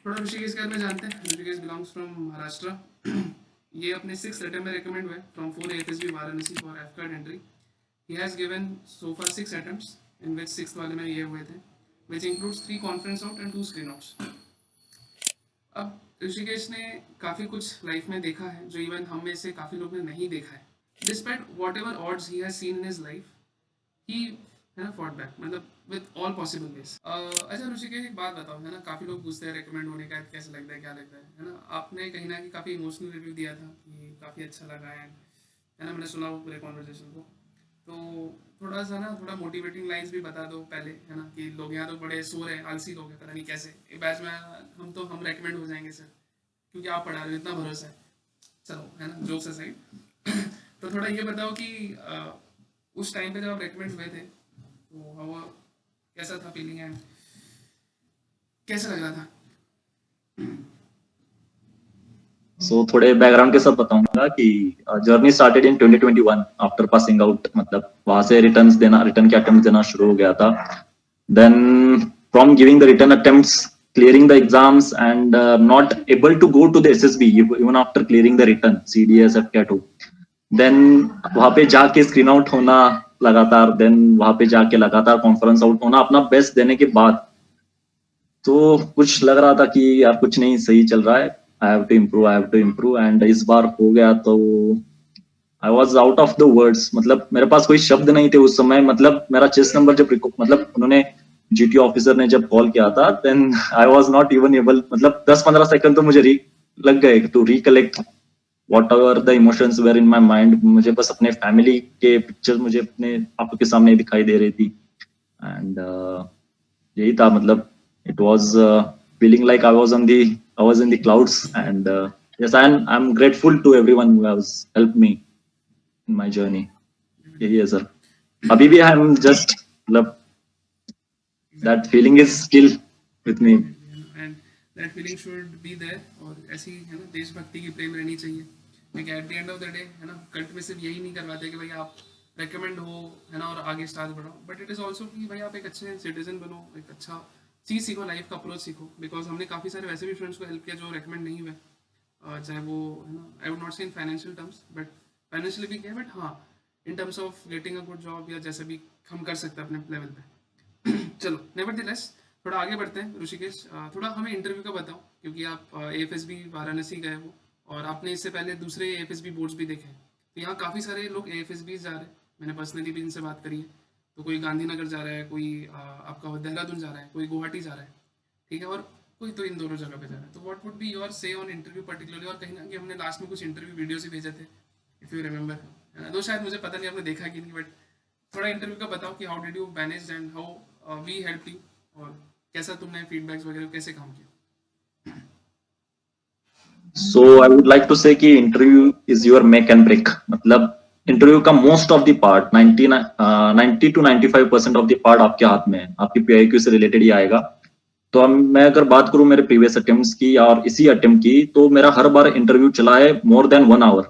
थोड़ा ऋषिकेश के बारे में जानते हैं। Rishikesh belongs from Maharashtra. ये अपने 6th अटेम्प्ट में रिकमेंड हुए फ्रॉम 4 AFSB वाराणसी फॉर एफकार्ड entry. He has given so far 6 attempts in which 6th वाले में ये हुए थे, which includes 3 conference out and 2 screen outs. अब ऋषिकेश ने काफ़ी कुछ लाइफ में देखा है जो इवन हम में से काफ़ी लोग ने नहीं देखा है। Despite whatever odds he has seen in his life, he है ना फॉट बैक, मतलब विद ऑल पॉसिबल वेज। अच्छा ऋषिकेश, एक बात बताओ, है ना, काफ़ी लोग पूछते हैं रिकमेंड होने का कैसे लगता है, क्या लगता है ना। आपने कहीं ना कहीं काफ़ी इमोशनल रिव्यू दिया था कि काफ़ी अच्छा लगा है ना, मैंने सुना वो पूरे कॉन्वर्जेशन को। तो थोड़ा सा ना, थोड़ा मोटिवेटिंग लाइंस भी बता दो पहले, है ना, कि लोग यहाँ तो बड़े सो रहे हैं, आलसी लोग हैं, पता नहीं कैसे एक बैच में हम रेकमेंड हो जाएंगे सर, क्योंकि आप पढ़ा रहे हो, इतना भरोसा है। चलो, है ना, जोक्स असाइड। तो थोड़ा ये बताओ कि उस टाइम पे जब आप रेकमेंड हुए थे तो how कैसा था फीलिंग है, कैसा लग रहा था? सो थोड़े बैकग्राउंड के साथ बताऊंगा कि journey started in 2021 after passing out, मतलब वहां से रिटर्न के अटेम्प्ट देना शुरू हो गया था। Then from giving the return attempts, clearing the exams and not able to go to the SSB even after clearing the return CDS FCAT 2, then वहां पे जाके स्क्रीन आउट होना लगातार, देन वहां पे जाके लगातार कॉन्फ्रेंस आउट होना अपना बेस्ट देने के बाद, तो कुछ लग रहा था कि यार कुछ नहीं सही चल रहा है, I have to improve and इस बार हो गया। तो I was out of the words, मतलब मेरे पास कोई शब्द नहीं थे उस समय। मतलब मेरा चेस्ट नंबर जब मतलब उन्होंने GT ऑफिसर ने जब कॉल किया था, then I was not even able, मतलब 10-15 सेकंड तो मुझे लग गए to recollect whatever the emotions were in my mind. मुझे बस अपने फैमिली के पिक्चर मुझे अपने आंखों के सामने दिखाई दे रही थी एंड यही था, मतलब it was feeling like I was in the clouds and yes, I'm grateful to everyone who has helped me in my journey. यही है सर, अभी भी I'm just, मतलब that feeling is still with me. And that feeling should be there, और ऐसी, है ना, देशभक्ति की प्रेम रहनी चाहिए। लेकिन at the end of the day, है ना, कल्ट में सिर्फ यही नहीं करवाते कि भाई आप रेकमेंड हो, है ना, और आगे स्टार बढ़ाओ, बट इट इज़ ऑल्सो कि भाई आप एक अच्छे सिटीजन बनो, एक अच्छा चीज़ सीखो, लाइफ का अप्रोच सीखो। बिकॉज हमने काफ़ी सारे वैसे भी फ्रेंड्स को हेल्प किया जो रेकमेंड नहीं हुए, चाहे वो, है ना, आई वुड नॉट से in financial terms, but financially भी किया, बट हाँ, in terms of getting a good job या जैसे भी हम कर सकते हैं अपने लेवल पे। चलो, नेवरदलेस थोड़ा आगे बढ़ते हैं ऋषिकेश। थोड़ा हमें इंटरव्यू का बताओ, क्योंकि आप AFSB वाराणसी गए हो और आपने इससे पहले दूसरे AFSB बोर्ड्स भी देखे हैं। तो यहाँ काफ़ी सारे लोग AFSB जा रहे हैं, मैंने पर्सनली भी इनसे बात करी है। तो कोई गांधीनगर जा रहा है, कोई आपका देहरादून जा रहा है, कोई गुवाहाटी जा रहा है, ठीक है, और कोई तो इन दोनों जगह पे जा रहा है। तो व्हाट वुड बी योर से ऑन इंटरव्यू पर्टिकुलरली? और कहीं ना कि हमने लास्ट में कुछ इंटरव्यू वीडियोस भी भेजे थे, इफ़ यू रिमेंबर। तो शायद मुझे पता नहीं आपने देखा कि नहीं, बट थोड़ा इंटरव्यू का बताओ कि how did you manage and how we help you, और कैसा तुमने फीडबैक्स वगैरह कैसे काम किया? So I would like to say कि interview is your make and break, मतलब इंटरव्यू का most of the part 90 to 95% of the part आपके हाथ में है, आपकी PIQ से रिलेटेड ही आएगा। तो अब मैं अगर बात करूं मेरे प्रीवियस अटेम्प्ट्स की और इसी अटेम्प्ट की, तो मेरा हर बार इंटरव्यू चला है मोर देन 1 आवर।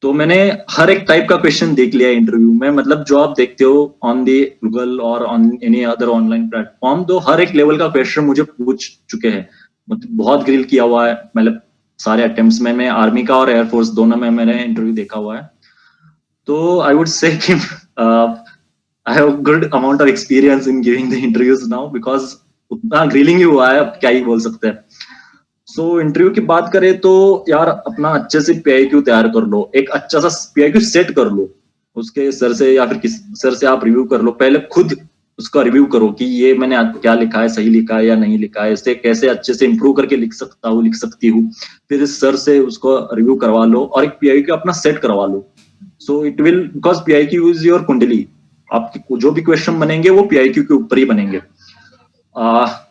तो मैंने हर एक टाइप का क्वेश्चन देख लिया इंटरव्यू में, मतलब जो आप देखते हो ऑन दी गूगल और on any other online platform, तो हर एक लेवल का क्वेश्चन मुझे पूछ चुके हैं, मतलब बहुत ग्रिल किया हुआ है। मतलब सारे अटेम्प्ट्स में मैं आर्मी का और एयरफोर्स दोनों में मैंने इंटरव्यू देखा हुआ है। तो आई वुड से कि I have good amount of experience in giving the interviews now, because उतना ग्रिलिंग ही हुआ है, अब क्या ही बोल सकते हैं। सो इंटरव्यू की बात करें तो यार अपना अच्छे से PIQ तैयार कर लो, एक अच्छा सा PIQ सेट कर लो, उसके सर से या फिर किस सर से आप रिव्यू कर लो, पहले खुद उसका रिव्यू करो कि ये मैंने क्या लिखा है, सही लिखा है या नहीं लिखा है, इसे कैसे अच्छे से इंप्रूव करके लिख सकता हूँ, लिख सकती हूँ। फिर इस सर से उसको रिव्यू करवा लो और एक PIQ अपना सेट करवा लो। So it will, because PIQ is your kundli, आपके जो भी क्वेश्चन बनेंगे वो PIQ के ऊपर ही बनेंगे।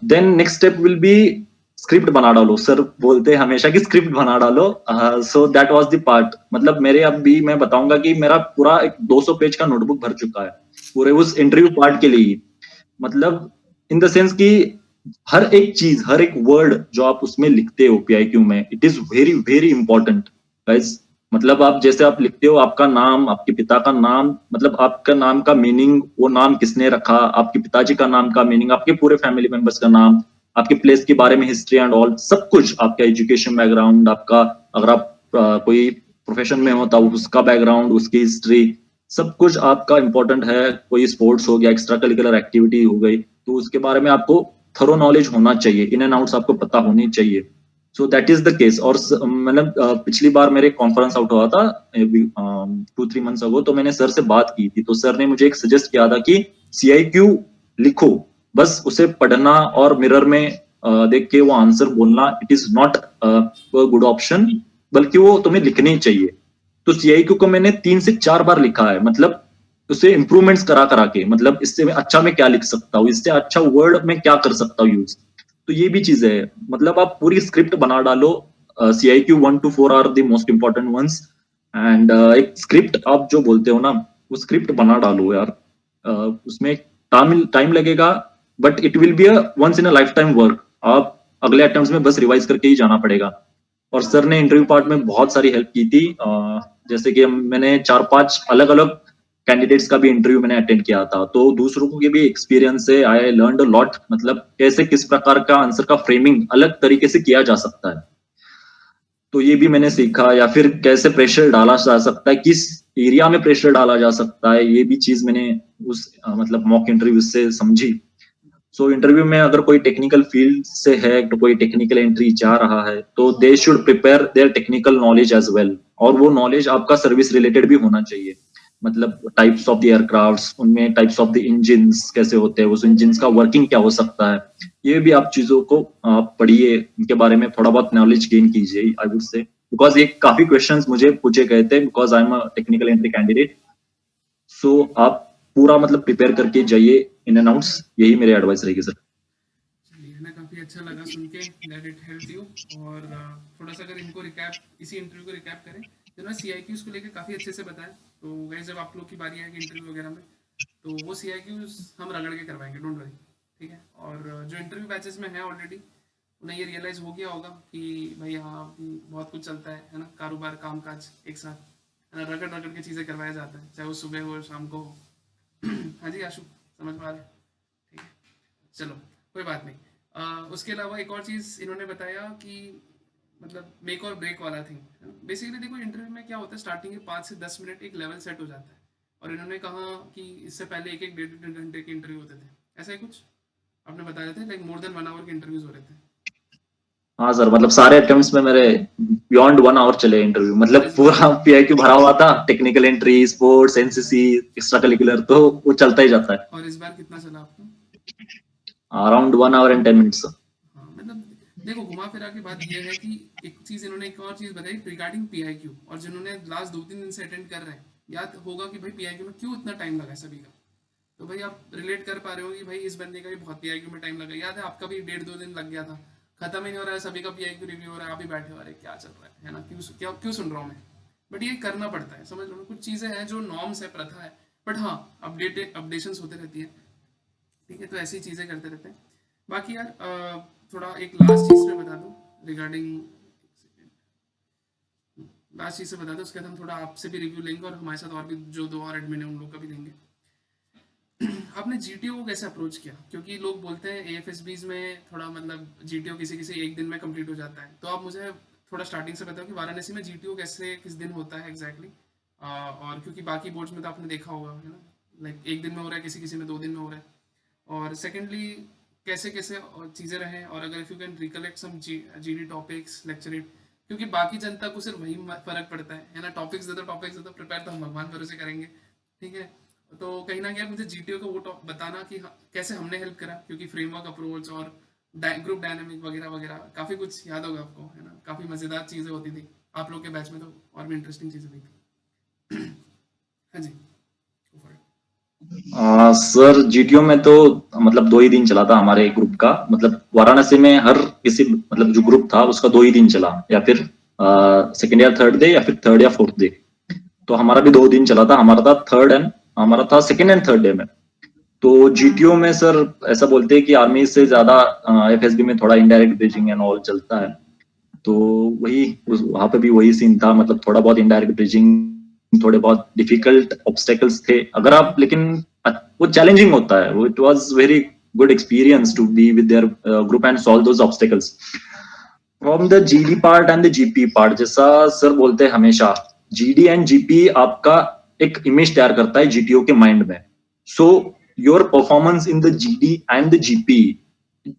Then next step will be script बना डालो, सर बोलते हैं हमेशा कि स्क्रिप्ट बना डालो। So that was the part, मतलब मेरे अब भी मैं बताऊंगा कि मेरा पूरा एक 200 पेज का नोटबुक भर चुका है पूरे उस इंटरव्यू पार्ट के लिए। मतलब इन द सेंस कि हर एक चीज, हर एक वर्ड जो आप उसमें लिखते हो PIQ में, it is very very important guys. मतलब आप जैसे आप लिखते हो आपका नाम, आपके पिता का नाम, मतलब आपका नाम का मीनिंग, वो नाम किसने रखा, आपके पिताजी का नाम का मीनिंग, आपके पूरे फैमिली मेंबर्स का नाम, आपके प्लेस के बारे में हिस्ट्री एंड ऑल सब कुछ, आपका एजुकेशन बैकग्राउंड, आपका अगर आप कोई प्रोफेशन में हो तो उसका बैकग्राउंड, उसकी हिस्ट्री, सब कुछ आपका इम्पोर्टेंट है। कोई स्पोर्ट्स हो गया, एक्स्ट्रा करिकुलर एक्टिविटी हो गई, तो उसके बारे में आपको थरो नॉलेज होना चाहिए, इन एंड आउट्स आपको पता होनी चाहिए। सो दैट इज द केस। और मतलब पिछली बार मेरे कॉन्फ्रेंस आउट हुआ था 2-3 मंथ्स अगो, तो मैंने सर से बात की थी, तो सर ने मुझे एक सजेस्ट किया था कि CIQ लिखो, बस उसे पढ़ना और मिरर में देख के वो आंसर बोलना, it is not good option, बल्कि वो तुम्हें लिखनी चाहिए। तो CIQ को मैंने 3 से 4 बार लिखा है, मतलब उसे इम्प्रूवमेंट्स करा करा के, मतलब इससे अच्छा मैं क्या लिख सकता हूँ, इससे अच्छा वर्ड में क्या कर सकता हूँ यूज। तो ये भी चीज है, मतलब आप पूरी स्क्रिप्ट बना डालो। CIQ 1 to 4 are the most important ones. And एक स्क्रिप्ट आप जो बोलते हो ना, वो स्क्रिप्ट बना डालो यार। उसमें टाइम टाइम लगेगा, but it will be a once in a life time work. आप अगले अटेम्प्ट्स में बस रिवाइज करके ही जाना पड़ेगा। और सर ने इंटरव्यू पार्ट में बहुत सारी हेल्प की थी। जैसे कि मैंने 4-5 अलग अलग कैंडिडेट्स का भी इंटरव्यू मैंने अटेंड किया था, तो दूसरों के भी एक्सपीरियंस से आई लर्नड अ लॉट, मतलब कैसे किस प्रकार का आंसर का फ्रेमिंग अलग तरीके से किया जा सकता है, तो ये भी मैंने सीखा। या फिर कैसे प्रेशर डाला जा सकता है, किस एरिया में प्रेशर डाला जा सकता है, ये भी चीज मैंने उस मतलब मॉक इंटरव्यू से समझी। सो इंटरव्यू में अगर कोई टेक्निकल फील्ड से है, तो कोई टेक्निकल एंट्री जा रहा है, तो they should prepare their technical knowledge as well. और वो नॉलेज आपका सर्विस रिलेटेड भी होना चाहिए, मतलब टाइप्स ऑफ द एयरक्राफ्ट्स, उनमें टाइप्स ऑफ द इंजिन्स कैसे होते हैं, उस इंजिन्स का वर्किंग क्या हो सकता है, ये भी आप चीजों को आप पढ़िए, इनके बारे में थोड़ा बहुत नॉलेज गेन कीजिए, आई वुड से। बिकॉज ये काफी क्वेश्चंस मुझे पूछे गए थे, because I am a technical entry candidate. So आप पूरा मतलब प्रिपेयर करके जाइए इन एंड आउट्स, यही मेरी एडवाइस रहेगी सर। चलिए, हमें काफ़ी अच्छा लगा सुन के, दैट इट हेल्प यू। और थोड़ा सा अगर इनको रिकैप, इसी इंटरव्यू को रिकैप करें, जिन्होंने CIQs को लेकर काफ़ी अच्छे से बताया, तो गाइस जब आप लोग की बारी आएगी इंटरव्यू वगैरह में, तो वो CIQs हम रगड़ के करवाएंगे, डोंट वरी। ठीक है। और जो इंटरव्यू बैचेस में है ऑलरेडी, उन्हें ये रियलाइज़ हो गया होगा कि भाई हाँ, बहुत कुछ चलता है ना, कारोबार काम काज एक साथ, है ना, रगड़ रगड़ के चीज़ें करवाया जाता है, चाहे वो सुबह हो शाम को हो। हाँ जी आशु, समझ पा रहे हैं? ठीक है, चलो, कोई बात नहीं। उसके अलावा एक और चीज़ इन्होंने बताया कि मतलब मेक और ब्रेक वाला थिंग, बेसिकली देखो इंटरव्यू में क्या होता है, स्टार्टिंग के 5 से 10 मिनट एक लेवल सेट हो जाता है। और इन्होंने कहा कि इससे पहले एक एक 1.5 घंटे के इंटरव्यू होते थे, ऐसा ही कुछ आपने बताया था, लाइक मोर देन 1 आवर के इंटरव्यूज हो रहे थे। हाँ सर, मतलब सारे अटेम्प्ट्स में मेरे बियॉन्ड 1 आवर चले इंटरव्यू, मतलब और इस बार पूरा PIQ भरा हुआ था, technical entry, sports, NCC, extra curricular, तो वो चलता ही जाता है। और इस बार कितना चला आपका? Around 1 hour and 10 minutes। हाँ, मतलब देखो घुमा फिरा के बात यह है कि एक चीज इन्होंने एक और चीज बताई रिगार्डिंग PIQ, और जिन्होंने लास्ट 2-3 दिन से अटेंड कर रहे हैं, याद होगा कि भाई PIQ में क्यों इतना टाइम लगा है सभी का। तो भाई आप रिलेट कर पा रहे हो कि भाई इस बंदे का भी बहुत PIQ में टाइम लगा। याद है आपका भी 1.5-2 दिन लग गया था, खत्म ही नहीं हो रहा है, सभी का PIQ रिव्यू हो रहा है, आप भी बैठे हो, अरे क्या चल रहा है ना, क्यों सुन रहा हूँ मैं। बट ये करना पड़ता है, समझ लो, कुछ चीज़ें हैं जो नॉर्म्स है, प्रथा है, बट हाँ अपडेशंस होते रहती है। ठीक है, तो ऐसी चीज़ें करते रहते हैं। बाकी यार थोड़ा एक लास्ट चीज़ मैं बता दूँ रिगार्डिंग, लास्ट चीज़ से बता दूँ, उसके बाद हम थोड़ा आपसे भी रिव्यू लेंगे और हमारे साथ और भी जो 2 और एडमिन है उन लोग का भी लेंगे। आपने GTO को कैसे अप्रोच किया, क्योंकि लोग बोलते हैं AFSBs में थोड़ा मतलब GTO किसी किसी एक दिन में कंप्लीट हो जाता है, तो आप मुझे थोड़ा स्टार्टिंग से बताओ कि वाराणसी में GTO कैसे किस दिन होता है एग्जैक्टली। और क्योंकि बाकी बोर्ड्स में तो आपने देखा होगा, है ना, लाइक एक दिन में हो रहा है, किसी किसी में 2 दिन में हो रहा है। और सेकेंडली कैसे कैसे चीज़ें रहें, और अगर if you can recollect some GD topics lecturette, क्योंकि बाकी जनता को सिर्फ वही फर्क पड़ता है ना, टॉपिक्स दे दो, टॉपिक्स दे दो, प्रिपेयर तो हम भगवान भरोसे करेंगे। ठीक है, तो कहीं ना कहीं मुझे GTO का वो बताना कि कैसे हमने हेल्प करा, क्योंकि फ्रेमवर्क अप्रोच और ग्रुप डायनामिक वगैरह वगैरह काफ़ी कुछ याद होगा आपको, है ना, काफ़ी मज़ेदार चीज़ें होती थी आप लोग के बैच में, तो और भी इंटरेस्टिंग चीज़ें हुई थी। हाँ जी, go for it। Sir GTO में तो मतलब 2 ही दिन चला था हमारे ग्रुप का, मतलब वाराणसी में हर किसी मतलब जो ग्रुप था उसका 2 ही दिन चला, या फिर सेकेंड या थर्ड डे, या फिर थर्ड या फोर्थ डे। तो हमारा भी 2 दिन चला था, हमारा था सेकेंड एंड थर्ड डे में। तो GTO में सर ऐसा बोलते हैं कि आर्मी से ज्यादा FSB में थोड़ा इनडायरेक्ट ब्रीजिंग एंड ऑल चलता है, तो वही वहां पे भी वही सीन था, मतलब थोड़ा बहुत इनडायरेक्ट ब्रिजिंग, थोड़े बहुत डिफिकल्ट ऑब्स्टेकल्स थे, अगर आप लेकिन वो चैलेंजिंग होता है, वो it was very good experience to be with their group and solve those obstacles. From the GD part and the GP part, जैसा सर बोलते हैं हमेशा, GD and GP आपका एक इमेज तैयार करता है GTO के माइंड में. So your performance in the GD and the GP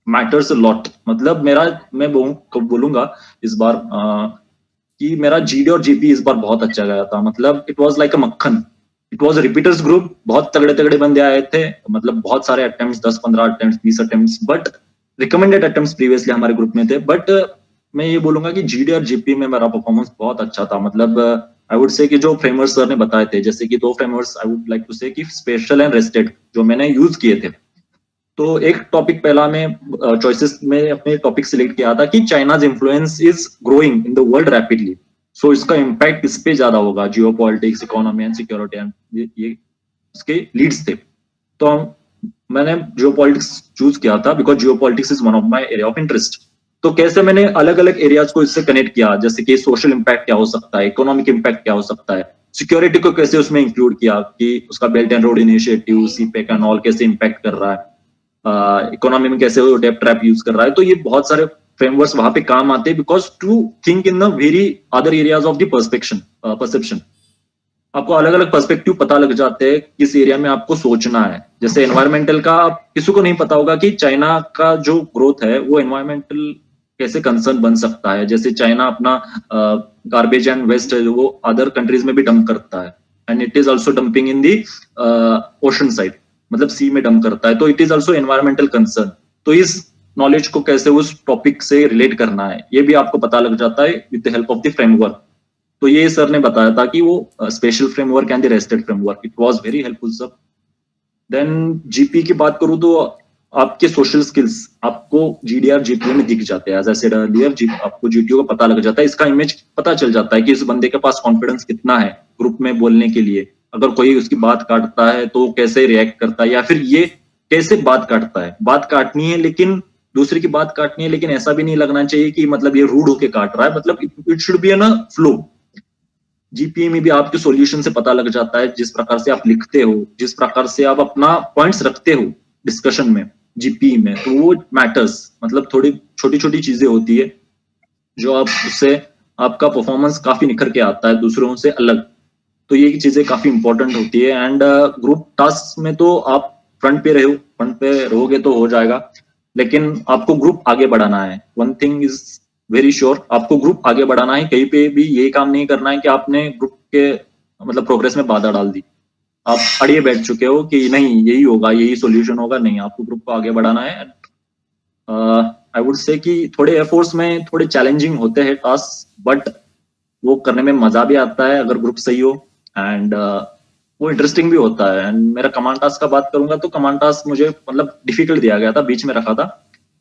matters a lot. मतलब मैं बोलूंगा इस बार कि मेरा GD और GP इस बार बहुत अच्छा गया था. मतलब it was like a मक्खन. It was a repeaters group. बहुत तगड़े तगड़े बंदे आए थे. मतलब बहुत सारे attempts, 10-15 attempts, 20 attempts, but recommended attempts previously हमारे ग्रुप में थे. बट मैं ये बोलूंगा कि GD और GP में मेरा परफॉर्मेंस बहुत अच्छा था. मतलब आई वुड से कि जो फ्रेमवर्क सर ने बताए थे, जैसे कि 2 frameworks I would like to say कि स्पेशल एंड रेस्टेड, जो मैंने यूज किए थे. तो एक टॉपिक पहला मैं चॉइसेस में अपने टॉपिक सिलेक्ट किया था कि China's influence is growing in the world rapidly. So इसका इम्पैक्ट इस पे ज्यादा होगा, geopolitics, economy and security and ये इसके लीड्स थे. तो मैंने जियो पॉलिटिक्स चूज किया था because Jio politics is one of my area of interest. तो कैसे मैंने अलग अलग एरियाज को इससे कनेक्ट किया, जैसे कि सोशल इम्पैक्ट क्या हो सकता है, इकोनॉमिक इम्पैक्ट क्या हो सकता है, सिक्योरिटी को कैसे उसमें इंक्लूड किया कि उसका belt and road initiative, CPEC and all कैसे इम्पैक्ट कर रहा है, इकोनॉमी में कैसे वो डेप्ट ट्रैप यूज कर रहा है. तो ये बहुत सारे फ्रेमवर्क्स वहां पे काम आते हैं because to think in the very other areas of the perception. आपको अलग अलग पर्सपेक्टिव पता लग जाते हैं किस एरिया में आपको सोचना है. जैसे एनवायरमेंटल का किसी को नहीं पता होगा कि चाइना का जो ग्रोथ है वो एनवायरमेंटल कैसे कंसर्न बन सकता है. जैसे चाइना अपना गार्बेज एंड वेस्ट वो अदर कंट्रीज में भी डंप करता है and it is also dumping in the ocean side, मतलब सी में डंप करता है. तो it is also environmental concern. तो इस नॉलेज को कैसे उस टॉपिक से रिलेट करना है ये भी आपको पता लग जाता है with the help of the framework. तो ये सर ने बताया था कि वो special framework and the rested framework, it was very helpful sir. Then GP की बात करूं तो आपके सोशल स्किल्स आपको जीडीआर जीपीओ में दिख जाते हैं. एज आई सेड अर्लियर, आपको जीटीओ का पता लग जाता है, इसका इमेज पता चल जाता है कि इस बंदे के पास कॉन्फिडेंस कितना है ग्रुप में बोलने के लिए. अगर कोई उसकी बात काटता है तो कैसे रिएक्ट करता है, या फिर ये कैसे बात काटता है. बात काटनी है लेकिन दूसरे की बात काटनी है, लेकिन ऐसा भी नहीं लगना चाहिए कि मतलब ये रूड होके काट रहा है. मतलब it should be an a flow. GPE में भी आपके सॉल्यूशन से पता लग जाता है, जिस प्रकार से आप लिखते हो, जिस प्रकार से आप अपना पॉइंट्स रखते हो डिस्कशन में जीपीई में, तो वो मैटर्स. मतलब थोड़ी छोटी छोटी चीजें होती है जो आप उससे आपका परफॉर्मेंस काफी निखर के आता है दूसरों से अलग. तो ये चीजें काफी इंपॉर्टेंट होती है. एंड ग्रुप टास्क में तो आप फ्रंट पे रहोगे तो हो जाएगा, लेकिन आपको ग्रुप आगे बढ़ाना है. One thing is very sure, आपको ग्रुप आगे बढ़ाना है. कहीं पे भी ये काम नहीं करना है कि आपने ग्रुप के मतलब प्रोग्रेस में बाधा डाल दी, आप अड़िए बैठ चुके हो कि नहीं यही होगा, यही सॉल्यूशन होगा. नहीं, आपको ग्रुप को आगे बढ़ाना है. आई वुड से कि थोड़े एयरफोर्स में थोड़े चैलेंजिंग होते हैं टास्क, बट वो करने में मजा भी आता है अगर ग्रुप सही हो. एंड वो इंटरेस्टिंग भी होता है. एंड मेरा कमांड टास्क का बात करूंगा तो कमांड टास्क मुझे मतलब डिफिकल्ट दिया गया था, बीच में रखा था.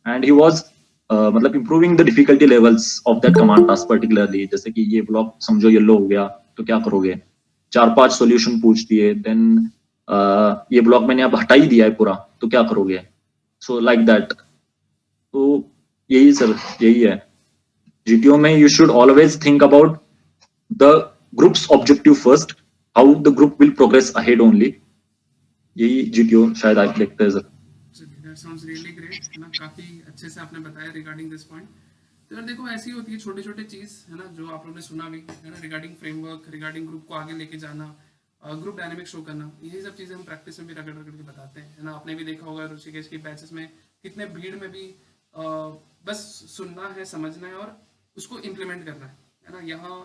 एंड ही वाज मतलब improving the difficulty levels of that command task particularly. जैसे कि ये ब्लॉक समझो येलो हो गया तो क्या करोगे, 4-5 सॉल्यूशन पूछ दिए. देन ये ब्लॉक मैंने अब हटा ही दिया है पूरा, तो क्या करोगे. So like that. तो यही सर, यही है जीटीओ में. You should always think about the groups objective first, how the group will progress ahead only. यही जीटीओ शायद आप देखते हैं sir. That sounds really great, है ना. काफी अच्छे से आपने बताया रिगार्डिंग दिस पॉइंट. तो यार देखो, ऐसी होती है छोटे छोटे चीज, है ना, जो आप लोगों ने सुना भी है ना, रिगार्डिंग फ्रेमवर्क, रिगार्डिंग ग्रुप को आगे लेके जाना, ग्रुप डायनेमिक शो करना. यही सब चीजें हम प्रैक्टिस में भी रगड़ रगड़ के बताते हैं, है ना. आपने भी देखा होगा ऋषिकेश की बैचेस में कितने भीड़ में भी बस सुनना है, समझना है और उसको इम्प्लीमेंट करना है ना. यहाँ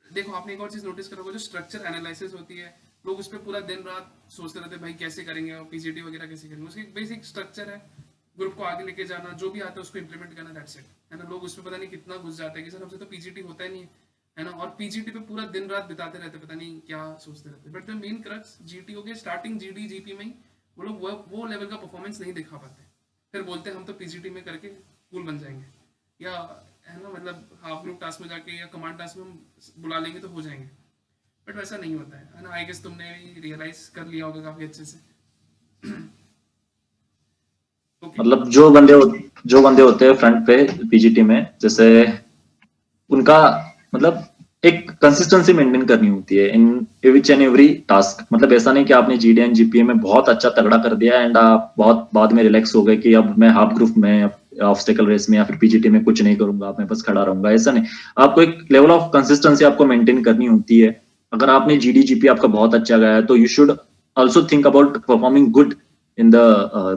देखो, आपने एक और चीज नोटिस करोगे, जो स्ट्रक्चर एनालिसिस होती है, लोग उस पर पूरा दिन रात सोचते रहते हैं भाई कैसे करेंगे और पीजीटी वगैरह कैसे करेंगे. उसकी बेसिक स्ट्रक्चर है ग्रुप को आगे लेके जाना, जो भी आता है उसको इम्प्लीमेंट करना, दैट्स इट, है ना. लोग उस पर पता नहीं कितना घुस जाते हैं कि सर हमसे तो पीजीटी होता ही नहीं है ना, और पीजीटी पे पूरा दिन रात बिताते रहते, पता नहीं क्या सोचते रहते. But the main crux GTO के स्टार्टिंग जीडी जीपी में ही वो लोग वो लेवल का परफॉर्मेंस नहीं दिखा पाते. फिर बोलते हैं हम तो पीजीटी में करके कूल बन जाएंगे, या है ना, मतलब हाफ ग्रुप टास्क में जाके या कमांड टास्क में हम बुला लेंगे तो हो जाएंगे. बट वैसा नहीं होता है ना. आई गेस तुमने भी रियलाइज कर लिया होगा काफी अच्छे से. okay. मतलब जो बंदे होते हैं फ्रंट पे पीजीटी में, जैसे उनका मतलब एक कंसिस्टेंसी मेंटेन करनी होती है इन विच एंड एवरी टास्क। मतलब ऐसा नहीं कि आपने जीडी एंड जीपीए में बहुत अच्छा तगड़ा कर दिया एंड आप बहुत बाद में रिलैक्स हो गए कि अब मैं हाफ ग्रुप में ऑब्स्टेकल रेस में या फिर पीजीटी में कुछ नहीं करूंगा, मैं बस खड़ा रहूंगा। ऐसा नहीं, आपको एक लेवल ऑफ कंसिस्टेंसी आपको मेंटेन करनी होती है। अगर आपने जीडी जीपी आपका बहुत अच्छा गया है तो you should also think about performing good in the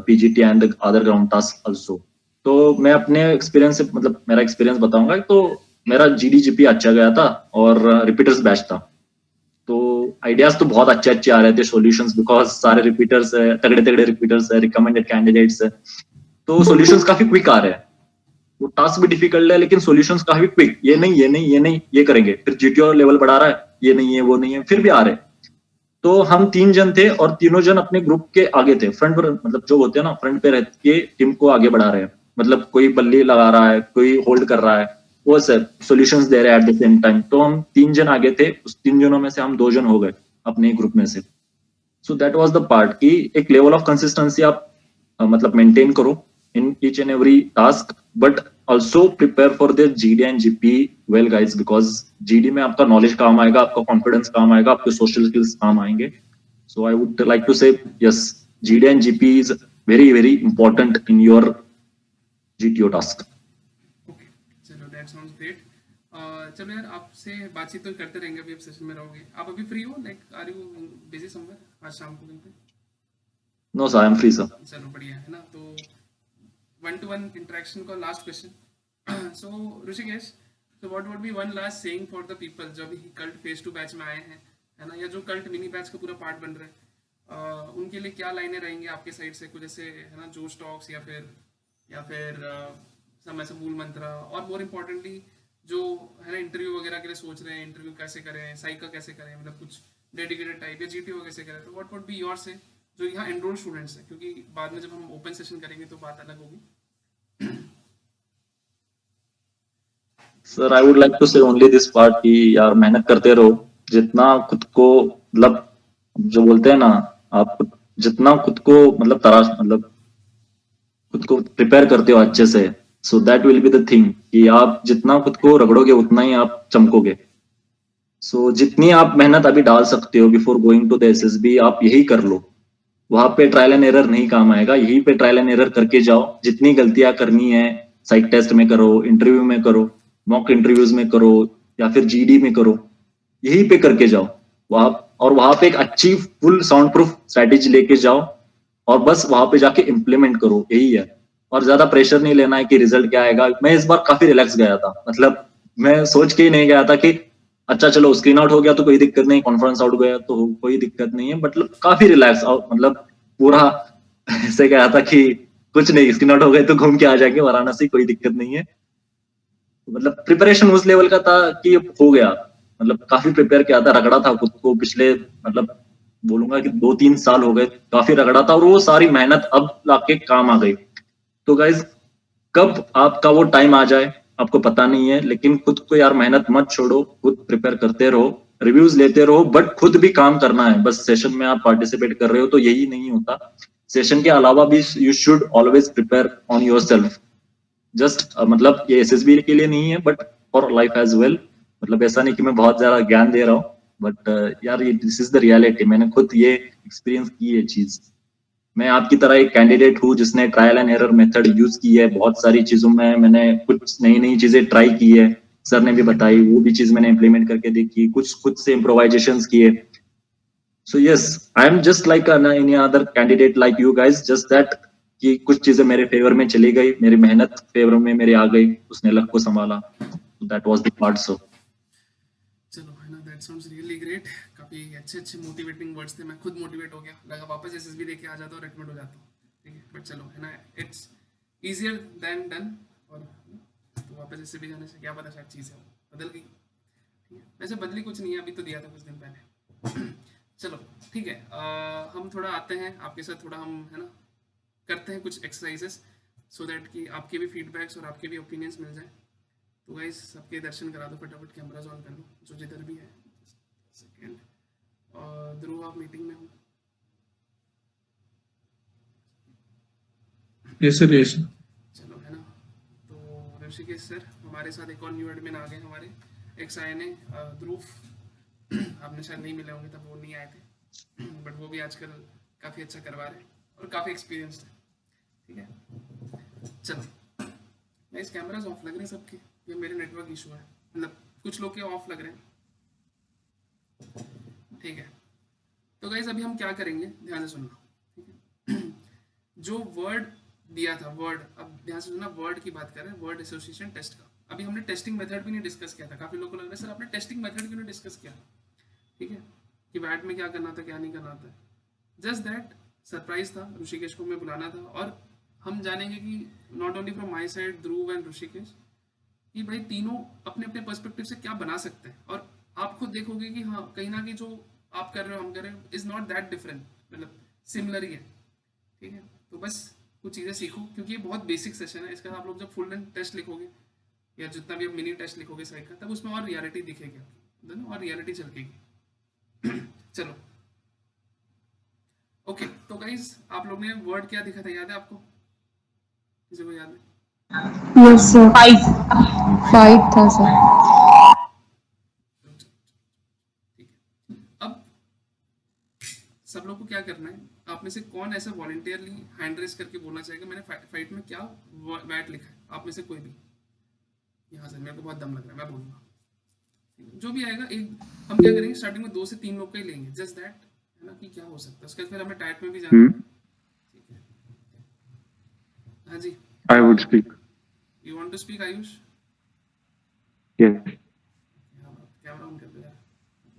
PGT and other ground task also. तो मैं अपने एक्सपीरियंस से, मतलब मेरा एक्सपीरियंस बताऊंगा। तो मेरा जीडीजीपी अच्छा गया था और रिपीटर्स बैच था। तो आइडियाज तो बहुत अच्छे अच्छे आ रहे थे, सॉल्यूशंस, बिकॉज सारे रिपीटर्स है, तगड़े तगड़े रिपीटर्स है, रिकमेंडेड कैंडिडेट्स है। तो सॉल्यूशंस काफी क्विक आ रहे हैं। वो टास्क भी डिफिकल्ट है लेकिन सॉल्यूशंस काफी क्विक, ये नहीं ये नहीं ये नहीं ये करेंगे, फिर जीटीओ लेवल बढ़ा रहा है, ये नहीं है वो नहीं है, फिर भी आ रहे हैं। तो हम 3 जन थे और तीनों जन अपने ग्रुप के आगे थे, फ्रंट पर, मतलब जो होते हैं ना फ्रंट पे रह के टीम को आगे बढ़ा रहे हैं। मतलब कोई बल्ली लगा रहा है, कोई होल्ड कर रहा है, वो सब सॉल्यूशंस दे रहे हैं एट द सेम टाइम। तो हम 3 जन आगे थे, उस 3 जनों में से हम 2 जन हो गए अपने ग्रुप में से। So that was the part कि एक लेवल ऑफ कंसिस्टेंसी आप मतलब मेंटेन करो in each and every task, but also prepare for the GD and GP well guys, because GD में आपका नॉलेज काम आएगा, आपका कॉन्फिडेंस काम आएगा, आपके सोशल स्किल्स काम आएंगे। So I would like to say yes, GD and GP is very very important in your GTO task. Okay, चलो दैट साउंड्स ग्रेट। चलो यार, आपसे बातचीत तो करते रहेंगे, अभी आप सेशन में रहोगे। आप अभी फ्री हो, like are you busy somewhere आज शाम को कहीं पे? No sir, I am free sir. चलो बढ़िया है ना। तो वन टू वन इंटरेक्शन का last question. So Rishikesh, so what would be one last saying for the people जो अभी कल्ट फेज 2 बैच में आए हैं, है ना, या जो कल्ट मिनी बैच का पूरा पार्ट बन रहे हैं, उनके लिए क्या लाइनें रहेंगी आपके साइड से? कुछ ऐसे है ना, जोश टॉक्स, या फिर सम ऐसा मूल मंत्र, और मोर इम्पोर्टेंटली जो है ना इंटरव्यू वगैरह के लिए सोच रहे हैं, इंटरव्यू कैसे करें, साइका कैसे करें, मतलब कुछ डेडिकेटेड टाइप या जीटीओ कैसे करें, तो व्हाट वुड बी योर से जो यहाँ एनरोल स्टूडेंट्स हैं, क्योंकि बाद में जब हम ओपन सेशन करेंगे तो बात अलग होगी। Sir, I would like to say only this part कि यार मेहनत करते रहो, जितना खुद को मतलब जो बोलते हैं ना, आप जितना खुद को मतलब तराश मतलब खुद को प्रिपेयर करते हो अच्छे से, so that will be the thing कि आप जितना खुद को रगड़ोगे उतना ही आप चमकोगे। सो जितनी आप मेहनत अभी डाल सकते हो before going to the SSB, आप यही कर लो। वहां पे ट्रायल एंड एरर नहीं काम आएगा, यहीं पे ट्रायल एंड एरर करके जाओ। जितनी गलतियां करनी है साइक टेस्ट में करो, इंटरव्यू में करो, मॉक इंटरव्यूज में करो, या फिर जीडी में करो, यहीं पे करके जाओ वहां। और वहां पे एक अच्छी फुल साउंड प्रूफ स्ट्रेटेजी लेके जाओ और बस वहां पे जाके इम्प्लीमेंट करो, यही है। और ज्यादा प्रेशर नहीं लेना है कि रिजल्ट क्या आएगा। मैं इस बार काफी रिलैक्स गया था, मतलब मैं सोच के ही नहीं गया था कि अच्छा चलो स्क्रीन आउट हो गया तो कोई दिक्कत नहीं, कॉन्फ्रेंस आउट गया तो कोई दिक्कत नहीं है, मतलब काफी रिलैक्स। मतलब पूरा ऐसे गया था कि कुछ नहीं, स्क्रीन आउट हो गए तो घूम के आ जाएंगे वाराणसी, कोई दिक्कत नहीं है। मतलब प्रिपरेशन उस लेवल का था कि हो गया, मतलब काफी प्रिपेयर किया था, रगड़ा था खुद को पिछले, मतलब बोलूंगा कि 2-3 साल हो गए काफी रगड़ा था, और वो सारी मेहनत अब लाके काम आ गई। तो गाइज, कब आपका वो टाइम आ जाए आपको पता नहीं है, लेकिन खुद को यार मेहनत मत छोड़ो, खुद प्रिपेयर करते रहो, रिव्यूज लेते रहो, बट खुद भी काम करना है। बस सेशन में आप पार्टिसिपेट कर रहे हो तो यही नहीं होता, सेशन के अलावा भी you should always prepare on yourself. Just मतलब ये एसएसबी के लिए नहीं है but for life as well. मतलब ऐसा नहीं कि मैं बहुत ज्यादा ज्ञान दे रहा हूँ, बट यार ये दिस इज द रियलिटी, मैंने खुद ये एक्सपीरियंस की है चीज। मैं आपकी तरह एक कैंडिडेट हूँ जिसने trial and error method use की है, बहुत सारी चीजों में मैंने कुछ नई नई चीजें ट्राई की है, सर ने भी बताई, वो भी चीज मैंने इम्प्लीमेंट करके देखी, कुछ खुद से इम्प्रोवाइजेशन किए। So yes, I am just like any other candidate like you guys, just that कि कुछ चीजें मेरे फेवर में चली गई, मेरी मेहनत फेवर में मेरी आ गई, उसने लक को संभाला। That was the part. So चलो है ना, दैट साउंड्स रियली ग्रेट। काफ़ी अच्छे अच्छे मोटिवेटिंग वर्ड्स थे, मैं खुद मोटिवेट हो गया, लगा वापस एसएसबी देके आ जाता हूँ, रेकमेंड हो जाता हूँ। ठीक है, बट चलो है ना, इट्स ईजियर देन डन। और तो वापस एसएसबी जाने से क्या पता शायद चीज़ है वो बदल गई। ठीक है, वैसे बदली कुछ नहीं है, अभी तो दिया था कुछ दिन पहले। चलो ठीक है, हम थोड़ा आते हैं आपके साथ, थोड़ा हम है ना करते हैं कुछ एक्सरसाइजेस, सो दैट कि आपके भी फीडबैक्स और आपके भी ओपिनियंस मिल जाए। तो गाइस सबके दर्शन करा दो, फटाफट कैमराज ऑन कर दो जो जिधर भी है। सेकेंड, ध्रुव आप मीटिंग में हो? Yes sir, yes. चलो है ना। तो ऋषिकेश सर हमारे साथ एक और न्यू एडमिन आ गए हमारे, एक्स आए ने ध्रुव, आपने शायद नहीं मिले होंगे तब, वो नहीं आए थे, बट वो भी आजकल काफ़ी अच्छा करवा रहे हैं और काफ़ी एक्सपीरियंस्ड है। ठीक है, चलो इस कैमराज ऑफ लग रहे हैं सबके, ये मेरे नेटवर्क इशू है, मतलब कुछ लोग के ऑफ लग रहे हैं। ठीक है, तो गाइस अभी हम क्या करेंगे, ध्यान से सुनना। ठीक है, जो वर्ड दिया था, वर्ड, अब ध्यान से सुनना, वर्ड की बात कर रहे हैं, वर्ड एसोसिएशन टेस्ट का। अभी हमने टेस्टिंग मेथड भी नहीं डिस्कस किया था, काफी लोगों को लग रहा है सर आपने टेस्टिंग मेथड क्यों नहीं डिस्कस किया। ठीक है, कि वैट में क्या करना था क्या नहीं करना था, जस्ट दैट सरप्राइज था, ऋषिकेश को मैं बुलाना था, और हम जानेंगे कि not only from my side Dhruv and Rishikesh, कि भाई तीनों अपने अपने पर्सपेक्टिव से क्या बना सकते हैं, और आप खुद देखोगे कि हाँ कहीं ना कहीं जो आप कर रहे हो हम कर रहे हो इज नॉट दैट डिफरेंट, मतलब सिमिलर ही है। ठीक है, तो बस कुछ चीज़ें सीखो, क्योंकि ये बहुत बेसिक सेशन है, इसका आप लोग जब फुल लेंथ टेस्ट लिखोगे या जितना भी आप मिनी टेस्ट लिखोगे साइक का, तब उसमें और रियलिटी दिखेगी आपकी, और रियलिटी झलकेगी। चलो ओके, तो गाइज आप लोग ने वर्ड क्या दिखा था, याद है आपको, किसी को याद है? यस सर, 5 था सर। ठीक है, अब सब लोग को क्या करना है, आप में से कौन ऐसा वॉलंटियरली हैंड रेस करके बोलना चाहेगा मैंने फाइट में क्या वैट लिखा है, आप में से कोई भी, यहाँ से मेरे को बहुत दम लग रहा है, मैं बोलूँगा। जो भी आएगा, एक हम क्या करेंगे स्टार्टिंग में 2 से 3 लोग का ही लेंगे, जस्ट दैट है ना, कि क्या हो सकता है, उसके बाद फिर हमें टाइट में भी जाना है। ठीक है, हाँ जी, I would speak. You want to speak Ayush? Yes. Camera on कर दो यार,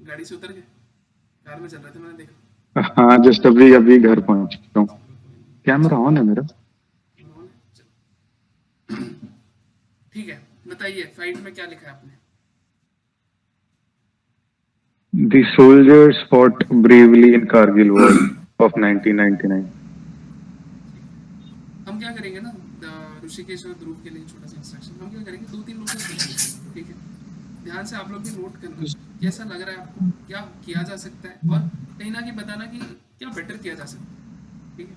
गाड़ी से उतर के कार में चल रहे थे मैंने देखा। हाँ जस्ट अभी घर पहुंच चुका हूँ। कैमरा ऑन है मेरा। On है, चलो। ठीक है, बताइए फाइट में क्या लिखा है आपने? The soldiers fought bravely in Kargil War of 1999. हम क्या करेंगे ना, ऋषिकेश और ध्रुव के लिए छोटा सा इंस्ट्रक्शन, हम क्या करेंगे 2-3 लोग को, ठीक है, ध्यान से आप लोग भी नोट करना कैसा लग रहा है आपको, क्या किया जा सकता है, और कहीं ना कहीं बताना कि क्या बेटर किया जा सकता है। ठीक है,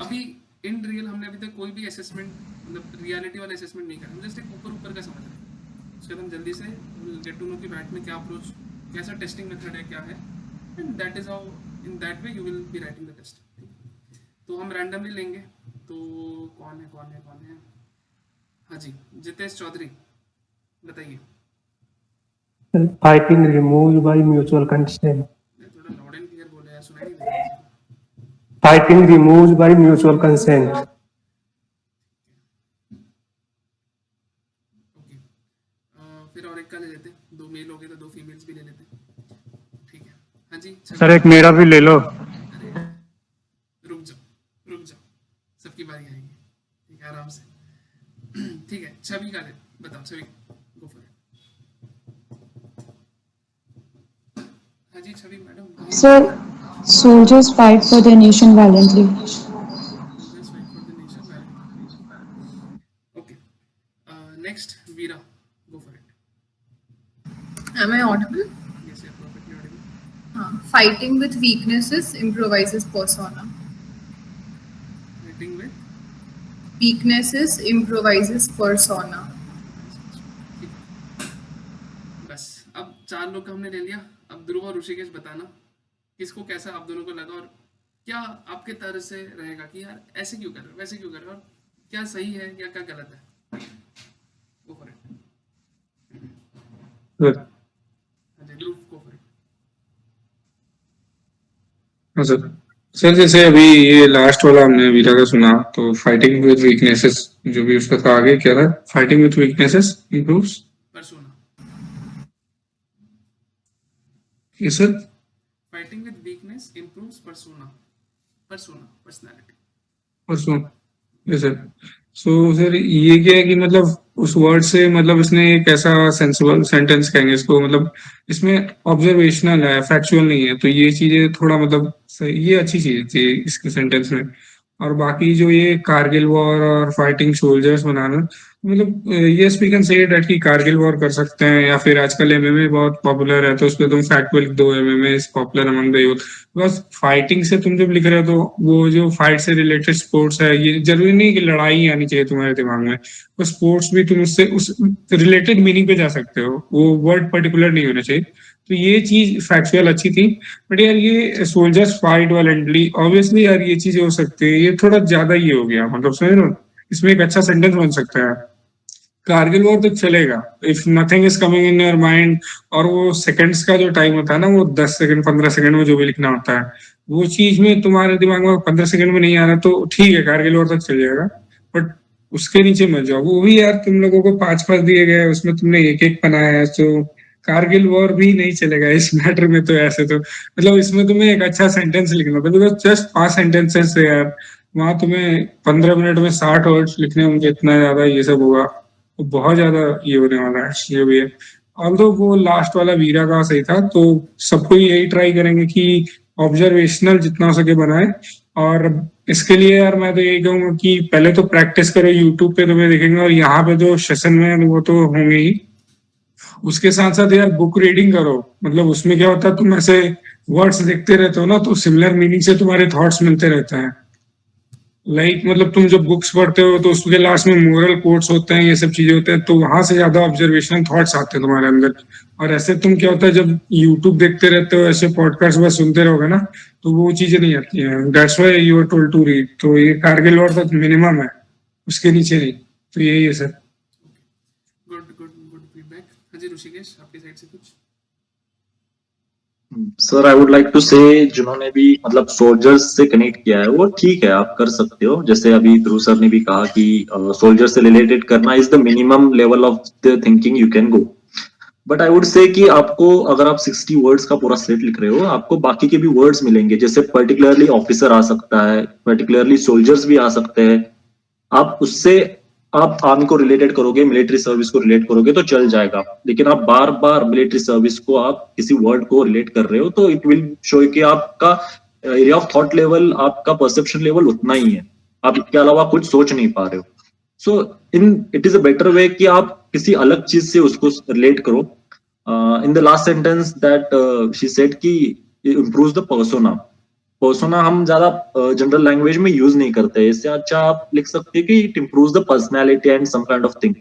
अभी इन रियल हमने अभी तक कोई भी असेसमेंट, मतलब रियलिटी वाला असेसमेंट नहीं करा, हम जस्ट एक ऊपर का समझ रहे हैं, उसके बाद हम जल्दी से गेट टू नो कि बैट में क्या अप्रोच, कैसा टेस्टिंग मेथड है, क्या है, and that is how in that way you will be writing the test. तो हम रैंडमली लेंगे, तो कौन है? हाँ जी, जितेश चौधरी, बताइए। Fighting removed by mutual consent. थोड़ा लाउड एंड क्लियर बोले यार, सुनाई नहीं दे रहा है। Fighting removed by mutual consent. Okay, फिर और एक का ले लेते हैं, 2 मेल हो गए तो 2 फीमेल्स भी ले लेते हैं। ठीक है, हाँ जी सर एक मेरा भी ले लो। रुक जाओ, सबकी बारी आएगी, ठीक है, आराम से। ठीक है, छवि का ले, बताओ छवि, गो फॉर इट। हाँ जी छवि madam. Sir, soldiers fight for their nation valiantly. Okay, next Veera, go for it. Am I audible? Yes, you're perfectly audible. Fighting with weaknesses improvises persona. Fighting with Weaknesses improvises persona. बस, अब 4 लोग का हमने ले लिया, अब ध्रुव और ऋषिकेश बताना किसको कैसा आप दोनों को लगा, और क्या आपके तरह से रहेगा कि यार ऐसे क्यों कर रहे हो, वैसे क्यों कर रहे हो, और क्या सही है या क्या गलत है। Go for it. सर हाँ ध्रुव, गो फॉर इट। हाँ सर जैसे अभी ये लास्ट वाला हमने वीरा का सुना, तो फाइटिंग विद वीकनेसेस जो भी उसका था, आगे क्या था, fighting with weaknesses improves persona. ये sir fighting with weakness improves personality. परसों ये सर। सो सर ये क्या है कि मतलब उस वर्ड से मतलब इसने एक ऐसा सेंसिबल सेंटेंस कहेंगे इसको, मतलब इसमें ऑब्जर्वेशनल है, फैक्चुअल नहीं है, तो ये चीजें थोड़ा मतलब ये अच्छी चीज थी इसके सेंटेंस में। और बाकी जो ये कारगिल वॉर और फाइटिंग सोल्जर्स बनाना, मतलब yes we can say that कि कारगिल वॉर कर सकते हैं, या फिर आजकल एमएमए बहुत पॉपुलर है तो उस पे तुम फैक्ट को लिख दो MMA is popular among the youth. बस फाइटिंग से तुम जब लिख रहे हो तो वो जो फाइट से रिलेटेड स्पोर्ट्स है, ये जरूरी नहीं कि लड़ाई आनी चाहिए तुम्हारे दिमाग में, वो स्पोर्ट्स भी तुम उससे उस रिलेटेड मीनिंग पे जा सकते हो, वो वर्ड पर्टिकुलर नहीं होना चाहिए। तो ये चीज फैक्चुअल अच्छी थी। बट यार ये सोल्जर्स फाइट वायलेंटली, ऑब्वियसली यार ये चीजें हो सकती है, ये थोड़ा ज्यादा ही हो गया, मतलब समझ रहे हो? इसमें एक अच्छा सेंटेंस बन सकता है, कारगिल वॉर तो चलेगा if nothing is coming in your mind. और वो सेकंड्स का जो टाइम होता है ना, वो 10 सेकंड 15 सेकंड में जो भी लिखना होता है, वो चीज में तुम्हारे दिमाग में 15 सेकंड में नहीं आ रहा तो ठीक है, कारगिल वॉर तक चल जाएगा। बट उसके नीचे मत जाओ, वो भी यार तुम लोगों को 5 5 दिए गए, उसमें तुमने एक एक बनाया है, तो कारगिल वॉर भी नहीं चलेगा इस मैटर में। तो ऐसे तो मतलब इसमें तुम्हें एक अच्छा सेंटेंस लिखना था, बिकॉज जस्ट 5 सेंटेंसेस से यार वहां तुम्हें 15 मिनट में 60 वर्ड्स लिखने होंगे, इतना ज्यादा ये सब होगा तो बहुत ज्यादा ये होने वाला है ये भी है। ऑल्दो वो लास्ट वाला वीरा का सही था, तो सबको यही ट्राई करेंगे कि ऑब्जर्वेशनल जितना हो सके बनाए। और इसके लिए यार मैं तो यही कहूंगा कि पहले तो प्रैक्टिस करो, यूट्यूब पे तुम्हें दिखेंगे और यहाँ पे जो सेशन में वो तो होंगे ही। उसके साथ साथ यार बुक रीडिंग करो, मतलब उसमें क्या होता है, तुम ऐसे वर्ड्स देखते रहते हो ना, तो सिमिलर मीनिंग से तुम्हारे थॉट्स मिलते रहते हैं। मतलब तुम जब बुक्स पढ़ते हो तो उसके लास्ट में मोरल कोट्स होते हैं, ये सब चीजें होते हैं, तो वहां से ज्यादा ऑब्जर्वेशनल थॉट्स आते हैं तुम्हारे अंदर। और ऐसे तुम क्या होता है, जब यूट्यूब देखते रहते हो, ऐसे पॉडकास्ट बस सुनते रहोगे ना, तो वो चीजें नहीं आती हैं। That's why you are told to read. तो ये कारगिल वॉर तक मिनिमम है, उसके नीचे नहीं। तो यही है sir. Good good good feedback. हाँ जी ऋषिकेश, आपकी साइड से कुछ? Sir I would like to say, जिन्होंने भी मतलब सोल्जर्स से कनेक्ट किया है वो ठीक है, आप कर सकते हो। जैसे अभी ध्रुव सर ने भी कहा कि सोल्जर से रिलेटेड करना is the minimum level of the thinking you can go. But I would say कि आपको अगर आप 60 वर्ड्स का पूरा सेट लिख रहे हो, आपको बाकी के भी वर्ड्स मिलेंगे, जैसे पर्टिकुलरली ऑफिसर आ सकता है, पर्टिकुलरली सोल्जर्स भी आ सकते हैं। आप उससे आप आर्मी को रिलेटेड करोगे, मिलिट्री सर्विस को रिलेट करोगे तो चल जाएगा। लेकिन आप बार बार मिलिट्री सर्विस को आप किसी वर्ड को रिलेट कर रहे हो तो इट विल शो कि आपका एरिया ऑफ थॉट लेवल, आपका परसेप्शन लेवल उतना ही है, आप इसके अलावा कुछ सोच नहीं पा रहे हो। So in it is a better way कि आप किसी अलग चीज से उसको रिलेट करो। In the last sentence that she said कि इम्प्रूव द पर्सोना। पर्सोना हम ज्यादा जनरल लैंग्वेज में यूज नहीं करते, इससे अच्छा आप लिख सकते हैं कि it improves the personality and some kind of thing.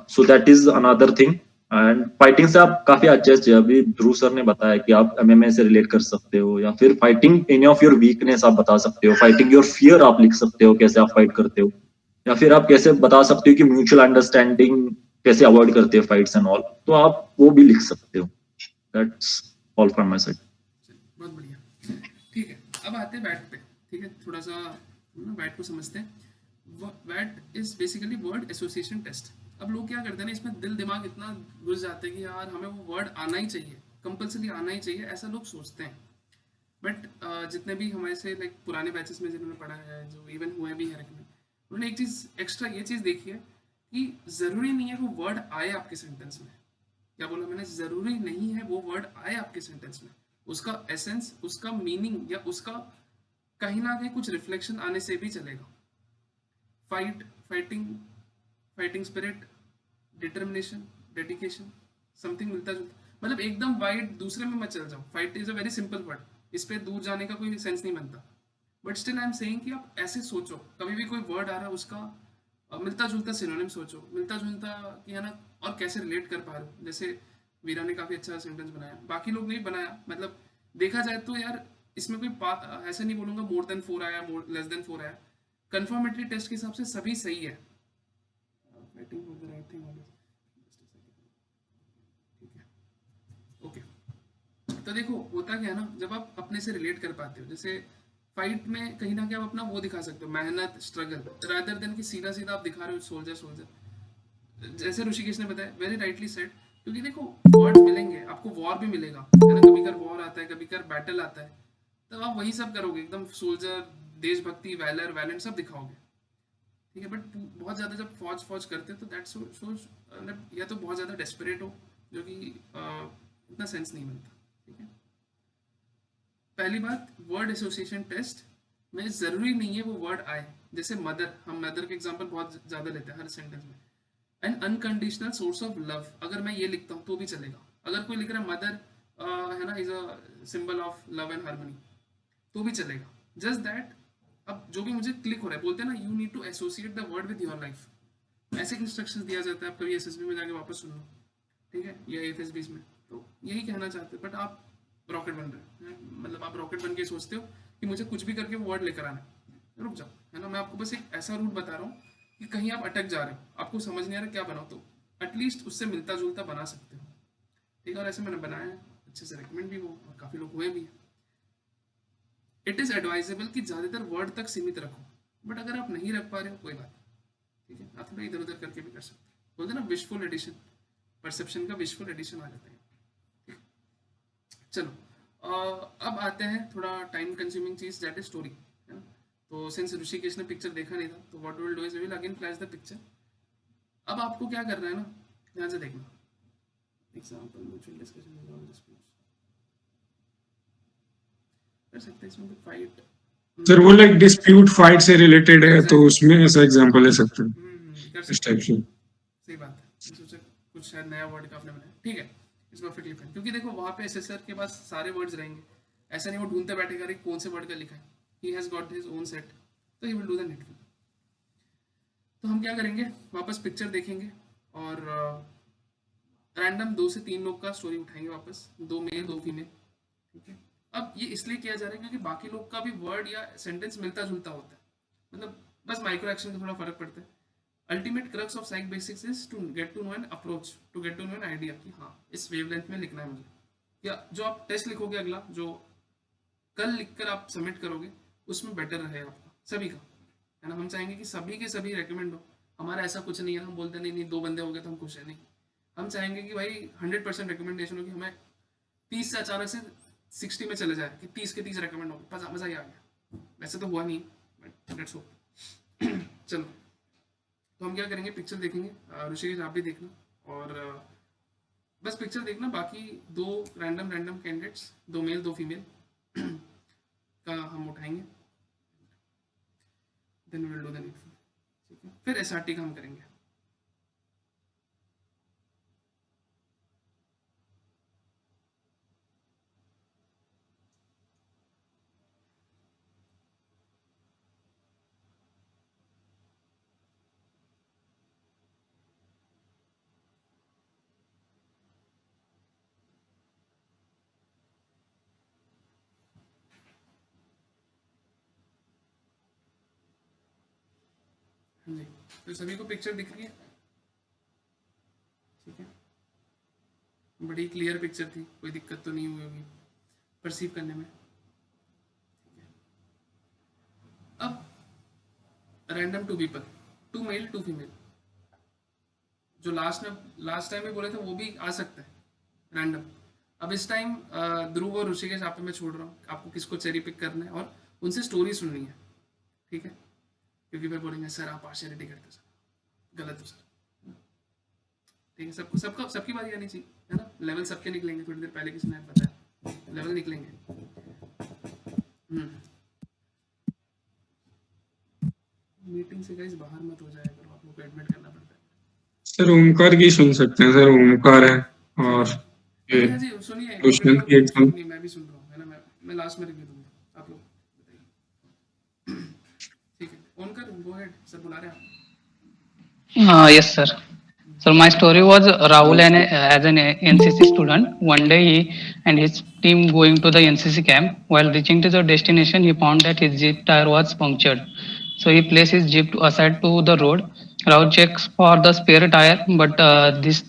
So that is another thing. And fighting से आप काफी अच्छे से, अभी ध्रुव सर ने बताया कि आप एमएमए से रिलेट कर सकते हो, या फिर fighting any of your weakness आप बता सकते हो, फाइटिंग योर फियर आप लिख सकते हो, कैसे आप फाइट करते हो, या फिर आप कैसे बता सकते हो कि म्यूचुअल अंडरस्टैंडिंग कैसे अवॉइड करते हो फाइट्स एंड ऑल, तो आप वो भी लिख सकते हो। That's all from my side. बहुत बढ़िया। ठीक है, अब आते हैं वैट पे। ठीक है, थोड़ा सा वैट को समझते हैं। वैट is basically word association test. अब लोग क्या करते हैं ना, इसमें दिल दिमाग इतना घुस जाते हैं कि यार हमें वो वर्ड आना ही चाहिए, कंपल्सरी आना ही चाहिए, ऐसा लोग सोचते हैं। बट जितने भी हमारे से लाइक पुराने बैचेस में जिन्होंने पढ़ा है, जो इवन हुए भी हैं में, उन्होंने एक चीज़ एक्स्ट्रा ये चीज़ देखी है कि ज़रूरी नहीं है वो वर्ड आए आपके सेंटेंस में। क्या बोला मैंने? ज़रूरी नहीं है वो वर्ड आए आपके सेंटेंस में, उसका एसेंस, उसका मीनिंग या उसका कहीं ना कहीं कुछ रिफ्लेक्शन आने से भी चलेगा। Fighting fighting spirit, determination, dedication, something मिलता जुलता, मतलब एकदम वाइड दूसरे में मत चल जाओ। Fight is a very simple word, इस पे दूर जाने का कोई सेंस नहीं बनता। But still I am saying कि आप ऐसे सोचो, कभी भी कोई वर्ड आ रहा है उसका मिलता जुलता सिनोनिम सोचो, मिलता जुलता कि है ना, और कैसे रिलेट कर पा रहे हो। जैसे वीरा ने काफ़ी अच्छा सेंटेंस बनाया, बाकी लोग नहीं बनाया। मतलब देखा जाए तो यार इसमें कोई ऐसा नहीं बोलूँगा मोर देन 4 आया, मोर लेस देन 4 आया। कंफर्मेटरी टेस्ट के हिसाब से सभी सही है। Writing for the right thing always. ठीक है, ओके। तो देखो होता क्या है ना, जब आप अपने से रिलेट कर पाते हो, जैसे फाइट में कहीं ना कहीं आप अपना वो दिखा सकते हो, मेहनत, स्ट्रगल, रादर देन कि सीधा सीधा आप दिखा रहे हो सोल्जर सोल्जर। जैसे ऋषिकेश ने बताया, वेरी राइटली सेड, क्योंकि देखो वर्ड्स मिलेंगे आपको, वॉर भी मिलेगा है ना, कभी कर वॉर आता है, कभी कर बैटल आता है, तब आप वही सब करोगे, एकदम सोल्जर, देशभक्ति, वैलर, वैलेंट सब दिखाओगे। ठीक है, बट बहुत ज़्यादा जब फौज फौज करते हैं तो दैट शोज या तो बहुत ज़्यादा डेस्परेट हो, जो कि इतना सेंस नहीं बनता। ठीक है, पहली बात, वर्ड एसोसिएशन टेस्ट मैं जरूरी नहीं है वो वर्ड आए। जैसे मदर, हम मदर का एग्जांपल बहुत ज्यादा लेते हैं हर सेंटेंस में। N unconditional source of love, अगर मैं ये लिखता हूँ तो भी चलेगा। अगर कोई लिख रहा है मदर है ना is a symbol of love and harmony, तो भी चलेगा। जस्ट दैट अब जो भी मुझे क्लिक हो रहा है, बोलते हैं ना you need to associate the word with your life, ऐसे इंस्ट्रक्शंस दिया जाता है। आप कभी एसएसबी में जाके वापस सुन लो, ठीक है, या एफएसबी में, तो यही कहना चाहते हैं। बट आप रॉकेट बन रहे हैं, मतलब आप रॉकेट बन के सोचते हो कि मुझे कुछ भी करके वो वर्ड लेकर आना है। रुक जाओ, है ना, मैं आपको बस एक ऐसा रूट बता रहा हूँ कि कहीं आप अटक जा रहे हो, आपको समझ नहीं आ रहा क्या बनाओ, तो एटलीस्ट उससे मिलता जुलता बना सकते हो, ठीक है। और ऐसे मैंने बनाया है, अच्छे से रिकमेंड भी हो और काफ़ी लोग हुए भी हैं। इट इज़ एडवाइजेबल कि ज़्यादातर वर्ड तक सीमित रखो, बट अगर आप नहीं रख पा रहे हो कोई बात नहीं, ठीक है, आप थोड़ा इधर उधर करके भी कर सकते हो। बोलते हैं ना विशफुल एडिशन, परसेप्शन का विशफुल एडिशन आ जाता है, ठीक है। चलो अब आते हैं थोड़ा time consuming cheese, that is story, है ना। तो सिंस ऋषिकेश ने पिक्चर देखा नहीं था, तो what will do is we will again flash the picture. अब आपको क्या करना है ना, ध्यान से देखना। एग्जांपल म्यूचुअल डिस्कशन कर सकते हैं इसमें, फाइट सर वो लाइक डिस्प्यूट फाइट से रिलेटेड है, तो उसमें ऐसा एग्जांपल ले सकते हैं कर इस सकते टाइप से। सही बात है। मैं सोचा कुछ शायद नया वर्ड का आपने बनाया, ठीक है, इस परफेक्टली फाइन। क्योंकि देखो वहाँ पे एसएसआर के पास सारे वर्ड्स रहेंगे, ऐसा नहीं वो ढूंढते बैठेगा अरे कौन से वर्ड का लिखा है। He has got his own set, तो he will do the network. तो हम क्या करेंगे, वापस पिक्चर देखेंगे और रैंडम 2 से 3 लोग का स्टोरी उठाएंगे वापस, 2 मेल 2 फीमेल, ठीक है। अब ये इसलिए किया जा रहा है क्योंकि बाकी लोग का भी वर्ड या सेंटेंस मिलता जुलता होता है, मतलब बस माइक्रो एक्शन का थोड़ा फर्क पड़ता है। Ultimate crux of psych basics is to get to know an approach, to get to know an idea कि हाँ इस वेवलेंथ में लिखना है मुझे। या जो आप टेस्ट लिखोगे अगला, जो कल लिखकर आप सबमिट करोगे, उसमें बेटर रहे आपका सभी का, है ना। हम चाहेंगे कि सभी के सभी रेकमेंड हो। हमारा ऐसा कुछ नहीं है, हम बोलते नहीं 2 बंदे हो गए तो हम खुश है, नहीं। हम चाहेंगे कि भाई 100% रिकमेंडेशन हो, कि हमें 30 से अचानक से 60 में चले जाए कि 30 के 30 रेकमेंड हो, मजा ही आ गया। वैसे तो हुआ नहीं, बट लेट्स होप। चलो, तो हम क्या करेंगे, पिक्चर देखेंगे। ऋषिकेश आप भी देखना, और बस पिक्चर देखना। बाकी 2 रैंडम कैंडिडेट्स, 2 मेल 2 फीमेल का हम उठाएंगे, then we will do the next, ठीक है। फिर एसआरटी का हम करेंगे। जी, तो सभी को पिक्चर दिख रही है, ठीक है। बड़ी क्लियर पिक्चर थी, कोई दिक्कत तो नहीं हुई होगी परसीव करने में, ठीक है। अब रैंडम 2 पीपल, 2 मेल 2 फीमेल, जो लास्ट टाइम में बोले थे वो भी आ सकता है रैंडम। अब इस टाइम ध्रुव और ऋषिकेश आप पे मैं छोड़ रहा हूँ, आपको किसको चेरी पिक करना है और उनसे स्टोरी सुननी है, ठीक है। क्योंकि फिर बोलेंगे सर आप पार्शियलिटी करते सर, गलत हो सर, ठीक है। सबकी बारी आनी चाहिए, है ना। लेवल सबके निकलेंगे, थोड़ी देर पहले किसी ने बताया लेवल निकलेंगे। मीटिंग से गाइस बाहर मत हो जाया करो, आप लोग को एडमिट करना पड़ता है। सर ओमकार की सुन सकते हैं, सर ओमकार है, और ये हाँ जी सुनिए, दुष्यंत की एक सुन। मैं भी सुन रहा हूँ, है ना। मैं लास्ट में रिव्यू दूंगा, आप लोग बताइए, ठीक है। ओमकार गो अहेड, सर बुला रहे हैं आप। Yes, sir. So my story was Rahul and as an NCC student. One day he and his team going to the NCC camp. While reaching to the destination, he found that his jeep tire was punctured. So he placed his jeep aside to the road. Rahul checks for the spare tire, but this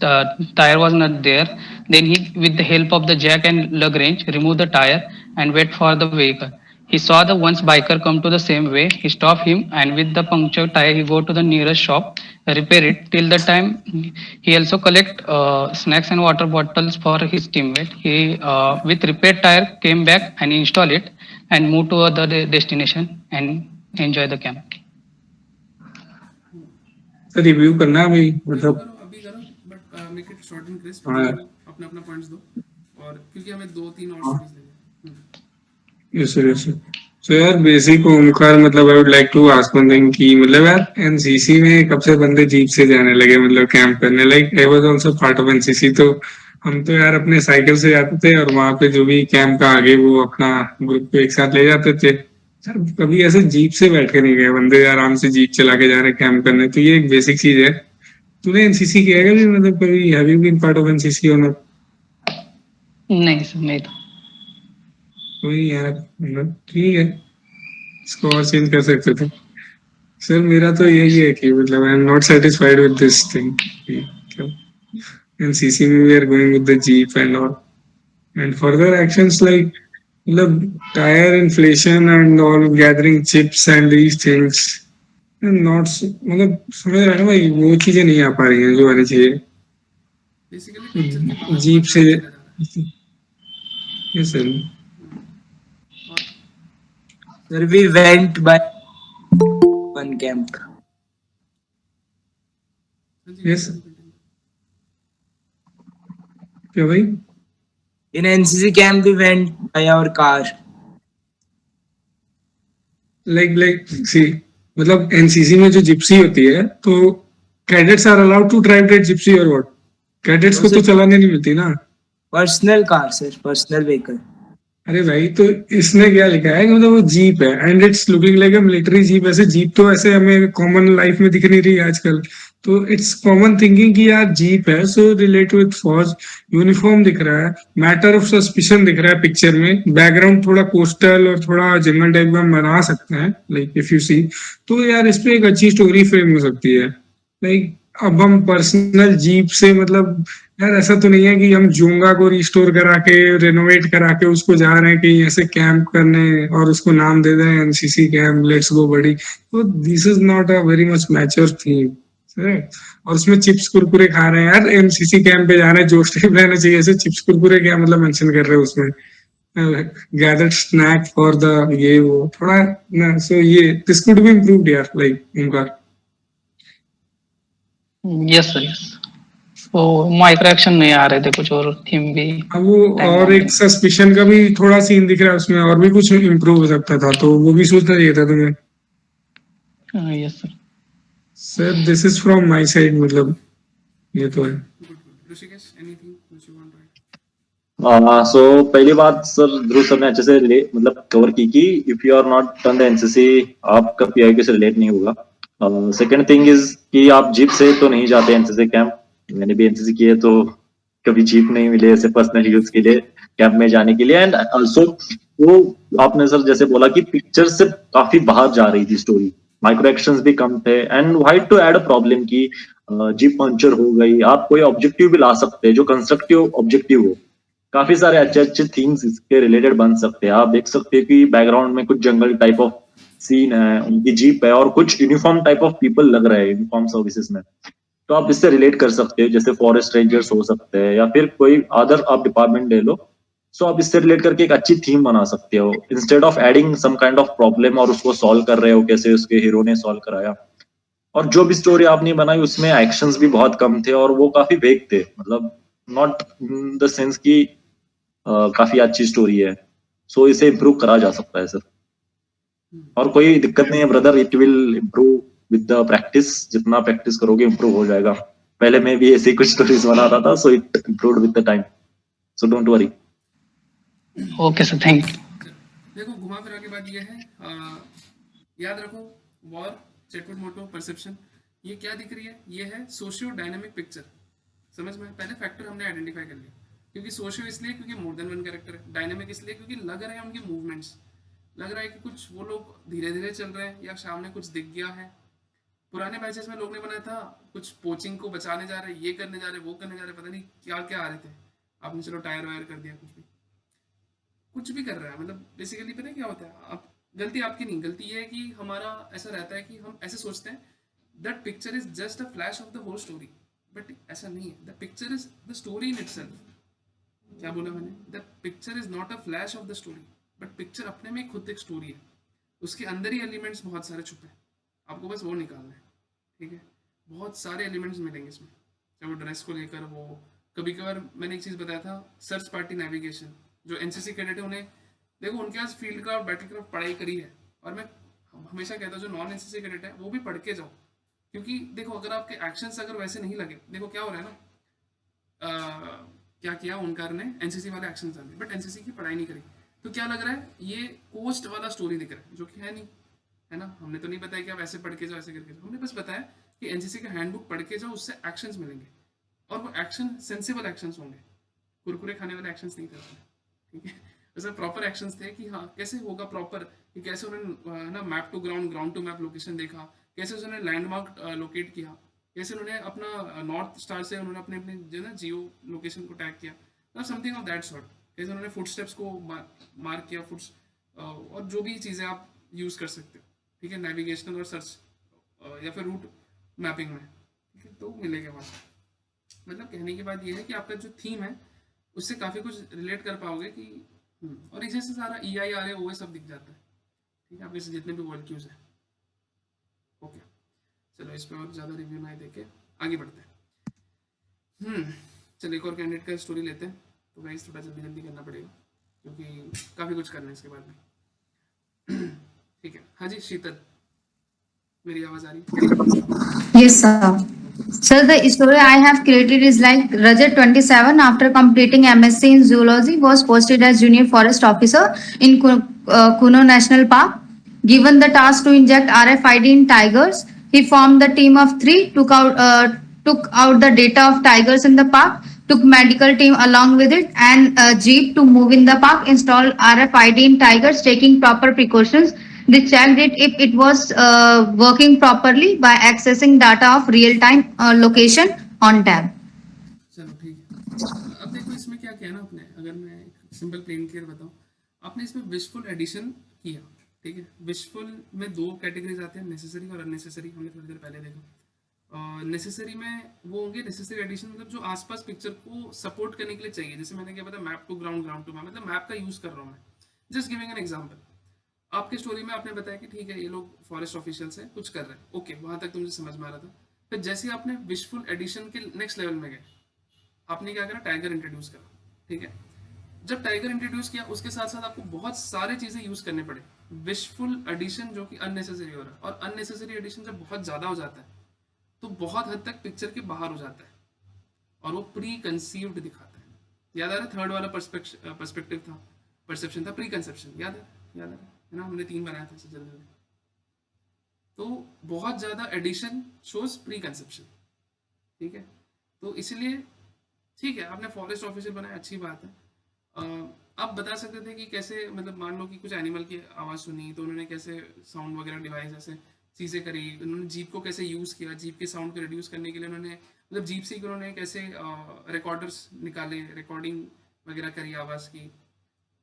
tire was not there. Then he, with the help of the jack and lug wrench, removed the tire and wait for the vehicle. He saw the once biker come to the same way. He stopped him and with the punctured tire, he go to the nearest shop, repair it. Till the time, he also collect snacks and water bottles for his teammate. He with repaired tire came back and install it and move to the destination and enjoy the camp. Sir review करना है अभी, मतलब अभी करो, but make it short and crisp. हाँ। अपना points दो, और क्योंकि हमें 2-3 और स्टोरीज लेंगे। Yes sir, yes sir. So यार बेसिक ओमकार मतलब I would like to ask one thing कि मतलब यार एनसीसी में कब से बंदे जीप से जाने लगे मतलब कैंप करने, like I was also part of NCC. तो हम तो यार अपने साइकिल से जाते थे और वहां पे जो भी कैंप का आगे वो अपना ग्रुप को एक साथ ले जाते थे यार। कभी ऐसे जीप से बैठ के नहीं गए बंदे, आराम से जीप चला के जा रहे कैंप करने, तो ये एक बेसिक चीज है। तूने एनसीसी किया है कभी, मतलब कभी have you been part of NCC और नॉट? नहीं सर, नहीं था। कोई यार मतलब ठीक है, इसको और चेंज कर सकते थे। सर मेरा तो यही है कि मतलब I am not satisfied with this thing. NCC में we are going with the jeep and all, and further actions like मतलब tyre inflation and all, gathering chips and these things not, मतलब समझ रहे हैं ना भाई, वो चीजें नहीं आ पा रही हैं जो आनी चाहिए बेसिकली पिक्चर के बाहर जीप बहुत से। काम चला जा रहा है। Yes sir. और Sir, we went by one camp. हाँ जी, यस continue। क्या भाई? In NCC camp, we went by our car. Like see, मतलब एनसीसी में जो जिप्सी होती है तो cadets are allowed to drive that Gypsy और व्हाट? कैडेट्स को तो चलाने नहीं मिलती ना। Personal car, sir. Personal vehicle. अरे भाई तो इसने क्या लिखा है कि मतलब वो जीप है and it's looking like a military jeep. ऐसे जीप तो ऐसे हमें कॉमन लाइफ में दिख नहीं रही आजकल, तो इट्स कॉमन थिंकिंग कि यार जीप है सो रिलेट विद फौज, यूनिफॉर्म दिख रहा है, मैटर ऑफ सस्पिशन दिख रहा है पिक्चर में, बैकग्राउंड थोड़ा कोस्टल और थोड़ा जंगल टाइप का बना सकते हैं लाइक इफ यू सी, तो यार इस पे एक अच्छी स्टोरी फ्रेम हो सकती है। लाइक अब हम पर्सनल जीप से मतलब यार ऐसा तो नहीं है कि हम जोंगा को रिस्टोर करा के रेनोवेट करा के उसको जा रहे हैं कि ऐसे कैंप करने और उसको नाम दे दें एनसीसी कैंप, लेट्स गो बड़ी। तो this is not a very much mature theme. और उसमें चिप्स कुरकुरे खा रहे हैं यार, एनसीसी कैंप पे जा रहे हैं, जोश टाइप रहना चाहिए। ऐसे चिप्स कुरकुरे क्या मतलब मेंशन कर रहे हैं उसमें, गैदर्ड स्नैक फॉर द ये वो थोड़ा ना, सो ये दिस कुड बी इम्प्रूव्ड यार लाइक उनका। Yes sir, yes. तो माइक्रो एक्शन नहीं आ रहे थे कुछ, और थीम भी अब वो टाइम और एक सस्पिशन का भी थोड़ा सीन दिख रहा है उसमें, और भी कुछ इम्प्रूव हो सकता था, तो वो भी सोचना चाहिए था तुम्हें। Yes sir. Sir this is from my side, मतलब ये तो है। Good good. Rishikesh, anything which you want to add? So पहली बात सर, ध्रुव सर ने अच्छे से मतलब कवर की कि if you are not done the NCC आपका पीआईक्यू से रिलेट नहीं होगा। सेकंड थिंग इज कि आप जीप से तो नहीं जाते एनसीसी कैंप, मैंने भी एनसीसी किया है तो कभी जीप नहीं मिले ऐसे पर्सनल यूज के लिए कैंप में जाने के लिए। एंड ऑल्सो वो आपने सर जैसे बोला कि पिक्चर से काफी बाहर जा रही थी स्टोरी, माइक्रो एक्शंस भी कम थे, and why to add a problem की जीप पंचर हो गई। आप कोई ऑब्जेक्टिव भी ला सकते हैं जो कंस्ट्रक्टिव ऑब्जेक्टिव हो, काफी सारे अच्छे अच्छे थीम्स इसके रिलेटेड बन सकते हैं। आप देख सकते हैं कि बैकग्राउंड में कुछ जंगल टाइप ऑफ सीन है, उनकी जीप है और कुछ यूनिफॉर्म टाइप ऑफ पीपल लग रहे हैं यूनिफॉर्म सर्विसेज में, तो आप इससे रिलेट कर सकते हो। जैसे फॉरेस्ट रेंजर्स हो सकते हैं या फिर कोई अदर आप डिपार्टमेंट ले लो, सो आप इससे रिलेट करके एक अच्छी थीम बना सकते हो instead of adding some kind of problem और उसको सॉल्व कर रहे हो कैसे उसके हीरो ने सॉल्व कराया। और जो भी स्टोरी आपने बनाई उसमें एक्शंस भी बहुत कम थे और वो काफी वेग थे, मतलब नॉट इन द सेंस की काफी अच्छी स्टोरी है। सो इसे इम्प्रूव करा जा सकता है सर, और कोई दिक्कत नहीं है brother, it will improve with the practice. जितना प्रैक्टिस करोगे इम्प्रूव हो जाएगा। पहले मैं भी ऐसी कुछ स्टोरीज बनाता था, so it improved with the time, so don't worry. Okay sir, thank you. देखो घुमा फिरा के बाद ये है, याद रखो, वॉर, चेटवुड मोटो, परसेप्शन, ये क्या दिख रही है? ये है सोशियो डायनामिक पिक्चर। समझ में? पहले फैक्टर हमने आइडेंटिफाई कर लिया, क्योंकि सोशियो इसलिए क्योंकि मोर देन वन कैरेक्टर है, डायनामिक इसलिए क्योंकि लग रहे हैं उनके मूवमेंट्स, लग रहा है कि कुछ वो लोग धीरे धीरे चल रहे हैं या सामने कुछ दिख गया है। पुराने बैचेस में लोग ने बनाया था कुछ पोचिंग को बचाने जा रहे, ये करने जा रहे, वो करने जा रहे, पता नहीं क्या क्या आ रहे थे। आपने चलो टायर वायर कर दिया, कुछ भी कर रहा है। मतलब बेसिकली पता है क्या होता है? आप गलती आपकी नहीं, गलती ये है कि हमारा ऐसा रहता है कि हम ऐसे सोचते हैं that picture is just a flash of the whole story, but ऐसा नहीं है। The picture is the story in itself. क्या बोला मैंने? The picture is not a flash of the story, but picture अपने में खुद एक स्टोरी है, उसके अंदर ही एलिमेंट्स बहुत सारे छुपे हैं, आपको बस वो निकालना है। ठीक है, बहुत सारे एलिमेंट्स मिलेंगे इसमें, चाहे वो ड्रेस को लेकर हो। कभी कभार मैंने एक चीज़ बताया था, सर्च पार्टी नेविगेशन, जो एनसीसी कैडेट है उन्हें देखो उनके पास फील्ड क्राफ्ट बैटलक्राफ्ट पढ़ाई करी है, और मैं हमेशा कहता हूँ जो नॉन एनसीसी कैडेट है वो भी पढ़ के जाओ, क्योंकि देखो अगर आपके एक्शंस अगर वैसे नहीं लगे, देखो क्या हो रहा है ना, क्या किया ओंकार ने, एनसीसी वाले एक्शन डाले बट एनसीसी की पढ़ाई नहीं करी, तो क्या लग रहा है ये कोस्ट वाला स्टोरी दिख रहा है, जो कि है नहीं, है ना। हमने तो नहीं बताया कि आप ऐसे पढ़ के जाओ ऐसे करके जाओ, हमने बस बताया कि एनसीसी का हैंडबुक पढ़ के जाओ, उससे एक्शंस मिलेंगे और वो एक्शन सेंसिबल एक्शंस होंगे, कुरकुरे खाने वाले एक्शंस नहीं करते, ठीक है। वैसे प्रॉपर एक्शंस थे कि हाँ कैसे होगा प्रॉपर, कि कैसे उन्होंने ना map to ground, ground to map location देखा, कैसे उन्होंने लैंडमार्क लोकेट किया, कैसे उन्होंने अपना नॉर्थ स्टार से उन्होंने अपने अपने जो ना जियो लोकेशन को टैग किया, मतलब समथिंग ऑफ दैट सॉर्ट, कैसे उन्होंने फुटस्टेप्स को मार्क किया, और जो भी चीज़ें आप यूज़ कर सकते हो, ठीक है, नेविगेशनल और सर्च या फिर रूट मैपिंग में, ठीक है, तो मिलेगा वहाँ। मतलब कहने की बात यह है कि आपका जो थीम है उससे काफ़ी कुछ रिलेट कर पाओगे कि और इसी से सारा EIRA OA सब दिख जाता है, ठीक है, आपके से जितने भी वर्ड है। ओके चलो इस पर और ज़्यादा रिव्यू ना देके आगे बढ़ते हैं। चलो एक और कैंडिडेट का स्टोरी लेते हैं, तो गाइस थोड़ा जल्दी जल्दी करना पड़ेगा क्योंकि काफ़ी कुछ करना है इसके बाद में। ठीक है, हाँ जी शीतल, मेरी आवाज़ आ रही है? Yes, sir. Sir, the story I have created is like Rajat 27, after completing MSc in zoology, was posted as junior forest officer in Kuno National Park. Given the task to inject RFID in tigers, he formed the team of 3, took out the data of tigers in the park, took medical team along with it, and a jeep to move in the park, installed RFID in tigers, taking proper precautions. They checked it if it was working properly by accessing data of real-time location on tab. चलो ठीक है, अब देखो इसमें क्या किया ना आपने, अगर मैं एक सिंपल प्लेन क्लियर बताऊं, आपने इसमें विशफुल एडिशन किया, ठीक है। विशफुल में 2 कैटेगरीज आते हैं, नेसेसरी और अननेसेसरी, हमने थोड़ी देर पहले देखा। नेसेसरी में वो होंगे नेसेसरी एडिशन, मतलब जो आसपास पिक्चर को सपोर्ट करने के लिए चाहिए, जैसे मैंने क्या बताया map to ground, ground to map, मतलब मैप का यूज़ कर रहा हूँ मैं। जस्ट गिविंग एन एग्जाम्पल, आपके स्टोरी में आपने बताया कि ठीक है ये लोग फॉरेस्ट ऑफिशियल्स हैं, कुछ कर रहे हैं, ओके वहां तक तो मुझे समझ में आ रहा था। फिर जैसे आपने विशफुल एडिशन के नेक्स्ट लेवल में गए, आपने क्या करा, टाइगर इंट्रोड्यूस करा, ठीक है। जब टाइगर इंट्रोड्यूस किया उसके साथ साथ आपको बहुत सारे चीजें यूज करने पड़े। विशफुल एडिशन जो कि अननेसेसरी हो रहा है, और अननेसेसरी एडिशन जब बहुत ज्यादा हो जाता है तो बहुत हद तक पिक्चर के बाहर हो जाता है और वो प्री कंसीव्ड दिखाता है। याद आ रहा है, थर्ड वाला पर्सपेक्टिव था, परसेप्शन था, प्री कंसेप्शन, याद है ना, हमने 3 बनाया था जल्दी जल्दी। तो बहुत ज्यादा एडिशन शोज प्री कंसेप्शन, ठीक है। तो इसलिए ठीक है आपने फॉरेस्ट ऑफिसर बनाया, अच्छी बात है। आप बता सकते थे कि कैसे, मतलब मान लो कि कुछ एनिमल की आवाज़ सुनी तो उन्होंने कैसे साउंड वगैरह डिवाइस ऐसे चीज़ें करी, उन्होंने जीप को कैसे यूज़ किया, जीप के साउंड को रिड्यूस करने के लिए उन्होंने, मतलब जीप से उन्होंने कैसे रिकॉर्डर्स निकाले, रिकॉर्डिंग वगैरह करी आवाज़ की।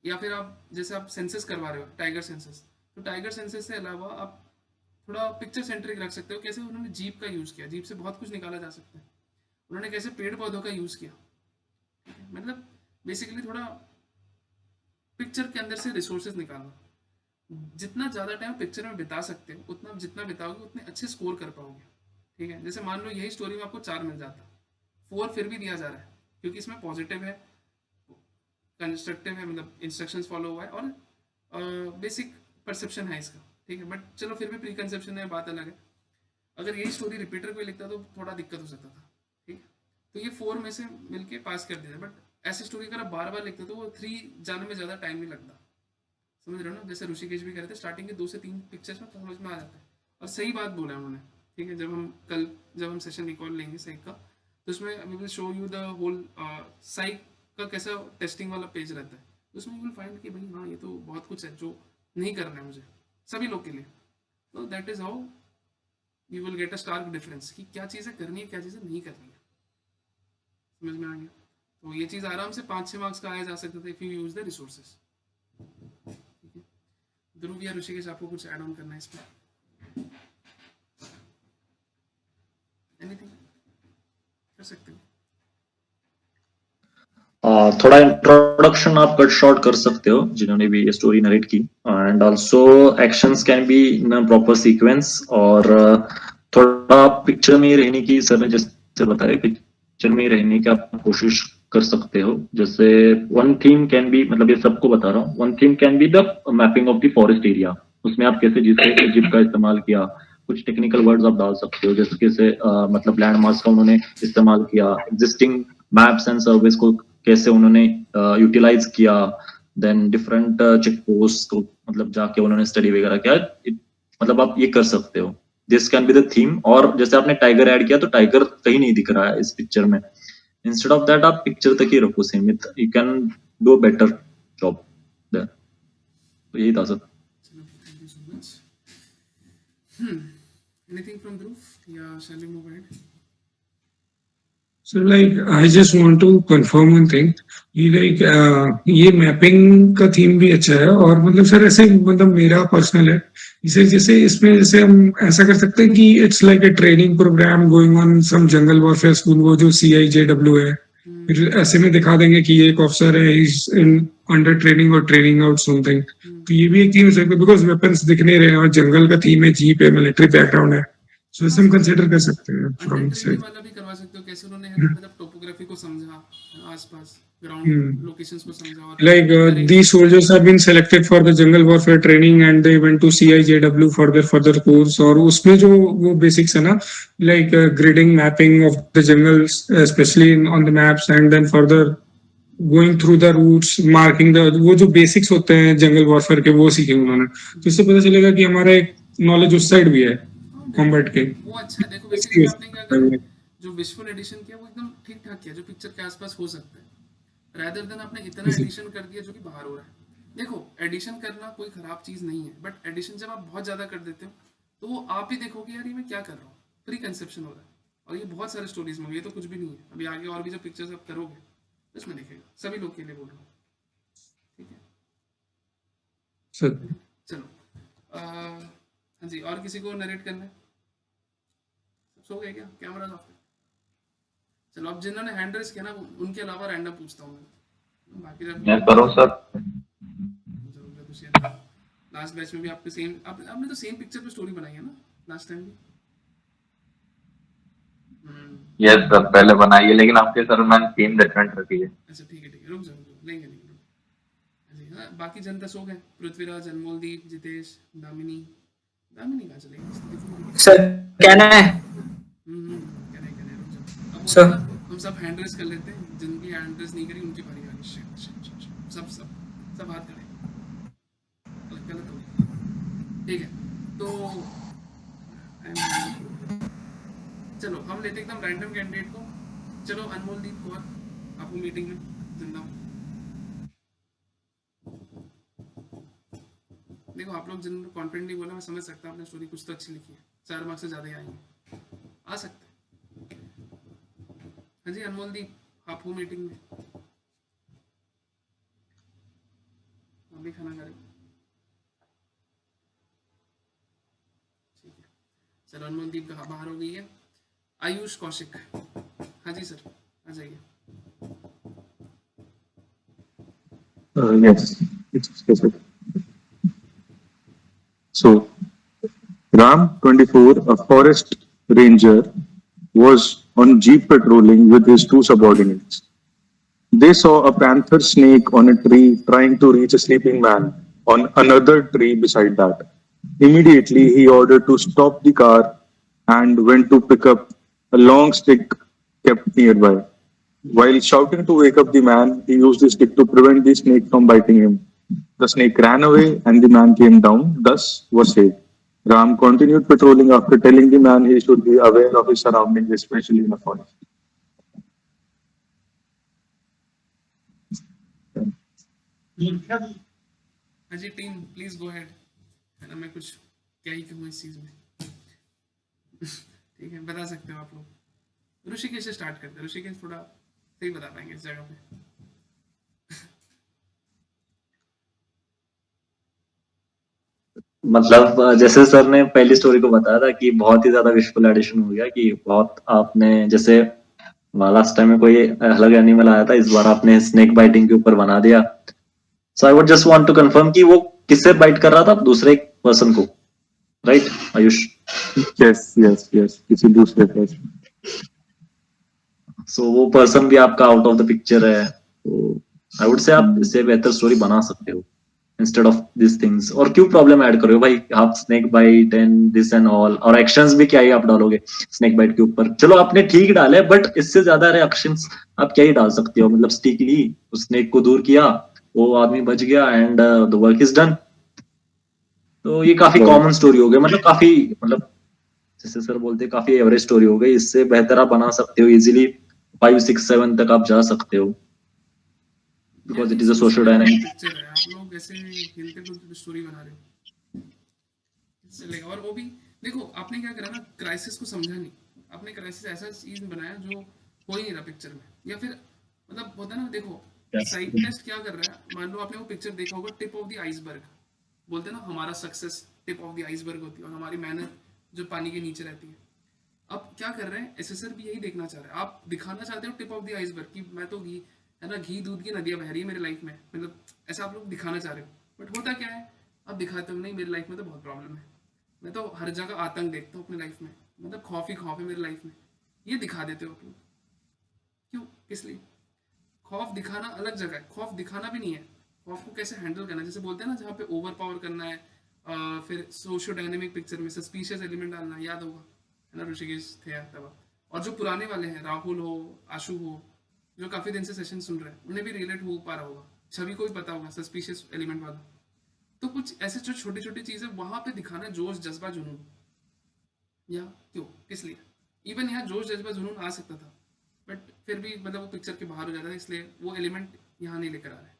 या फिर आप जैसे आप सेंसस करवा रहे हो, टाइगर सेंसस, तो टाइगर सेंसस से अलावा आप थोड़ा पिक्चर सेंट्रिक रख सकते हो, कैसे उन्होंने जीप का यूज़ किया, जीप से बहुत कुछ निकाला जा सकता है, उन्होंने कैसे पेड़ पौधों का यूज़ किया, मतलब बेसिकली थोड़ा पिक्चर के अंदर से रिसोर्सेज निकालना। जितना ज़्यादा टाइम पिक्चर में बिता सकते हो, उतना जितना बिताओगे उतने अच्छे स्कोर कर पाओगे, ठीक है। जैसे मान लो यही स्टोरी में आपको 4 मिल जाता, 4 फिर भी दिया जा रहा है क्योंकि इसमें पॉजिटिव है, कंस्ट्रक्टिव है, मतलब इंस्ट्रक्शंस फॉलो हुआ है, और बेसिक परसेप्शन है इसका, ठीक है। बट चलो फिर भी प्री कंसेप्शन है, बात अलग है। अगर यही स्टोरी रिपीटर कोई लिखता तो थोड़ा दिक्कत हो सकता था, ठीक है। तो ये 4 में से मिलके पास कर दिया, बट ऐसी स्टोरी अगर आप बार बार लिखते तो वो 3 जाने में ज़्यादा टाइम नहीं लगता, समझ रहे हो ना। जैसे ऋषिकेश भी कह रहे थे, स्टार्टिंग के 2 से 3 पिक्चर्स में तो समझ में आ जाता है, और सही बात बोला है उन्होंने, ठीक है। जब हम सेशन रिकॉर्ड लेंगे साइक का, तो उसमें we will show you the whole psych का कैसा टेस्टिंग वाला पेज रहता है, तो उसमें यू विल फाइंड कि भाई हाँ ये तो बहुत कुछ है जो नहीं करना है मुझे, सभी लोग के लिए। तो that is how you will get a stark difference कि क्या चीज़ें करनी है, क्या चीज़ें नहीं करनी है, समझ में आ गया। तो ये चीज़ आराम से 5-6 मार्क्स का आया जा सकता था if you use the resources, ठीक है। ध्रुव या ऋषिकेश आपको कुछ ऐड ऑन करना है इसमें, एनीथिंग कर सकते हो? थोड़ा इंट्रोडक्शन आप कट शॉर्ट कर सकते हो जिन्होंने भी ये स्टोरी नरेट की, and also actions can be in proper sequence, और थोड़ा पिक्चर में रहने की, सर ने जैसे बताया पिक्चर में रहने की आप कोशिश कर सकते हो। जैसे वन थीम कैन बी, मतलब ये सबको बता रहा हूँ, one theme can be the mapping of the forest area. उसमें आप कैसे जिप का इस्तेमाल किया, कुछ टेक्निकल वर्ड्स आप डाल सकते हो, जैसे कैसे मतलब लैंडमार्क्स का उन्होंने इस्तेमाल किया, एग्जिस्टिंग मैप्स एंड सर्विस को कैसे उन्होंने यूटिलाइज किया, देन डिफरेंट चेक पोस्ट को मतलब जाके उन्होंने स्टडी वगैरह किया। मतलब आप ये कर सकते हो, this can be the theme. और जैसे आपने टाइगर ऐड किया तो टाइगर कहीं नहीं दिख रहा है इस पिक्चर में, इंस्टेड ऑफ दैट आप पिक्चर तक ही रखो सीमित, you can do better job there. तो यही था sir. Thank you so much. Anything from Dhruv या shall we move ahead? So like I just want to confirm one thing, ये like ये मैपिंग का थीम भी अच्छा है, और मतलब सर ऐसे मतलब मेरा पर्सनल है इसे, जैसे इसमें जैसे हम ऐसा कर सकते हैं कि it's like a training program going on some jungle warfare school, वो जो CIJW है, फिर ऐसे में दिखा देंगे कि ये एक ऑफिसर है, इज इन अंडर ट्रेनिंग और ट्रेनिंग आउट समथिंग। तो ये भी एक थीम हो सकती है, बिकॉज वेपन्स दिख नहीं रहे हैं और जंगल का थीम है, जीप है, मिलिट्री बैकग्राउंड है, सो ऐसे हम कंसिडर कर सकते हैं फ्रॉम ट्रेनिंग वाला भी करवा सकते हो, कैसे उन्होंने मतलब टोपोग्राफी को समझा, आसपास ग्राउंड लोकेशंस को समझा, और like these soldiers have been selected for the jungle warfare training and they went to CIJW for their further course, और उसमें जो वो basics है ना, like grading, mapping of the jungles, especially on the maps, and then further going through the routes, marking the, वो जो basics होते हैं jungle warfare के, वो सीखे उन्होंने। तो इससे पता चलेगा कि हमारा एक knowledge उस साइड भी है कॉम्बैट के। वो अच्छा है। देखो बेसिकली आपने क्या करा, जो विजुअल एडिशन किया वो एकदम ठीक ठाक किया, जो पिक्चर के आसपास हो सकता है, rather than आपने इतना एडिशन कर दिया जो कि बाहर हो रहा है। देखो एडिशन करना कोई खराब चीज नहीं है, बट एडिशन जब आप बहुत ज्यादा कर देते हो तो वो आप ही देखोगे यार ये मैं क्या कर रहा हूँ, प्री कंसेप्शन हो रहा है। और ये बहुत सारे स्टोरीज में, ये तो कुछ भी नहीं है, अभी आगे और भी जो पिक्चर्स आप करोगे उसमें देखेगा, सभी लोग के लिए बोल रहा हूँ, ठीक है सर। चलो हाँ जी, और किसी को नरेट करना है? सो गए क्या? कैमरा ऑफ है। चलो अब जिन्होंने हैंड रेस किया ना उनके अलावा रैंडम पूछता हूँ मैं, बाकी मैं करो सर। लास्ट बैच में भी आपके सेम, आपने तो सेम पिक्चर पे स्टोरी बनाई है ना लास्ट टाइम भी? यस सर, पहले बनाई है, लेकिन आपके सर मैंने थीम डिफरेंट रखी है। अच्छा ठीक है रुक जाओ, लेंगे। हाँ बाकी जनता सो गए, पृथ्वीराज, अनमोलदीप, जितेश, दामिनी कहाँ चले गए? सर कहना है रुक जाओ। सर हम सब हैंड रेस कर लेते हैं, जिनकी हैंड रेस नहीं करी उनकी बारी आ गई। सब हाथ करें, गलत हो, ठीक है। तो चलो हम लेते एकदम रैंडम कैंडिडेट को। चलो अनमोलदीप कौर, आपको मीटिंग में जिंदा हूँ। देखो आप लोग जिन्होंने कॉन्फिडेंटली बोला, मैं समझ सकता हूँ आपने स्टोरी कुछ तो अच्छी लिखी है, 4 मार्क्स से ज़्यादा ही आएंगे, आ सकते हैं। हाँ जी अनमोलदीप, आप हो मीटिंग में, आप भी खाना खा रहे हो? ठीक है चलो, अनमोलदीप कहाँ बाहर हो गई है। आयुष कौशिक, हाँ जी सर आ जाइए। Yes. So, Ram 24, a forest ranger, was on jeep patrolling with his 2 subordinates. They saw a panther snake on a tree trying to reach a sleeping man on another tree beside that. Immediately, he ordered to stop the car and went to pick up a long stick kept nearby. While shouting to wake up the man, he used the stick to prevent the snake from biting him. The snake ran away and the man came down, thus was saved. Ram continued patrolling after telling the man he should be aware of his surroundings, especially in a forest. हाँ जी team please go ahead, है ना, मैं कुछ क्या ही कहूँ इस चीज़ में। ठीक है बता सकते हो आप लोग। ऋषिकेश से स्टार्ट करते हैं, ऋषिकेश थोड़ा सही बता पाएंगे इस जगह पे। मतलब जैसे सर ने पहली स्टोरी को बताया था कि बहुत ही ज्यादा विजुअल एडिशन हो गया, कि बहुत आपने जैसे लास्ट टाइम में कोई अलग एनिमल आया था, इस बार आपने स्नेक बाइटिंग के ऊपर बना दिया। So I would just want to confirm कि वो किससे बाइट कर रहा था, दूसरे पर्सन को, राइट आयुष? Yes, किसी दूसरे पर्सन। सो वो पर्सन भी आपका आउट ऑफ द पिक्चर है, तो आई वुड से आप इससे बेहतर स्टोरी बना सकते हो इंस्टेड ऑफ दिस थिंग्स। और क्यों प्रॉब्लम ऐड कर रहे हो भाई, आप snake bite and this and all, और एक्शंस भी क्या ही आप डालोगे स्नेक बाइट के ऊपर। चलो आपने ठीक डाले, बट इससे ज्यादा रिएक्शंस आप क्या ही डाल सकते हो। मतलब स्टिक ली, उस स्नेक को दूर किया, वो आदमी बच गया and the work is done. तो ये काफी कॉमन स्टोरी हो गई, मतलब काफी, मतलब जैसे सर बोलते हैं काफी एवरेज स्टोरी हो गई। इससे बेहतर आप बना सकते हो इजीली, 5, 6, 7 तक आप जा सकते हो, because it is a social dynamic. Picture है, आप लोग ऐसे खेलते खेलते स्टोरी बना रहे हो, चलेगा। और वो भी देखो, आपने क्या करा ना, क्राइसिस को समझा नहीं, आपने क्राइसिस ऐसा चीज बनाया जो हो ही नहीं रहा पिक्चर में। या फिर मतलब होता है ना, देखो साइकिलिस्ट क्या कर रहा है, मान लो आपने वो पिक्चर देखा होगा, टिप ऑफ द आइसबर्ग, बोलते हैं ना हमारा success tip of the iceberg होती है और हमारी मेहनत जो पानी के नीचे रहती है। अब क्या कर रहे हैं एसएसआर भी यही देखना चाह रहा है, आप दिखाना चाहते हो टिप ऑफ द आइसबर्ग कि मैं तो घी है ना, घी दूध की नदियां बह रही है मेरी लाइफ में, मतलब ऐसा आप लोग दिखाना चाह रहे हो। बट होता क्या है, आप दिखाते हो नहीं, मेरी लाइफ में तो बहुत प्रॉब्लम है, मैं तो हर जगह आतंक देखता हूँ अपनी लाइफ में, मतलब खौफ ही खौफ है मेरी लाइफ में, ये दिखा देते हो आप लोग। क्यों, किस लिए? खौफ दिखाना अलग जगह है, खौफ दिखाना भी नहीं है, खौफ को कैसे हैंडल करना है, जैसे बोलते हैं ना जहाँ पे ओवर पावर करना है, फिर सोशो डायनेमिक पिक्चर में सस्पिशियस एलिमेंट डालना, याद होगा है ना, ऋषिकेश थे तब। और जो पुराने वाले हैं, राहुल हो, आशु हो, जो काफी दिन से सेशन सुन रहे हैं, उन्हें भी रिलेट हो पा रहा होगा, छवि को भी पता होगा सस्पिशियस एलिमेंट वाला। तो कुछ ऐसे जो छोटी छोटी चीजें वहां पे दिखाना, जोश जज्बा जुनून, या क्यों, किस लिए? इवन यहाँ जोश जज्बा जुनून आ सकता था, बट फिर भी मतलब वो पिक्चर के बाहर हो जाता है, इसलिए वो एलिमेंट यहाँ नहीं लेकर आ रहे,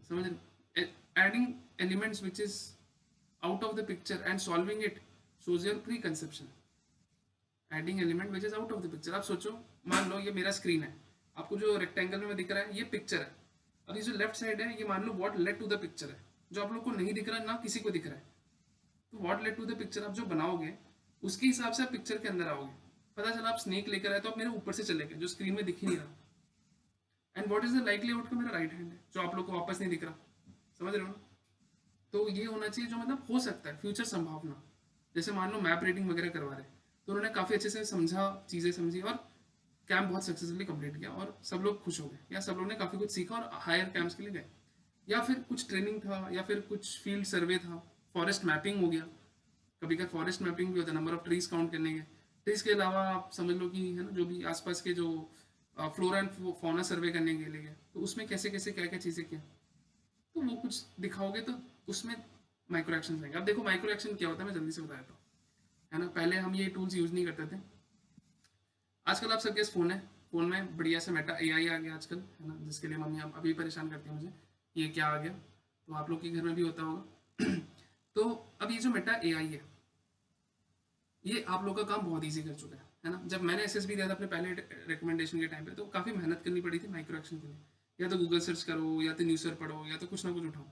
समझ रहे? Adding elements which is out of the picture and solving it shows your preconception. Adding element which is out of the picture. आप सोचो, मान लो ये मेरा स्क्रीन है, आपको जो रेक्टेंगल में दिख रहा है ये पिक्चर है, अब ये जो लेफ्ट साइड है ये मान लो what led to the picture है, जो आप लोग को नहीं दिख रहा है ना किसी को दिख रहा है। तो what led to the picture आप जो बनाओगे उसके हिसाब से आप पिक्चर के अंदर आओगे। पता चला आप स्नेक लेकर आए तो आप मेरे ऊपर से चले गए जो स्क्रीन में दिख ही नहीं रहा, and what is the likely outcome, मेरा राइट हैंड है जो आप लोग को वापस नहीं दिख रहा, समझ रहे हो ना? तो ये होना चाहिए जो मतलब हो सकता है फ्यूचर संभावना। जैसे मान लो मैप रीडिंग वगैरह करवा रहे, तो उन्होंने काफ़ी अच्छे से समझा, चीज़ें समझी और कैंप बहुत सक्सेसफुली कंप्लीट किया और सब लोग खुश हो गए, या सब लोगों ने काफ़ी कुछ सीखा और हायर कैंप्स के लिए गए, या फिर कुछ ट्रेनिंग था, या फिर कुछ फील्ड सर्वे था, फॉरेस्ट मैपिंग हो गया, कभी का फॉरेस्ट मैपिंग भी होता है, नंबर ऑफ ट्रीज काउंट करने के। ट्रीज के अलावा आप समझ लो कि है ना जो भी आसपास के जो फ्लोरा एंड फौना सर्वे करने के लिए, तो उसमें कैसे कैसे क्या क्या चीज़ें किया, तो वो कुछ दिखाओगे तो उसमें माइक्रो एक्शन आएंगे। अब देखो माइक्रो एक्शन क्या होता है, मैं जल्दी से बता देता हूँ, है ना। पहले हम ये टूल्स यूज नहीं करते थे, आजकल आप सबके फोन है, फोन में बढ़िया से मेटा एआई आ गया आजकल, है ना, जिसके लिए मम्मी अभी परेशान करती है मुझे, ये क्या आ गया, तो आप लोग के घर में भी होता होगा। तो अब ये जो मेटा एआई है, ये आप लोग का काम बहुत ईजी कर चुका है ना। जब मैंने एसएसबी दिया था अपने पहले रिकमेंडेशन के टाइम पे, तो काफ़ी मेहनत करनी पड़ी थी माइक्रो एक्शन के लिए, या तो गूगल सर्च करो, या तो न्यूज़र पढ़ो, या तो कुछ ना कुछ उठाओ,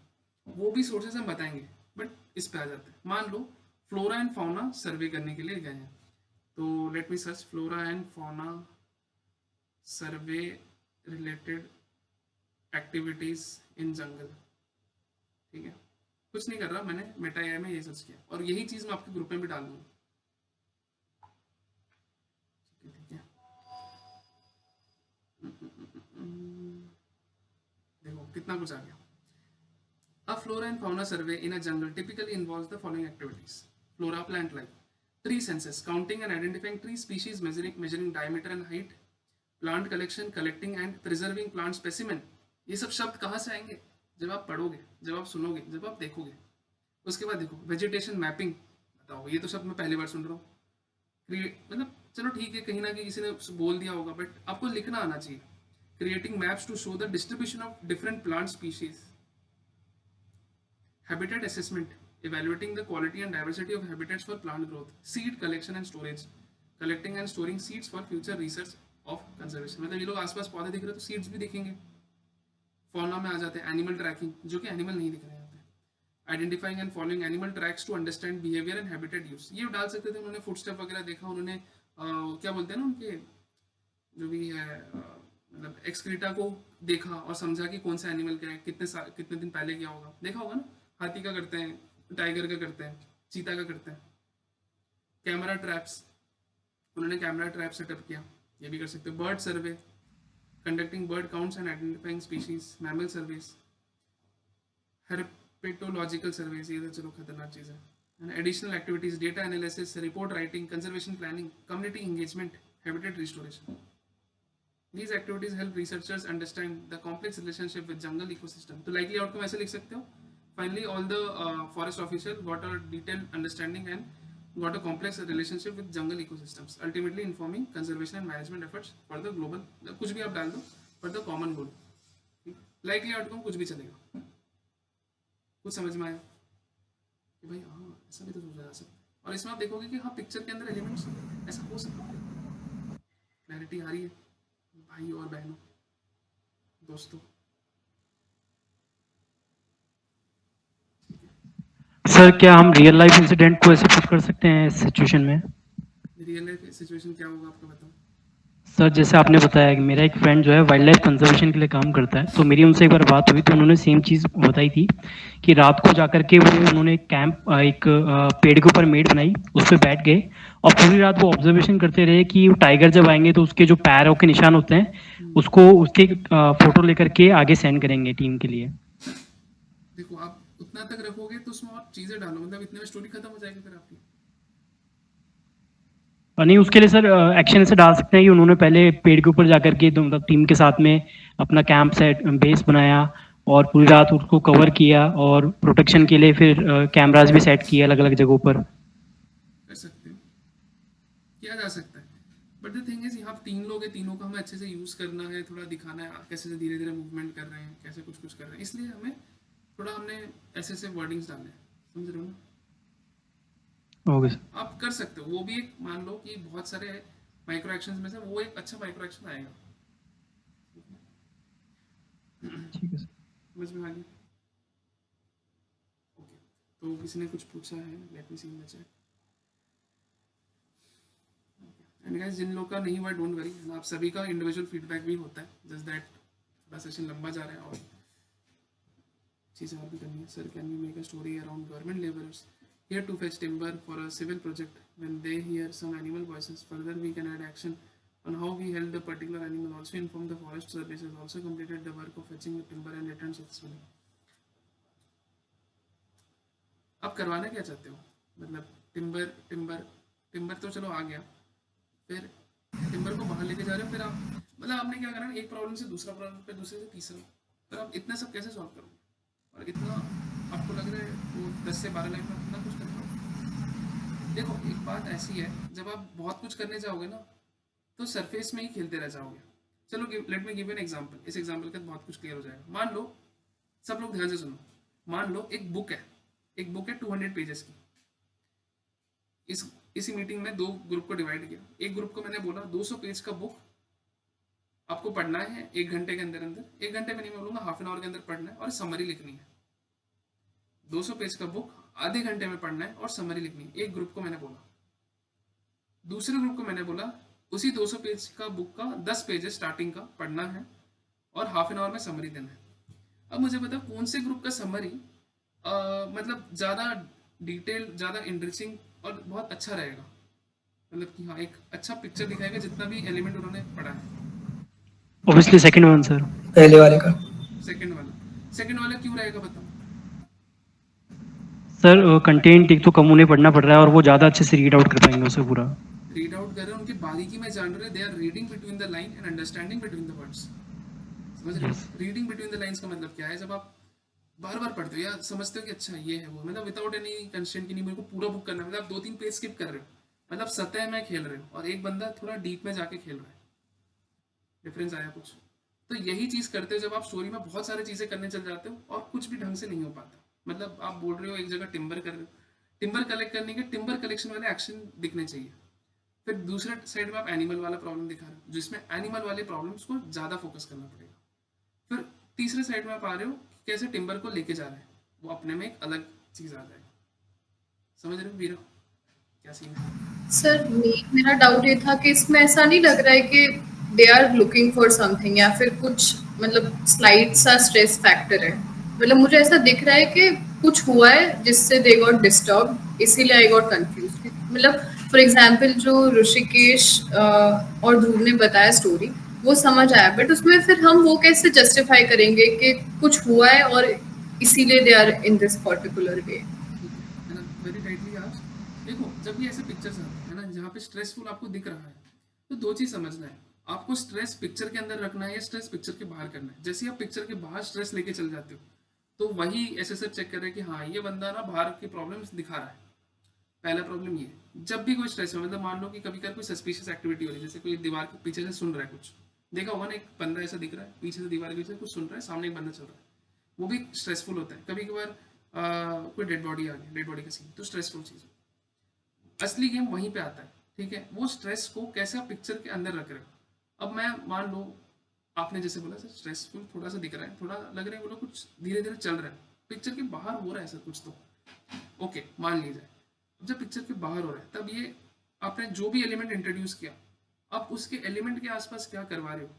वो भी सोर्सेज हम बताएंगे। बट इस पे आ जाते हैं, मान लो फ्लोरा एंड फौना सर्वे करने के लिए गए हैं, तो let me search flora and fauna survey related activities in jungle, ठीक है, कुछ नहीं कर रहा, मैंने मेटा एआई में ये सर्च किया और यही चीज़ मैं आपके ग्रुप में भी डाल दूंगा, ठीक है। देखो कितना कुछ आ गया। A flora and fauna survey in a jungle typically involves the following activities: flora, plant life, tree census, counting and identifying tree species, measuring diameter and height, plant collection, collecting and preserving plant specimen। ये सब शब्द कहाँ से आएंगे? जब आप पढ़ोगे, जब आप सुनोगे, जब आप देखोगे। उसके बाद देखो वेजिटेशन मैपिंग, बताओ ये तो शब्द मैं पहली बार सुन रहा हूँ, मतलब चलो ठीक है, कहीं ना कहीं किसी ने बोल दिया होगा, बट आपको लिखना आना चाहिए। Creating maps to show the distribution of different plant species. Habitat assessment, evaluating the quality and diversity of habitats for plant growth. Seed collection and storage, collecting and storing seeds for future research of conservation। मतलब ये लोग आसपास पौधे दिख रहे हैं तो seeds भी दिखेंगे। फौना में आ जाते हैं एनिमल ट्रैकिंग, जो कि एनिमल नहीं दिख रहे हैं। Identifying and following animal tracks to understand behaviour and habitat use, ये डाल सकते थे उन्होंने। फुटस्टेप वगैरह देखा उन्होंने, क्या बोलते हैं ना उनके जो भी है, मतलब एक्सक्रीटा को देखा और समझा कि कौन सा एनिमल क्या है, कितने दिन पहले क्या होगा, देखा होगा ना। हाथी का करते हैं, टाइगर का करते हैं, चीता का करते हैं। कैमरा ट्रैप्स, उन्होंने कैमरा ट्रैप सेटअप किया, ये भी कर सकते हो। Bird survey, conducting bird counts and identifying species, mammal surveys, herpetological surveys, ये तो चलो खतरनाक चीज़ है। Additional activities, data analysis, report writing, conservation planning, community engagement, habitat restoration. These activities help researchers understand the complex relationship with jungle ecosystem. तो likely outcome ऐसे लिख सकते हो, finally all the forest official got a detailed understanding and got a complex relationship with jungle ecosystems, ultimately informing conservation and management efforts for the global, कुछ भी आप डाल दो, for the common goal. likely outcome कुछ भी चलेगा। कुछ समझ में आया कि भाई हाँ ऐसा भी तो सोचा जा सकता है, और इसमें आप देखोगे कि हाँ पिक्चर के अंदर एलिमेंट्स ऐसा हो सकता है। क्लैरिटी आ रही है भाई और बहनों, दोस्तों? सर क्या हम रियल लाइफ इंसिडेंट को ऐसे पुट कर सकते हैं इस सिचुएशन में? रियल लाइफ सिचुएशन क्या होगा आपको बताओ। सर जैसे आपने बताया कि मेरा एक फ्रेंड जो है वाइल्ड लाइफ कंजर्वेशन के लिए काम करता है, तो मेरी उनसे एक बार बात हुई तो उन्होंने सेम चीज़ बताई थी कि रात को जाकर के उन्होंने कैंप एक पेड़ के ऊपर मेड बनाई, उस पर बैठ गए और पूरी रात वो ऑब्जर्वेशन करते रहे कि टाइगर जब आएंगे तो उसके जो पैरों के निशान होते हैं उसको उसके फोटो लेकर के आगे सेंड करेंगे टीम के लिए। देखो आप उतना तक रखोगे तो उसमें और चीजें डालो, मतलब इतने में स्टोरी खत्म हो जाएगी फिर आपकी। नहीं उसके लिए सर एक्शन ऐसे डाल सकते हैं कि उन्होंने पहले पेड़ के ऊपर जाकर के मतलब टीम के साथ में अपना कैंप सेट बेस बनाया और पूरी रात उसको कवर किया और प्रोटेक्शन के लिए फिर कैमरास भी सेट किए अलग अलग जगहों पर। कर सकते हो, किया जा सकता है, बट द थिंग इज यहाँ 3 लोग हैं, तीनों को हमें अच्छे से यूज करना है, थोड़ा दिखाना है कैसे से धीरे धीरे मूवमेंट कर रहे हैं, कैसे कुछ कुछ कर रहे हैं, इसलिए हमें थोड़ा हमने ऐसे वर्डिंग्स डाले हैं, समझ रहे हो ना? Okay sir. आप कर सकते हो, वो भी एक मान लो कि बहुत सारे माइक्रो एक्शंस में से वो एक अच्छा माइक्रो एक्शन आएगा। ठीक है सर। समझ में आ गया? ओके, तो किसी ने कुछ पूछा है? Let me see in the chat. And guys जिन लोग का नहीं हुआ डोंट वरी, आप सभी का इंडिविजुअल फीडबैक भी होता है, जस्ट दैट थोड़ा सेशन लंबा जा रहा है और चीज़ें और भी करनी है। Sir can we make a story around government labourers here to fetch timber for a civil project? When they hear some animal voices, further we can add action on how we held a particular animal. Also inform the forest services also completed the work of fetching the timber and returned successfully. आप करवाना क्या चाहते हो? मतलब timber तो चलो आ गया, फिर टिम्बर को बाहर लेके जा रहे हो, फिर आप मतलब आपने क्या करना, एक प्रॉब्लम से दूसरा प्रॉब्लम, फिर दूसरे से तीसरा, फिर आप इतना सब कैसे सॉल्व करोगे? और इतना आपको लग रहा है वो 10 से 12 लाइन में इतना कुछ करना होगा? देखो एक बात ऐसी है, जब आप बहुत कुछ करने जाओगे ना तो सरफेस में ही खेलते रह जाओगे। चलो let me give an example, इस एग्जांपल के बहुत कुछ क्लियर हो जाएगा। मान लो, सब लोग ध्यान से सुनो, मान लो एक बुक है 200 पेजेस की। इसी मीटिंग में 2 ग्रुप को डिवाइड किया। एक ग्रुप को मैंने बोला 200 पेज का बुक आपको पढ़ना है 1 घंटे के अंदर, 1 घंटे में नहीं बोलूंगा, हाफ एन आवर के अंदर पढ़ना है और समरी लिखनी है। 200 पेज का बुक आधे घंटे में पढ़ना है और समरी लिखनी है, एक ग्रुप को मैंने बोला। दूसरे ग्रुप को मैंने बोला उसी 200 पेज का बुक का 10 पेज स्टार्टिंग का पढ़ना है और हाफ एन आवर में समरी देना है। अब मुझे बताओ कौन से ग्रुप का समरी मतलब ज़्यादा डिटेल, ज़्यादा इंटरेस्टिंग और बहुत अच्छा रहेगा, मतलब कि हाँ एक अच्छा पिक्चर दिखाएगा जितना भी एलिमेंट उन्होंने पढ़ा है। ऑब्वियसली सेकंड वन सर, पहले वाले का। सेकंड वाला क्यों रहेगा बताओ? सर कंटेंट एक तो कम उन्हें पढ़ना पड़ रहा है और वो ज़्यादा अच्छे से रीड आउट कर पाएंगे उसे पूरा। रीड आउट कर रहे हैं, उनकी बारीकी में जान रहे, they are reading between the line and understanding between the words. समझ रहे हो? रीडिंग बिटवीन द लाइंस का मतलब क्या है? जब आप बार बार पढ़ते हो या समझते हो कि अच्छा ये है वो, मतलब विदाउट एनी कंस्ट्रेंट कि नहीं मेरे को पूरा बुक करना है, मतलब 2-3 पेज स्किप कर रहे हो, मतलब सतह में खेल रहे हो और एक बंदा थोड़ा डीप में जाके खेल रहा है। डिफरेंस आया कुछ? तो यही चीज़ करते हो जब आप स्टोरी में बहुत सारी चीज़ें करने चल जाते हो और कुछ भी ढंग से नहीं हो पाता। मतलब आप बोल रहे हो एक जगह टिम्बर कर रहे हो, टिम्बर कलेक्ट करने के टिम्बर कलेक्शन वाले एक्शन दिखने चाहिए। फिर दूसरे साइड में आप एनिमल वाला प्रॉब्लम दिखा रहे हो जिसमें एनिमल वाले प्रॉब्लम्स को ज़्यादा फोकस करना पड़ेगा। फिर तीसरे साइड में आप आ रहे हो कैसे टिम्बर को लेके जा रहे हैं, वो अपने में एक अलग चीज़ आ जाएगा। समझ रहे हो वीरा क्या सीन है? सर मेरा डाउट ये था कि इसमें ऐसा नहीं लग रहा है कि they are looking for something या फिर कुछ मतलब स्लाइड सा स्ट्रेस फैक्टर है। मतलब मुझे ऐसा दिख रहा है कि कुछ हुआ है जिससे दे गॉट डिस्टर्ब, इसीलिए आई गॉट कंफ्यूज। मतलब फॉर एग्जाम्पल जो ऋषिकेश और ध्रुव ने बताया स्टोरी वो समझ आया, बट उसमें फिर हम वो कैसे जस्टिफाई करेंगे कि कुछ हुआ है और इसीलिए they are in this particular way. है ना, वेरी राइटली आस्क्ड। देखो जब भी ऐसे पिक्चर्स आते हैं ना जहाँ पे स्ट्रेसफुल आपको दिख रहा है, तो दो चीज समझना है, आपको स्ट्रेस पिक्चर के अंदर रखना है या स्ट्रेस पिक्चर के बाहर करना है। जैसे आप पिक्चर के बाहर स्ट्रेस लेके चल जाते हो तो वही एसएसएफ चेक कर रहे हैं कि हाँ ये बंदा ना बाहर की प्रॉब्लम्स दिखा रहा है। पहला प्रॉब्लम ये है। जब भी कोई स्ट्रेस हो, मतलब मान लो कि कभी कभी कोई सस्पिशियस एक्टिविटी हो रही है, जैसे कोई दीवार के पीछे से सुन रहा है कुछ, देखा होगा ना, एक बंदा ऐसा दिख रहा है पीछे से दीवार के पीछे कुछ सुन रहा है, सामने एक बंदा चल रहा है, वो भी स्ट्रेसफुल होता है। कभी कभार कोई डेड बॉडी आ गई, डेड बॉडी का सीन, तो स्ट्रेसफुल चीज़ है। असली गेम वहीं पे आता है, ठीक है, वो स्ट्रेस को कैसे आप पिक्चर के अंदर रख रहे हो। अब मैं मान लो आपने जैसे बोला सर स्ट्रेसफुल थोड़ा सा दिख रहा है, थोड़ा लग रहा है वो लोग कुछ धीरे धीरे चल रहा है, पिक्चर के बाहर हो रहा है सर कुछ, तो ओके मान लीजिए। जब पिक्चर के बाहर हो रहा है तब ये आपने जो भी एलिमेंट इंट्रोड्यूस किया, आप उसके एलिमेंट के आसपास क्या करवा रहे हो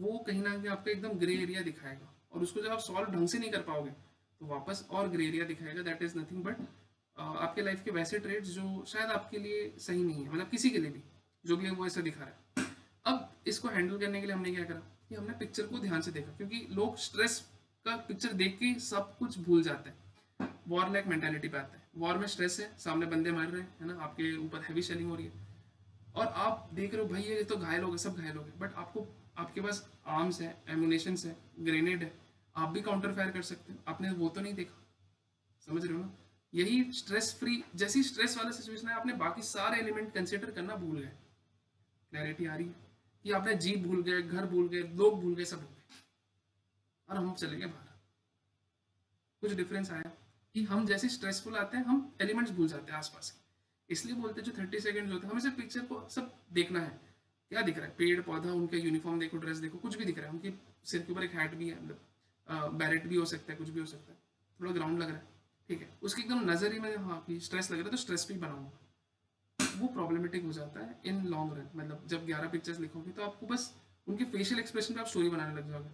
वो कहीं ना कहीं आपको एकदम ग्रे एरिया दिखाएगा, और उसको जब आप सॉल्व ढंग से नहीं कर पाओगे तो वापस और ग्रे एरिया दिखाएगा। दैट इज नथिंग बट आपके लाइफ के वैसे ट्रेड्स जो शायद आपके लिए सही नहीं है, मतलब किसी के लिए भी जो भी है वो ऐसा दिखा रहा है। अब इसको हैंडल करने के लिए हमने क्या करा कि हमने पिक्चर को ध्यान से देखा, क्योंकि लोग स्ट्रेस का पिक्चर देख के सब कुछ भूल जाते हैं, वॉर लाइक मेंटालिटी पे आते हैं। वॉर में स्ट्रेस है, सामने बंदे मर रहे हैं, है ना, आपके ऊपर हैवी शेलिंग हो रही है और आप देख रहे हो भाई ये तो घायल हो गए, सब घायल हो गए, बट आपको आपके पास आर्म्स है, एमुनेशन है, ग्रेनेड है, आप भी काउंटर फायर कर सकते हो, आपने वो तो नहीं देखा। समझ रहे हो ना, यही स्ट्रेस फ्री, जैसी स्ट्रेस वाला सिचुएशन है आपने बाकी सारे एलिमेंट कंसिडर करना भूल गए। क्लैरिटी आ रही है कि आपने जीप भूल गए, घर भूल गए, लोग भूल गए, सब भूल गए और हम चले गए बाहर। कुछ डिफरेंस आया कि हम जैसे स्ट्रेसफुल आते हैं हम एलिमेंट्स भूल जाते हैं आसपास के। इसलिए बोलते हैं जो 30 सेकंड्स होते हैं हमें सिर्फ पिक्चर को सब देखना है, क्या दिख रहा है, पेड़ पौधा, उनका यूनिफॉर्म देखो, ड्रेस देखो, कुछ भी दिख रहा है, उनके सिर के ऊपर एक हैट भी है, मतलब बैरेट भी हो सकता है, कुछ भी हो सकता है, थोड़ा ग्राउंड लग रहा है, ठीक है, उसकी एकदम नजर ही में हाँ कि स्ट्रेस लग रहा है तो स्ट्रेस भी बनाऊंगा, वो प्रॉब्लमेटिक हो जाता है इन लॉन्ग रन। मतलब जब 11 पिक्चर्स लिखोगे तो आपको बस उनके फेशियल एक्सप्रेशन पे आप स्टोरी बनाने लग जाओगे,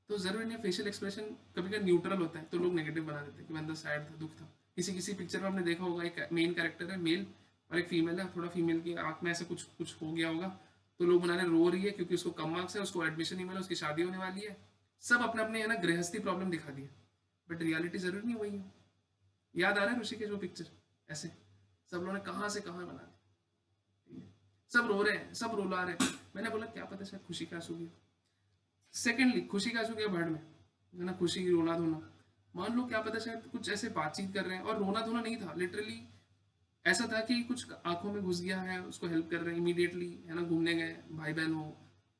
तो जरूरी नहीं फेशियल एक्सप्रेशन कभी कभी न्यूट्रल होता है तो लोग नेगेटिव बना देते हैं कि बंदा सैड था, दुख था। किसी किसी पिक्चर में आपने देखा होगा एक मेन कैरेक्टर है मेल और एक फीमेल है, थोड़ा फीमेल की आंख में ऐसे कुछ कुछ हो गया होगा तो लोग बनाने रो रही है क्योंकि उसको कम मार्क्स है, उसको एडमिशन नहीं मिला, उसकी शादी होने वाली है, सब अपने अपने है ना गृहस्थी प्रॉब्लम दिखा दी है, बट रियलिटी जरूरी नहीं वही है। याद आ रहा है ऋषि के जो पिक्चर ऐसे सब लोगों ने कहाँ से कहाँ बना दी, सब रो रहे हैं, सब रुला रहे हैं, मैंने बोला क्या पता शायद खुशी का आंसू भी। सेकेंडली खुशी का आंसू क्या भड़ में है ना, खुशी की रोना धोना, मान लो क्या पता शायद कुछ ऐसे बातचीत कर रहे हैं और रोना धोना नहीं था, लिटरली ऐसा था कि कुछ आंखों में घुस गया है, उसको हेल्प कर रहे हैं इमीडिएटली, है ना, घूमने गए, भाई बहन हो,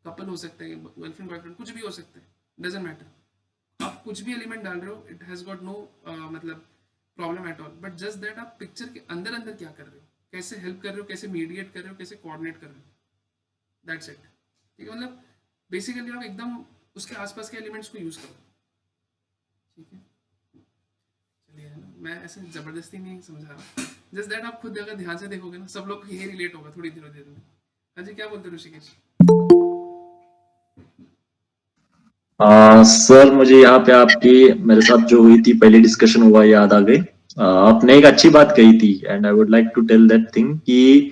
कपल हो सकते हैं, गर्लफ्रेंड बॉयफ्रेंड, कुछ भी हो सकते हैं, डजेंट मैटर, आप कुछ भी एलिमेंट डाल रहे हो, इट हैज गॉट नो मतलब problem at all, but just that आप पिक्चर के अंदर अंदर क्या कर रहे हो, कैसे हेल्प कर रहे हो, कैसे मीडिएट कर रहे हो, कैसे कोऑर्डिनेट कर रहे हो, दैट्स इट। ठीक है, मतलब बेसिकली आप एकदम उसके आसपास के एलिमेंट्स को यूज करो, ठीक है। चलिए है ना, मैं ऐसे जबरदस्ती नहीं समझा रहा, जस्ट दैट आप खुद अगर ध्यान से देखोगे ना सब लोग ये रिलेट होगा थोड़ी देर में। हाँ जी, क्या बोलते हो ऋषिकेश? सर मुझे यहाँ पे आपकी मेरे साथ जो हुई थी पहली डिस्कशन हुआ याद आ गई। आपने एक अच्छी बात कही थी and I would like to tell that thing कि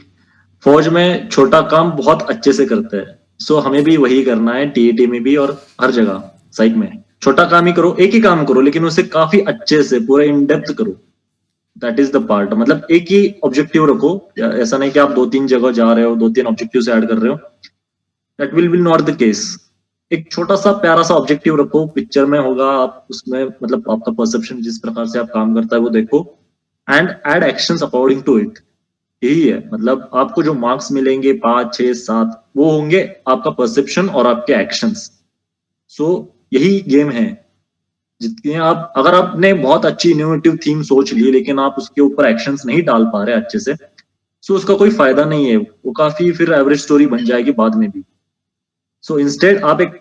फौज में छोटा काम बहुत अच्छे से करते हैं, सो हमें भी वही करना है, टीएटी में भी और हर जगह साइट में छोटा काम ही करो, एक ही काम करो लेकिन उसे काफी अच्छे से पूरा इन डेप्थ करो, दैट इज द पार्ट। मतलब एक ही ऑब्जेक्टिव रखो, ऐसा नहीं कि आप 2-3 जगह जा रहे हो, 2-3 ऑब्जेक्टिव से ऐड कर रहे हो, that will be not the case. एक छोटा सा प्यारा सा ऑब्जेक्टिव रखो, पिक्चर में होगा, आप उसमें मतलब आपका परसेप्शन जिस प्रकार से आप काम करता है वो देखो and add actions according to it. यही है, मतलब आपको जो मार्क्स मिलेंगे 5, 6, 7 वो होंगे आपका परसेप्शन और आपके एक्शंस। सो यही गेम है, जितने आप अगर आपने बहुत अच्छी इनोवेटिव थीम सोच ली लेकिन आप उसके ऊपर एक्शंस नहीं डाल पा रहे अच्छे से, सो उसका कोई फायदा नहीं है, वो काफी फिर एवरेज स्टोरी बन जाएगी बाद में भी। सो इंस्टेड आप एक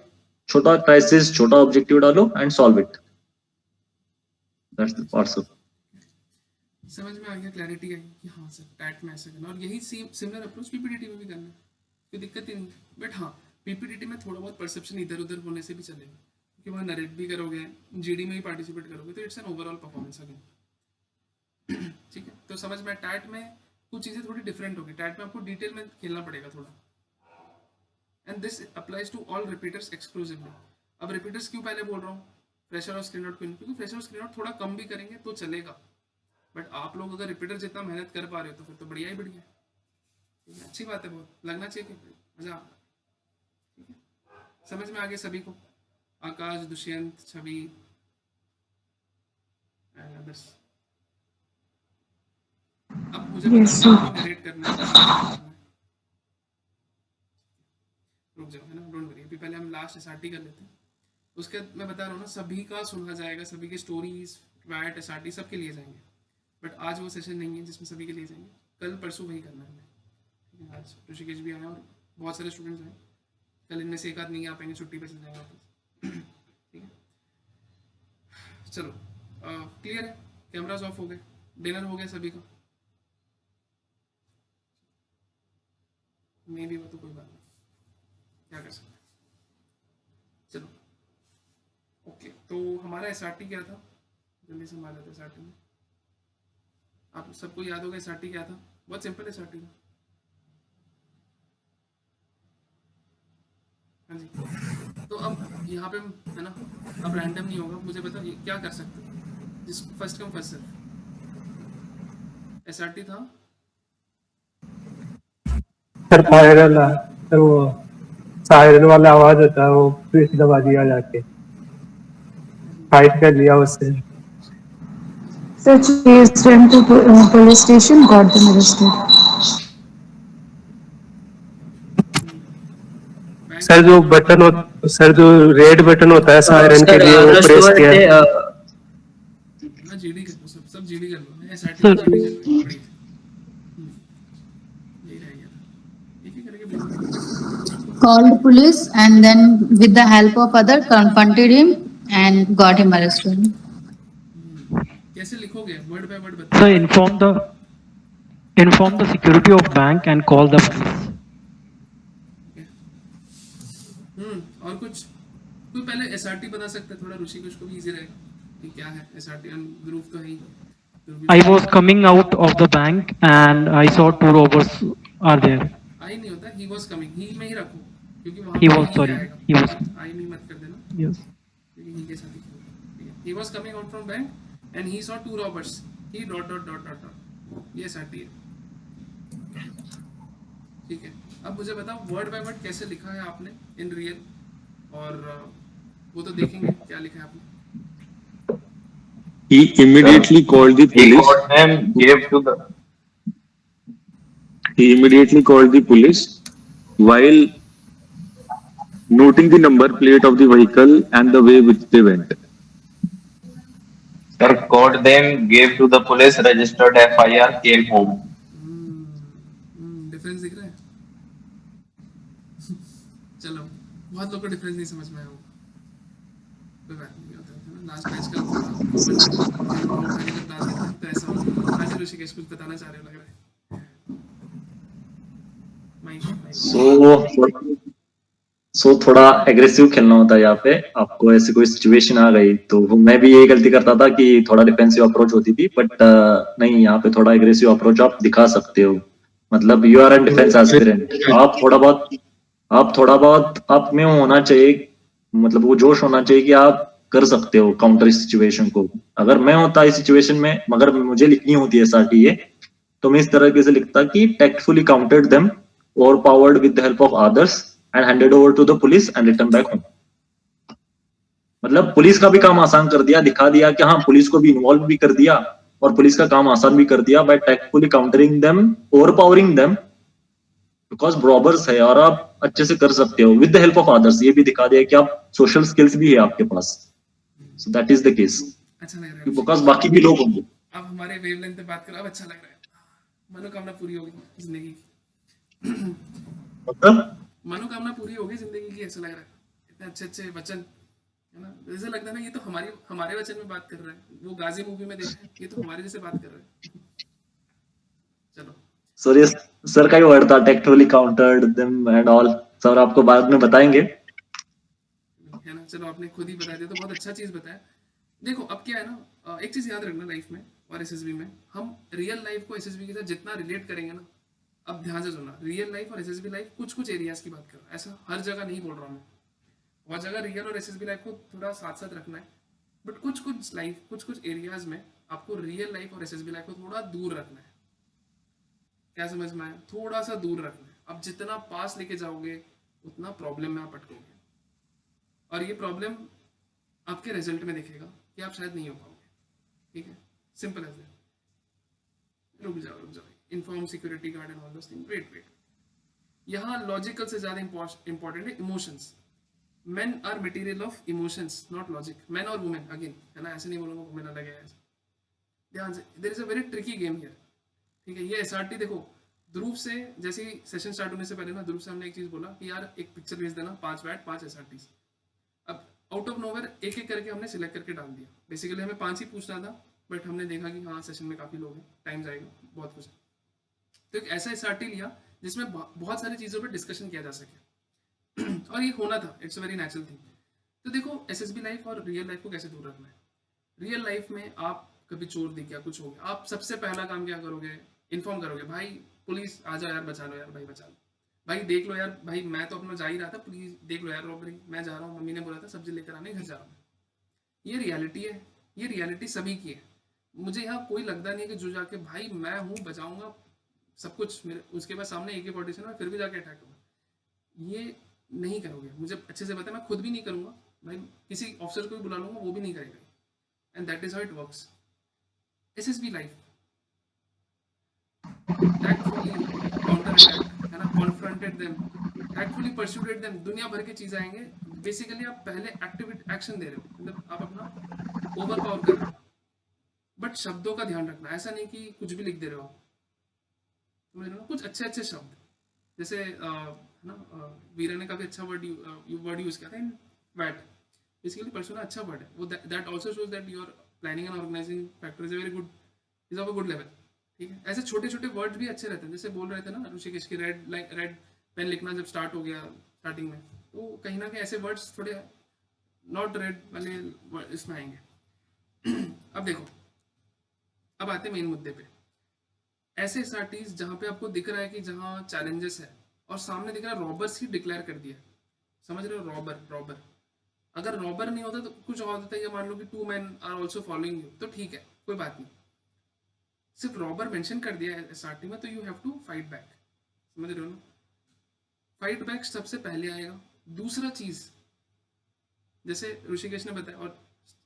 छोटा क्राइसिस, छोटा ऑब्जेक्टिव डालो and solve it, that's the part sir. समझ में आ गया, क्लैरिटी आई कि हाँ सर टैट में ऐसा करना, और यही सिमिलर अप्रोच पीपीटीटी में भी करना है, कोई दिक्कत ही नहीं। बट हाँ पीपीटीटी में थोड़ा बहुत परसेप्शन इधर उधर होने से भी चलेगा, क्योंकि वहाँ नरेट भी करोगे, जीडी में भी पार्टिसिपेट करोगे, तो it's an overall performance again. ठीक है, तो समझ में टैट में कुछ चीज़ें थोड़ी डिफरेंट होगी, टैट में आपको डिटेल में खेलना पड़ेगा थोड़ा। And this applies to all repeaters exclusively. अब रिपीटर्स क्यों पहले बोल रहा हूँ फ्रेशर और स्क्रीन आउट क्यों, क्योंकि फ्रेशर और स्क्रीन आउट थोड़ा कम भी करेंगे तो चलेगा, बट आप लोग अगर रिपीटर जितना मेहनत कर पा रहे हो तो फिर तो बढ़िया ही बढ़िया है। अच्छी बात है, बहुत लगना चाहिए कि मजा आता है। ठीक है, समझ में आ गया सभी को? आकाश, दुष्यंत, छवि एंड अदर्स। अब मुझे नरेट करना है। रुक जाओ, है ना, डोंट वरी, अभी पहले हम लास्ट एसआरटी कर लेते हैं, उसके बाद मैं बता रहा हूँ ना सभी का सुना जाएगा, सभी के स्टोरीज, वैट, एसआरटी सब के लिए जाएंगे, बट आज वो सेशन नहीं है जिसमें सभी के लिए जाएंगे, कल परसों वही करना है हमें। आज ऋषिकेश भी आया और बहुत सारे स्टूडेंट्स आए, कल इनमें से एक आध नहीं आ पाएंगे, छुट्टी पे चल जाएंगे वापस। ठीक है, चलो क्लियर है, कैमराज ऑफ हो गए, डिनर हो गया सभी का, नहीं भी हो तो कोई बात नहीं, क्या कर सकते हैं। चलो ओके, तो हमारा एसआरटी क्या था, जल्दी से मान लेते हैं। एसआरटी में आप सबको याद होगा एसआरटी क्या था, बहुत सिंपल एसआरटी था। हाँ जी, तो अब यहाँ पे है ना, अब रैंडम नहीं होगा, मुझे बताओ ये क्या कर सकते हैं, जिस first come first serve. SRT था सर फायर वाला, सर वो सायरन वाला आवाज होता है, वो स्विच दबा दिया जाके, फाइट कर लिया उससे। Sir chased him to police station, got them arrested. Sir जो बटन हो, सर जो रेड बटन होता है सायरन के लिए, वो प्रेस किया। ना जीडी कर लो, सब जीडी कर लो, मैं एसआरटी जीडी कर लो, बड़ी यही रह गया था, एक ही करके Called police and then with the help of other confronted him and got him arrested. कैसे लिखोगे, वर्ड बाय वर्ड So बताओ। inform the security of bank and call the police. और कुछ कोई पहले एसआरटी बता सकता है, थोड़ा ऋषिकेश को भी इजी रहेगा कि क्या है एसआरटी, ग्रुप तो है ही। I was coming out of the bank and I saw two robbers are there. आई नहीं होता, ही वाज कमिंग, ही में ही रखो, क्योंकि वहां He पे was, ही sorry, आएगा, he was. आई नहीं मत कर देना, Yes. क्योंकि ही के साथ ही ठीक है। He was coming out from bank and he saw two robbers, he dot dot dot dot dot, ये एसआरटी है। ठीक है, अब मुझे बताओ वर्ड बाय वर्ड कैसे लिखा है आपने इन रियल, और वो तो देखेंगे क्या लिखा है आपने। He immediately called the police. He immediately called the police while noting the number plate of the vehicle and the way which they went. Sir, called them, gave to the police, registered FIR, came home. Difference दिख रहा है? चलो, बहुत लोग को difference नहीं समझ में आया होगा, कोई बात नहीं, होता है ना, लास्ट मैच का तो ऐसा होता है। आज ऋषिकेश कुछ बताना चाह रहे हो लग रहा है। सो थोड़ा एग्रेसिव खेलना होता है यहाँ पे, आपको ऐसी कोई सिचुएशन आ गई तो मैं भी यही गलती करता था कि थोड़ा डिफेंसिव अप्रोच होती थी, बट नहीं, यहाँ पे थोड़ा एग्रेसिव अप्रोच आप दिखा सकते हो, मतलब you are an defence aspirant, आप थोड़ा बहुत आप में होना चाहिए, मतलब वो जोश होना चाहिए कि आप कर सकते हो काउंटर इस सिचुएशन को। अगर मैं होता इस सिचुएशन में, मगर मुझे लिखनी होती है एसआरटी ये, तो मैं इस तरीके से लिखता कि tactfully counted them, overpowered with the help of others and handed over to the police and returned back home. मतलब पुलिस का भी काम आसान कर दिया, दिखा दिया कि हाँ पुलिस को भी इन्वॉल्व भी कर दिया और पुलिस का काम आसान भी कर दिया by tactfully countering them, overpowering them, because robbers है और आप अच्छे से कर सकते हो with the help of others, ये भी दिखा दिया कि आप सोशल स्किल्स भी है आपके पास, so that is the case. अच्छा लग रहा है because बाकी भी लोग होंगे। अब हमारे वेवलेंथ पे बात करो, अब अच्छा लग रहा है, मनोकामना पूरी होगी जिंदगी की, मनोकामना पूरी होगी जिंदगी की, ऐसा लग रहा है, इतने अच्छे अच्छे वचन है ना, ऐसा लगता है ना ये तो हमारे वचन में बात कर रहा है, वो गाजी मूवी में देखा है, ये तो हमारे जैसे बात कर रहा है। चलो सर का ही वर्ड था tactfully countered them and all, sir आपको बाद में बताएंगे, है ना। चलो आपने खुद ही बता दिया तो बहुत अच्छा चीज बताया। देखो अब क्या है ना, एक चीज याद रखना लाइफ में, और एसएसबी में हम रियल लाइफ को एसएसबी के साथ जितना रिलेट करेंगे ना, अब ध्यान से सुनना, रियल लाइफ और एसएसबी लाइफ कुछ कुछ एरियाज की बात कर रहा हूँ, ऐसा हर जगह नहीं बोल रहा हूँ मैं, बहुत जगह रियल और एसएसबी लाइफ को थोड़ा साथ साथ रखना है, बट कुछ कुछ एरियाज में आपको रियल लाइफ और एसएसबी लाइफ को थोड़ा दूर रखना है। क्या समझ में आया? थोड़ा सा दूर रखना है। अब जितना पास लेके जाओगे उतना प्रॉब्लम में आप अटकोगे, और ये प्रॉब्लम आपके रिजल्ट में दिखेगा कि आप शायद नहीं हो पाओगे। ठीक है, सिंपल एज दैट। रुक जाओ, inform security guard and all those thing. Wait, यहाँ लॉजिकल से ज्यादा इंपॉर्टेंट है emotions. Men are material of emotions, not logic. Man और वुमेन, अगेन है ना, ऐसे नहीं बोलूंगा वुमेन अलग है, ऐसे ध्यान से। There is a very tricky game here. ठीक है, ये एसआरटी देखो, ध्रुव से जैसे ही सेशन स्टार्ट होने से पहले ना, ध्रुव से हमने एक चीज बोला कि यार एक पिक्चर भेज देना, 5 बैट 5 एसआरटीज। अब आउट ऑफ नोवेयर एक एक करके हमने सिलेक्ट करके डाल दिया। बेसिकली हमें 5 ही पूछना था, बट हमने देखा कि हाँ सेशन में काफी लोग हैं, टाइम जाएगा, बहुत कुछ है, तो एक ऐसा एसआरटी लिया जिसमें बहुत सारी चीजों पर डिस्कशन किया जा सके और ये होना था, it's a very natural thing. तो देखो एसएसबी लाइफ और रियल लाइफ को कैसे दूर रखना है। रियल लाइफ में आप कभी चोर दिख गया, कुछ हो गया, आप सबसे पहला काम क्या करोगे? इन्फॉर्म करोगे, भाई पुलिस आ जाओ यार, बचा लो यार, भाई बचा लो, भाई देख लो यार, भाई मैं तो अपना जा ही रहा था, प्लीज देख लो यार रॉबरी, मैं जा रहा हूँ, मम्मी ने बोला था सब्जी लेकर आने, घर जा रहा हूँ। ये रियलिटी है, ये रियलिटी सभी की है। मुझे यहाँ कोई लगता नहीं है कि जो जाके भाई मैं हूँ बचाऊंगा सब कुछ, मेरे उसके बाद सामने AK-47 है फिर भी जाके अटैक होगा, ये नहीं करोगे। मुझे अच्छे से पता है, मैं खुद भी नहीं करूंगा भाई, किसी ऑफिसर को भी बुला लूंगा वो भी नहीं करेगा। And that is how it works. SSB life tactfully counter attack, है ना, confronted them, tactfully pursued them, दुनिया भर की चीजें आएंगे। बेसिकली आप पहले एक्शन दे रहे हो, मतलब आप अपना ओवर पावर कर रहे हो, बट शब्दों का ध्यान रखना, ऐसा नहीं कि कुछ भी लिख दे रहे हो, समझ रहे हो? कुछ अच्छे अच्छे शब्द, जैसे वीरा ने काफी अच्छा वर्ड यूज किया था इन वैट। बेसिकली पर्सोना अच्छा वर्ड है वो, that also shows that your planning and organising factor is very good, is of a good level. ठीक है, ऐसे छोटे छोटे वर्ड्स भी अच्छे रहते हैं। जैसे बोल रहे थे ना ऋषिकेश की रेड पेन लिखना जब स्टार्ट हो गया स्टार्टिंग में, तो कहीं ना कहीं ऐसे वर्ड्स थोड़े नॉट रेड वाले इसमें आएंगे। अब देखो, अब आते हैं मेन मुद्दे पे। ऐसे एसआरटीज जहाँ पे आपको दिख रहा है कि जहाँ चैलेंजेस है और सामने दिख रहा है रॉबर्स ही डिक्लेयर कर दिया, समझ रहे हो? रॉबर अगर रॉबर नहीं होता तो कुछ और होता है, या मान लो कि 2 men are also following you, तो ठीक है, कोई बात नहीं। सिर्फ रॉबर मेंशन कर दिया एसआरटी में तो you have to fight back, समझ रहे हो ना? फाइट बैक सबसे पहले आएगा। दूसरा चीज, जैसे ऋषिकेश ने बताया और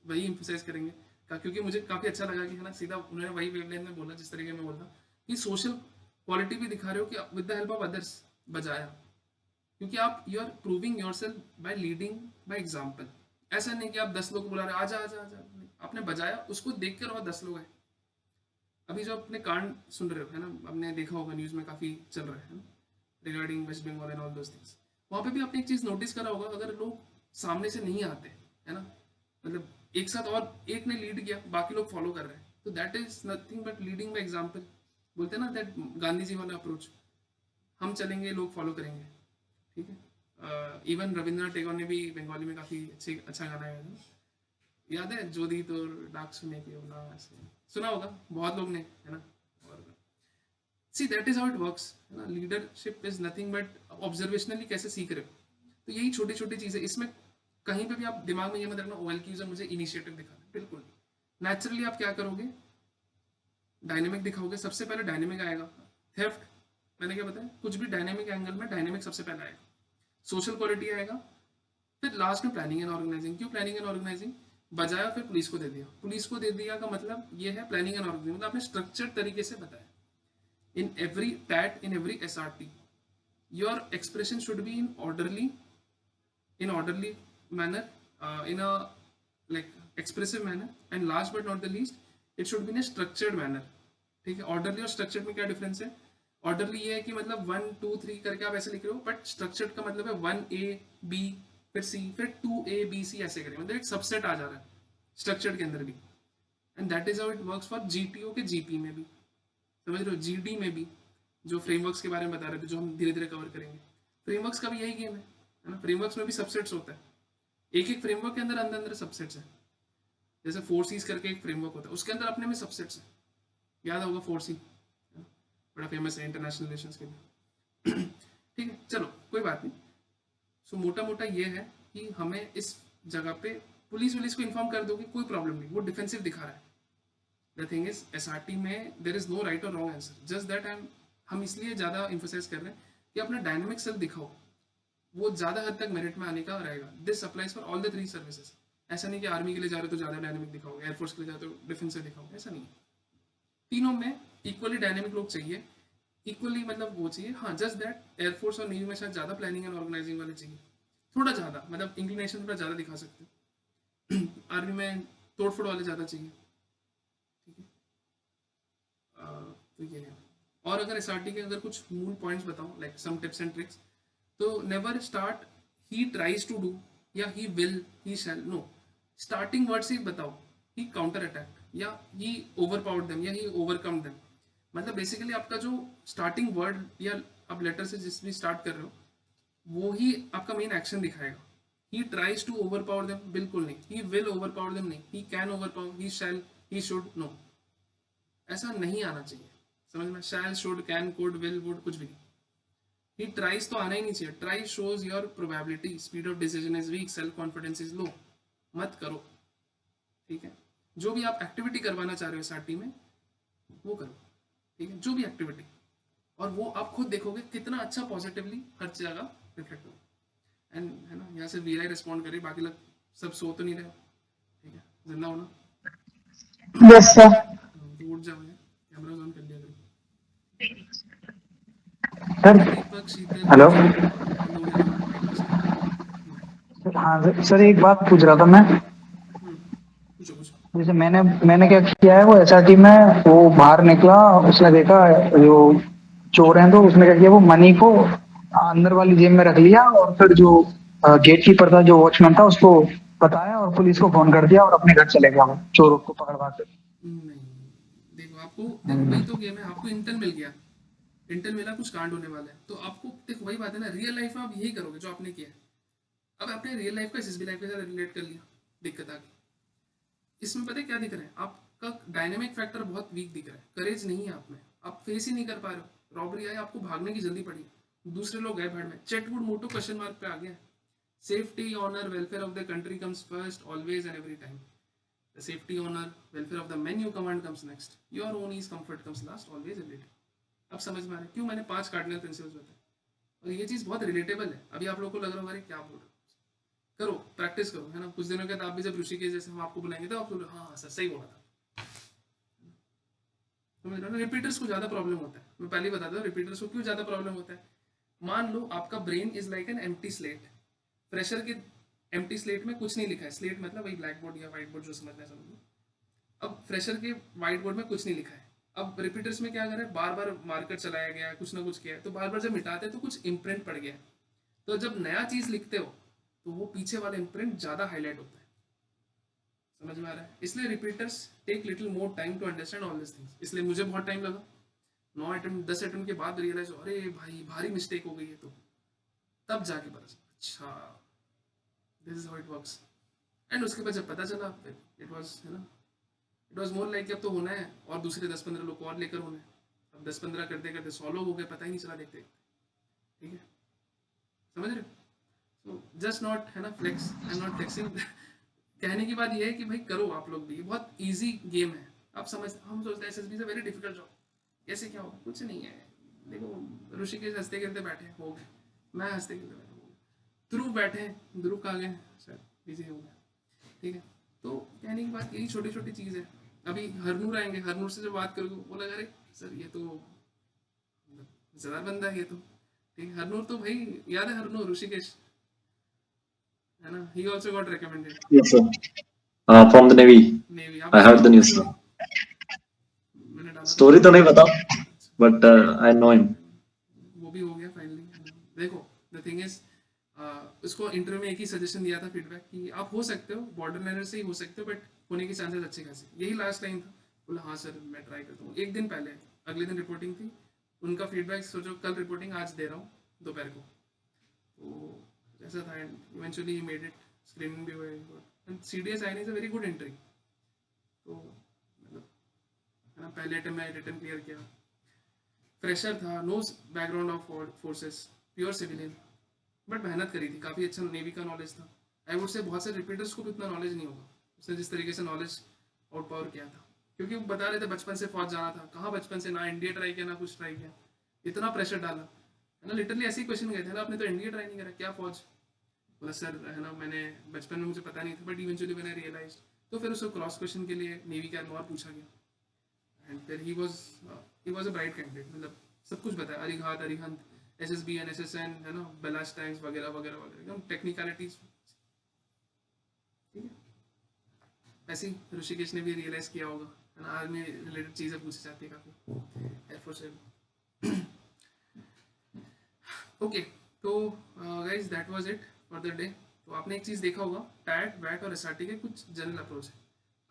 वही एम्फसाइज करेंगे क्योंकि मुझे काफी अच्छा लगा कि है ना, सीधा उन्होंने वही वेवलेंथ में बोला जिस तरीके में बोला कि सोशल क्वालिटी भी दिखा रहे हो कि with the help of others बजाया, क्योंकि आप you are proving yourself by leading by example. ऐसा नहीं कि आप 10 लोग बुला रहे आजा आजा आजा, आपने बजाया, उसको देख कर और 10 लोग आए। अभी जो अपने कांड सुन रहे हो है ना, आपने देखा होगा न्यूज में काफी चल रहा है ना, regarding West Bengal and all those things. वहाँ पे भी आपने एक चीज नोटिस करा होगा, अगर लोग सामने से नहीं आते है ना, मतलब एक साथ और एक ने लीड किया, बाकी लोग फॉलो कर रहे हैं, तो that is nothing but leading by example. बोलते हैं ना दैट गांधी जी वाला अप्रोच, हम चलेंगे लोग फॉलो करेंगे। ठीक है, इवन रविंद्रनाथ टैगोर ने भी बंगाली में काफी अच्छा गाना गाया था, याद है? जोदी तो डाक सुने के होना, ऐसे सुना होगा बहुत लोग ने, है ना। और see that is how it works, है ना। लीडरशिप इज नथिंग बट ऑब्जर्वेशनली कैसे सीख रहे हो, तो यही छोटी छोटी चीजें। इसमें कहीं पे भी आप दिमाग में ये मत रखना OL की यूजर मुझे इनिशिएटिव दिखाना, बिल्कुल नेचुरली आप क्या करोगे, डायनेमिक दिखाओगे। सबसे पहले डायनेमिक आएगा। थेफ्ट मैंने क्या बताया, कुछ भी डायनेमिक एंगल में डायनेमिक सबसे पहले आएगा। सोशल क्वालिटी आएगा, फिर लास्ट में प्लानिंग एंड ऑर्गेनाइजिंग। क्यों प्लानिंग एंड ऑर्गेनाइजिंग? बजाया फिर पुलिस को दे दिया। पुलिस को दे दिया का मतलब ये है प्लानिंग एंड ऑर्गेनाइजिंग, मतलब आपने स्ट्रक्चर्ड तरीके से बताया। In every TAT, in every SRT, your expression should be in orderly manner, in a like expressive manner, and last but not the least it should be in a structured manner। ठीक है, orderly और structured में क्या difference है? Orderly ये है कि मतलब 1 2 3 करके आप ऐसे लिख रहे हो, बट स्ट्रक्चर्ड का मतलब है 1A B फिर C फिर 2A B C ऐसे करें, मतलब एक सबसेट आ जा रहा है स्ट्रक्चर्ड के अंदर भी। And that is how it works for GTO के GP में भी, समझ रहे हो? GD में भी, जो फ्रेमवर्क्स के बारे में बता रहे थे, जो हम धीरे धीरे कवर करेंगे। फ्रेमवर्क्स का भी यही गेम है ना। फ्रेमवर्क्स में भी सबसेट्स होता है, एक एक फ्रेमवर्क के अंदर अंदर सबसेट्स है। जैसे 4Cs करके एक फ्रेमवर्क होता है, उसके अंदर अपने में सबसेट्स है। याद होगा 4C, बड़ा फेमस है इंटरनेशनल रिलेशंस के लिए। ठीक है, चलो कोई बात नहीं। सो मोटा मोटा ये है कि हमें इस जगह पे पुलिस को इन्फॉर्म कर दोगे, कोई प्रॉब्लम नहीं, वो डिफेंसिव दिखा रहा है। द थिंग इज SRT में देर इज नो राइट और रॉन्ग आंसर, जस्ट दैट हम इसलिए ज़्यादा इम्फोसाइज कर रहे हैं कि अपना डायनामिक सेल्फ दिखाओ, वो ज़्यादा हद तक मेरिट में आने का रहेगा। This applies for all the 3 services. ऐसा नहीं कि आर्मी के लिए जा रहे हो तो ज़्यादा डायनामिक दिखाओगे, एयरफोर्स के लिए जाते हो डिफेंसिव दिखाओगे, ऐसा नहीं है। तीनों में इक्वली डायनामिक लोग चाहिए, इक्वली मतलब वो चाहिए। हाँ, जस्ट दैट एयरफोर्स और नेवी में शायद ज़्यादा प्लानिंग एंड ऑर्गेनाइजिंग वाले चाहिए, थोड़ा ज़्यादा, मतलब इंक्लिनेशन थोड़ा ज़्यादा दिखा सकते हो। आर्मी में तोड़ फोड़ वाले ज़्यादा चाहिए, ठीक है। तो ये है। और अगर SRT के अगर कुछ मूल पॉइंट्स बताऊँ, like some tips and tricks, तो never start he tries to do या he will, he shall, no. Starting word से बताओ, ही काउंटर अटैक या ही ओवरपावर्ड देम या ही ओवरकम देम। मतलब बेसिकली आपका जो स्टार्टिंग वर्ड या आप लेटर से जिस भी स्टार्ट कर रहे हो, वो ही आपका मेन एक्शन दिखाएगा। He tries to overpower them, बिल्कुल नहीं। ही विल ओवरपावर देम, नहीं। He can overpower, he shall, he should, no. ऐसा नहीं आना चाहिए, समझ में? Shall, should, can, could, will, would, कुछ भी नहीं। ही ट्राइज तो आना ही नहीं चाहिए। Try shows your probability, speed of decision is weak, self confidence is low. मत करो, ठीक है। जो भी आप एक्टिविटी करवाना चाह रहे हो SRT में, वो करो, ठीक है, जो भी एक्टिविटी। और वो आप खुद देखोगे कितना अच्छा पॉजिटिवली हर जगह रिफ्लेक्ट होगा। एंड है ना, यहाँ से VI रिस्पॉन्ड करे, बाकी लोग सब सो तो नहीं रहे, ठीक है, जिंदा हो ना? Yes sir. तो उठ जाओ, कैमरा ऑन कर लिया करो। सर दीपक, शीतल, हेलो। हेलो हेलो, हाँ सर, एक बात पूछ रहा था मैं। पूछो पूछो। जैसे मैंने क्या किया है, वो SRT में वो बाहर निकला, उसने देखा जो चोर हैं, तो उसने क्या किया, वो मनी को अंदर वाली जेब में रख लिया, और फिर जो गेट कीपर था, जो वॉचमैन था, उसको बताया और पुलिस को फोन कर दिया और अपने घर चले गया वो चोरों को पकड़वा कर। नहीं, देखो वही तो गेम है। आपको इंटेल मिल गया, इंटेल मिला, कुछ कांड होने वाला है, तो आपको देखो वही बात है ना, रियल लाइफ में आप यही करोगे जो आपने किया है। अब आपने रियल लाइफ को SSB लाइफ के साथ रिलेट कर लिया, दिक्कत आ गई। इसमें पता है क्या दिख रहा है? आपका डायनेमिक फैक्टर बहुत वीक दिख रहा है, करेज नहीं है आप में, आप फेस ही नहीं कर पा रहे हो। रॉबरी आई, आपको भागने की जल्दी पड़ी, दूसरे लोग गए भड़ में। चेटवुड मोटो क्वेश्चन मार्क पे आ गया। Safety, honour, welfare of the country comes first, always and every time. The safety, honour, welfare of the men you command comes next, your own ease comfort comes last, always every time. अब समझ में आ रहा है क्यों मैंने 5 cardinal principles बताए? और ये चीज़ बहुत रिलेटेबल है। अभी आप लोगों को लग रहा होगा अरे क्या बोल रहे हो, करो, प्रैक्टिस करो, है ना। कुछ दिनों के बाद आप भी जब ऋषिकेश जैसे हम आपको बुलाएंगे तो आप बोलो हाँ सर सही बोला था, समझ रहे हो ना। रिपीटर्स को ज़्यादा प्रॉब्लम होता है, मैं पहले ही बता दूं रिपीटर्स को क्यों ज़्यादा प्रॉब्लम होता है। मान लो आपका brain is like an empty slate. Fresher के एम्प्टी स्लेट में कुछ नहीं लिखा है, स्लेट मतलब वही ब्लैक बोर्ड या व्हाइट बोर्ड जो समझना है समझ लो। अब फ्रेशर के व्हाइट बोर्ड में कुछ नहीं लिखा है। अब रिपीटर्स में क्या करें, बार बार मार्कर चलाया गया, कुछ ना कुछ किया है, तो बार बार जब मिटाते हैं तो कुछ इम्प्रिंट पड़ गया है। तो जब नया चीज़ लिखते हो तो वो पीछे वाला इम्प्रिंट ज़्यादा हाईलाइट होता है, समझ में आ रहा है। इसलिए repeaters take little more time to understand all this things. इसलिए मुझे बहुत टाइम लगा, 9 अटेम्प्ट 10 अटेम्प्ट के बाद रियलाइज हो अरे भाई भारी मिस्टेक हो गई है, तो तब जाके पता चला अच्छा this is how it works. And उसके बाद जब पता चला इट वाज, है ना, इट वाज मोर लाइक अब तो होना है और दूसरे 10-15 लोग और लेकर होना है। अब 10-15 करते करते 100 लोग हो गए, पता ही नहीं चला देखते, ठीक है, समझ रहे हो। तो जस्ट नॉट, है ना, फ्लेक्स एंड नॉट फ्लेक्सिंग। कहने की बात ये है कि भाई करो आप लोग भी, बहुत इजी गेम है। आप समझ, हम सोचते हैं SSB से वेरी डिफिकल्ट जॉब, कैसे क्या होगा, कुछ नहीं है। देखो ऋषिकेश हंसते खेलते बैठे हो गए, मैं हंसते खेलते बैठा हो गया, ध्रुव बैठे हैं, ध्रुव का गए शायद बिजी हो गया, ठीक है। तो कहने की बात यही छोटी छोटी चीज़ है। अभी हरनूर आएंगे, हरनूर से जब बात करोगे वो लगा अरे सर ये तो मजेदार बंदा है ये तो, ठीक है। हरनूर तो भाई याद है, हरनूर ऋषिकेश, है ना, he also got recommended. Yes, sir. From the Navy. Navy, I heard the news. मैंने डाला Story तो नहीं पता, but I know him. वो भी हो गया फाइनली। देखो द थिंग इज, उसको इंटरव्यू में एक ही सजेशन दिया था फीडबैक कि आप हो सकते हो बॉर्डर लाइनर से ही हो सकते हो, बट होने के चांसेस अच्छे खासे, यही लास्ट लाइन था। बोला हाँ सर मैं ट्राई करता हूँ। एक दिन पहले, अगले दिन रिपोर्टिंग थी, उनका फीडबैक सोचो, कल रिपोर्टिंग आज दे रहा हूँ दोपहर को, तो ऐसा था। And eventually he made it, screening भी हुआ, एंड CDS आईन is a very good entry. तो मतलब है ना, पहले अटेम्प्ट में रिटर्न क्लियर किया, फ्रेशर था, no background of forces, pure civilian, but मेहनत करी थी, काफ़ी अच्छा नेवी का नॉलेज था। आई वुड से बहुत से रिपीटर्स को भी उतना नॉलेज नहीं होगा, उसने जिस तरीके से नॉलेज आउट पावर किया था, क्योंकि वो बता रहे थे बचपन से फौज जाना था, कहाँ बचपन से, ना इंडिया ट्राई किया ना कुछ ट्राई किया, इतना प्रेशर डाला, है ना, लिटरली ऐसे ही क्वेश्चन गए थे ना, आपने तो इंडिया ट्राई नहीं करा, क्या फौज, बोला सर है ना मैंने बचपन में मुझे पता नहीं था, बट इवेंचुअली मैंने रियलाइज, तो फिर उसको क्रॉस क्वेश्चन के लिए नेवी कैम्प में और पूछा गया, एंड फिर he was a bright candidate, मतलब सब कुछ बताया, Arighat, Arihant, SSB and SSN, है ना, बैलास्ट टैंक्स वगैरह वगैरह वगैरह, एकदम टेक्निकलिटीज, ठीक है। ऐसे ही ऋषिकेश ने भी रियलाइज किया होगा, है ना, आर्मी रिलेटेड चीज़ें पूछी जाती है काफ़ी एयरफोर्स से। ओके, तो guys that was it for the day. तो आपने एक चीज़ देखा होगा, टैट, वैट और SRT के कुछ जनरल अप्रोच है।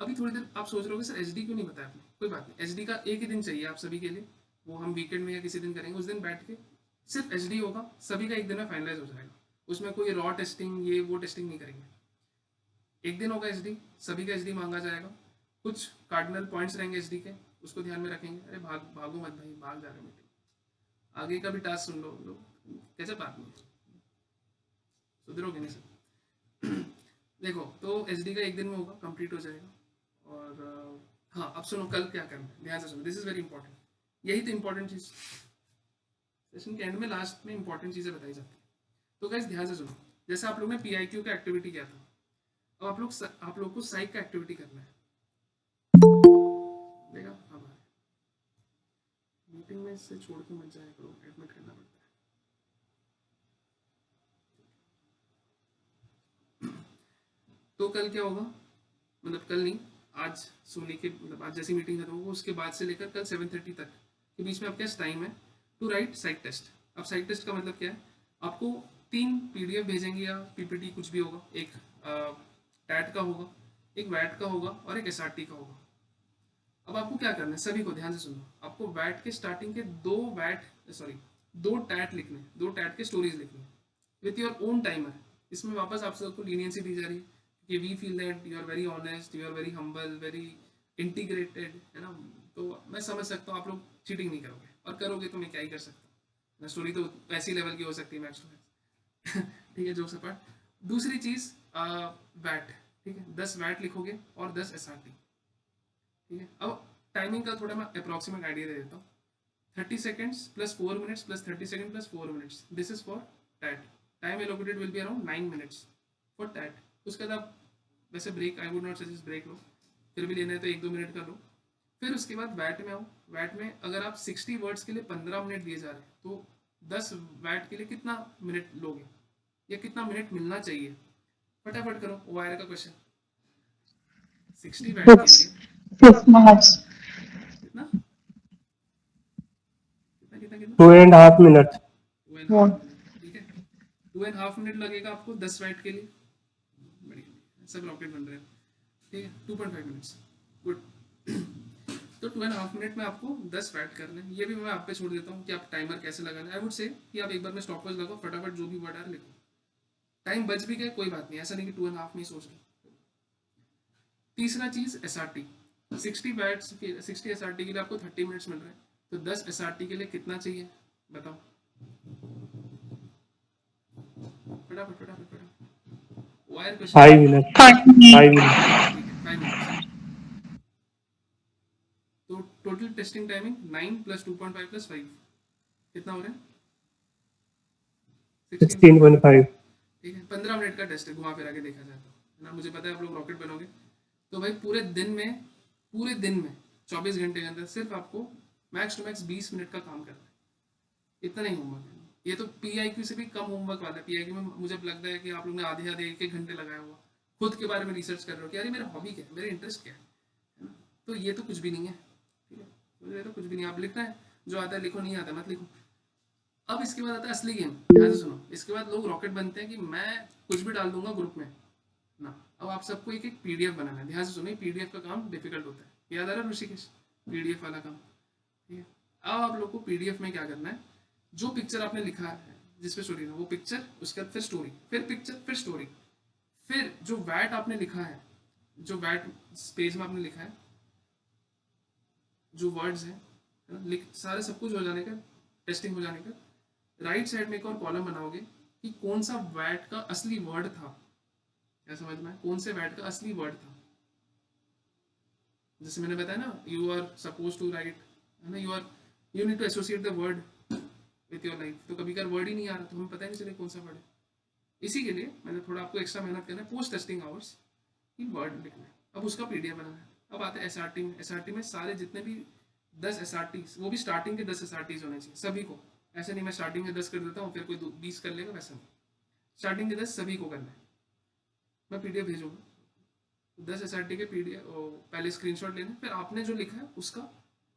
अभी थोड़ी देर आप सोच रहे होगे सर SD क्यों नहीं बताया आपने, कोई बात नहीं, SD का एक ही दिन चाहिए आप सभी के लिए, वो हम वीकेंड में या किसी दिन करेंगे, उस दिन बैठ के सिर्फ SD होगा, सभी का एक दिन में फाइनलाइज हो जाएगा, उसमें कोई रॉ टेस्टिंग ये वो टेस्टिंग नहीं करेंगे, एक दिन होगा SD, सभी का SD मांगा जाएगा, कुछ कार्डिनल पॉइंट्स रहेंगे SD के, उसको ध्यान में रखेंगे, अरे भागो मत भाई, भाग जा रहे हो मीटिंग, आगे का भी टास्क सुन लो, कैसे बात नहीं सुधरोगे नहीं सर। देखो, तो SD का एक दिन में होगा, कंप्लीट हो जाएगा, और हाँ अब सुनो कल क्या करना है, ध्यान से सुनो, दिस इज वेरी इंपॉर्टेंट, यही तो इंपॉर्टेंट चीज़ सेशन के एंड में लास्ट में इंपॉर्टेंट चीज़ें बताई जाती है। तो गाइस ध्यान से सुनो, जैसे आप लोग ने PIQ का एक्टिविटी किया था, अब आप लोग को साइक का एक्टिविटी करना है, देखा, अब मीटिंग में से छोड़ के मत जाया करो, एडमिट करना पड़ता है। तो कल क्या होगा, मतलब कल नहीं, आज सोने के, मतलब आज जैसी मीटिंग खत्म होगी उसके बाद से लेकर कल 7:30 तक के बीच में आपके पास टाइम है टू राइट साइक टेस्ट। अब साइक टेस्ट का मतलब क्या है, आपको 3 PDF भेजेंगे या PPT कुछ भी होगा, एक टैट का होगा, एक वैट का होगा और एक SRT का होगा। अब आपको क्या करना है, सभी को ध्यान से सुनो, आपको वैट के स्टार्टिंग के 2 टैट लिखने, 2 टैट के स्टोरीज लिखने विथ योर ओन टाइमर। इसमें वापस आप सबको लीनियंसी दी जा रही है कि we feel that you are very honest, you are very humble, very integrated, है ना, तो मैं समझ सकता हूँ आप लोग चीटिंग नहीं करोगे, और करोगे तो मैं क्या ही कर सकता हूँ, स्टोरी तो ऐसी लेवल की हो सकती है मैक्स टू मैक्स। ठीक है, जोक्स अपार्ट। दूसरी चीज़ वैट, ठीक है, 10 वैट लिखोगे और 10 SRT, ठीक है। अब टाइमिंग का थोड़ा मैं अप्रॉक्सीमेट आइडिया दे देता हूँ, 30 seconds plus 4 minutes plus 30 seconds plus 4 minutes, this is for TAT, time allocated will be around 9 minutes for TAT। उसके बाद आप वैसे break, I would not suggest break लो, फिर भी लेना है तो 1-2 मिनट का लो। फिर उसके बाद वैट में आओ, वैट में अगर आप 60 वर्ड्स के लिए 15 मिनट दिए जा रहे हैं तो 10 वैट के लिए कितना मिनट लोगे, या कितना मिनट मिलना चाहिए, फटाफट करो, वायर का क्वेश्चन। 60 वैट के लिए 6 minutes। कितना 2.5 minutes। 2.5 मिनट, ठीक है, 2.5 मिनट लगेगा आपको 10 वैट के लिए, बढ़िया, सब रॉकेट बन रहे हैं, ठीक है, 2.5 मिनट्स, गुड। तो 2.5 मिनट में आपको 10 वैट करना है, ये भी मैं आप पे छोड़ देता हूँ कि आप टाइमर कैसे लगाना है। आई वुड से कि आप एक बार में स्टॉपवॉच लगाओ, फटाफट जो भी वर्ड आ रहा है लिखो, टाइम बच भी गया कोई बात नहीं, ऐसा नहीं कि 2.5 में ही सोच लो। तीसरा चीज़ SRT, 60 वैट्स के 60 SRT के लिए आपको 30 मिनट्स मिल रहे हैं, तो 10 SRT के लिए कितना चाहिए बताओ, फटाफट फटाफट फटाफट, वायर क्वेश्चन। 5 minutes। 5 minutes। ठीक है, 5 मिनट्स। तो टोटल टेस्टिंग टाइमिंग 9 + 2.5 + 5 कितना हो रहा है, 16.5। ठीक है, 15 मिनट का टेस्ट है, घुमा फिरा के देखा जाए तो, है ना, मुझे पता है आप लोग रॉकेट बनोगे, तो भाई पूरे दिन में 24 घंटे के अंदर सिर्फ आपको मैक्स टू मैक्स 20 मिनट का काम करना है, इतना नहीं होमवर्क है। ये तो PIQ से भी कम होमवर्क वाला है, PIQ में मुझे लगता है कि आप लोग ने आधे 1-1 घंटे लगाया हुआ, खुद के बारे में रिसर्च कर रहे हो कि यार मेरा हॉबी क्या है, मेरा इंटरेस्ट क्या है ना, तो ये तो कुछ भी नहीं है, ठीक है, तो ये तो कुछ भी नहीं, आप लिखना है, जो आता है लिखो, नहीं आता मत लिखो। अब इसके बाद आता है असली गेम, ध्यान से सुनो, इसके बाद लोग रॉकेट बनते हैं कि मैं कुछ भी डाल दूंगा ग्रुप में ना। अब आप सबको एक PDF बनाना है, ध्यान से सुनो, PDF का काम डिफिकल्ट होता है, याद आ रहा है ऋषिकेश, PDF वाला काम, ठीक है। अब आप लोग को PDF में क्या करना है, जो पिक्चर आपने लिखा है जिसपे स्टोरी है वो पिक्चर, उसके बाद फिर स्टोरी, फिर पिक्चर, फिर स्टोरी, फिर जो वैट आपने लिखा है, जो वैट पेज में आपने लिखा है जो वर्ड्स हैं, है ना, लिख सारे सब कुछ हो जाने का, टेस्टिंग हो जाने का, राइट साइड में एक और कॉलम बनाओगे कि कौन सा वैट का असली वर्ड था। क्या समझ में, कौन से वैट का असली वर्ड था। जैसे मैंने बताया ना, you are suppose to write, है ना, you need to associate the word with your life. तो कभी कभी वर्ड ही नहीं आ रहा तो हमें पता ही नहीं चले कौन सा वर्ड है। इसी के लिए मैंने थोड़ा आपको एक्स्ट्रा मेहनत करना है पोस्ट टेस्टिंग आवर्स की वर्ड लिखना है। अब उसका पीडीएफ बनाना है। अब आते हैं एसआरटी में। एसआरटी में सारे जितने भी 10 एसआरटीज, वो भी स्टार्टिंग के 10 एसआरटीज होने चाहिए सभी को। ऐसे नहीं मैं स्टार्टिंग के 10 कर देता हूँ फिर कोई 20 कर लेगा, वैसा नहीं। स्टार्टिंग के 10 सभी को करना है। मैं पीडीएफ भेजूंगा, 10 एसआरटी के पीडीएफ पहले स्क्रीनशॉट लेना, फिर आपने जो लिखा है उसका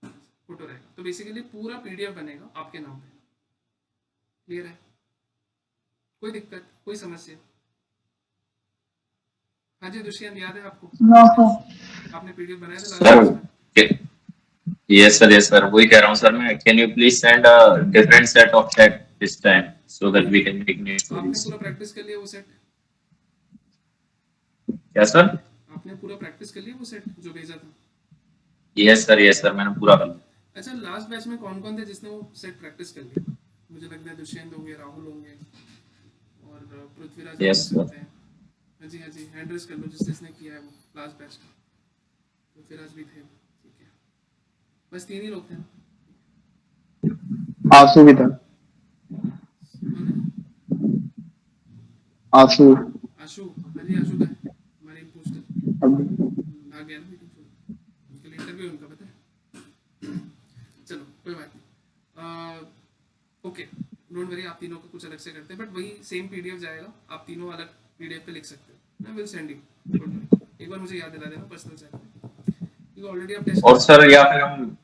फोटो रहेगा। तो बेसिकली पूरा पीडीएफ बनेगा आपके नाम पे। क्लियर है? कोई दिक्कत, कोई समस्या? हाँ जी दुष्यंत, याद है आपको? आपने पीडीएफ बनाया था लास्ट में? यस सर, वही कह रहा हूँ सर मैं। Can you please send a different set of chat this time so that we can make new आपने स्टोरीज। पूरा प्रैक्टिस कर लिया वो सेट? क्या सर? आपने पूरा प्रैक्टिस कर लिया वो सेट जो भेजा था? यस सर, मैंने पूरा कर लिया। अच्छा, लास्ट बैच में कौन कौन थे जिसने वो सेट प्रैक्टिस कर लिया? मुझे लगता है दुष्यंत होंगे, राहुल होंगे और पृथ्वीराज Yes, हो सकते हैं। हाँ जी, हैंड रेज कर लो जिसने किया है वो लास्ट बैच का। पृथ्वीराज भी थे, ठीक है। बस 3 ही लोग थे। आंसू भी था। आंसू आशु, हाँ जी आशु का है हमारे पोस्टर आ गया ना मीटिंग छोड़, उसके लिए इंटरव्यू उनका पता है। चलो कोई बात नहीं। ओके डोंट वरी, आप तीनों को कुछ अलग से करते हैं बट वही सेम पीडीएफ जाएगा, आप तीनों अलग पीडीएफ पे लिख सकते हो। मैं विल सेंड यू, एक बार मुझे याद दिला देना पर्सनल चैट पे, क्योंकि ऑलरेडी आप टेस्ट और सर या फिर हम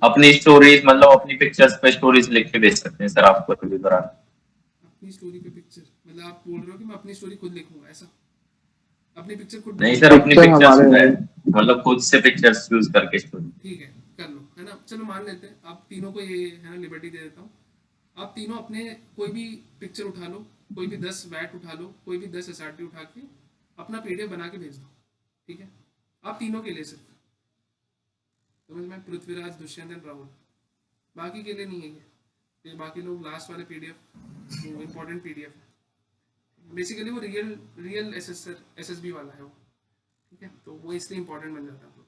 अपनी स्टोरीज मतलब अपनी पिक्चर्स पे स्टोरीज लिख के भेज सकते हैं सर आपको कभी दौरान। अपनी स्टोरी पे पिक्चर मतलब आप बोल रहे हो कि मैं अपनी स्टोरी खुद लिखूंगा ऐसा? अपनी पिक्चर खुद नहीं सर, अपनी पिक्चर्स पे मतलब खुद से पिक्चर्स यूज करके स्टोरी। ठीक है कर लो, है ना। चलो मान लेते हैं आप तीनों को ये है ना लिबर्टी दे देता हूँ। आप तीनों अपने कोई भी पिक्चर उठा लो, कोई भी 10 वैट उठा लो, कोई भी 10 एसआरटी उठा के अपना पीडीएफ बना के भेज दो, ठीक है। आप तीनों के लिए सिर्फ, समझ में, पृथ्वीराज, दुष्यंत एंड राहुल, बाकी के लिए नहीं है ये बाकी लोग लास्ट वाले पीडीएफ वो इम्पोर्टेंट पीडीएफ है बेसिकली, वो रियल एसएसबी वाला है वो, ठीक है। तो वो इसलिए इम्पोर्टेंट बन जाता है आप लोग।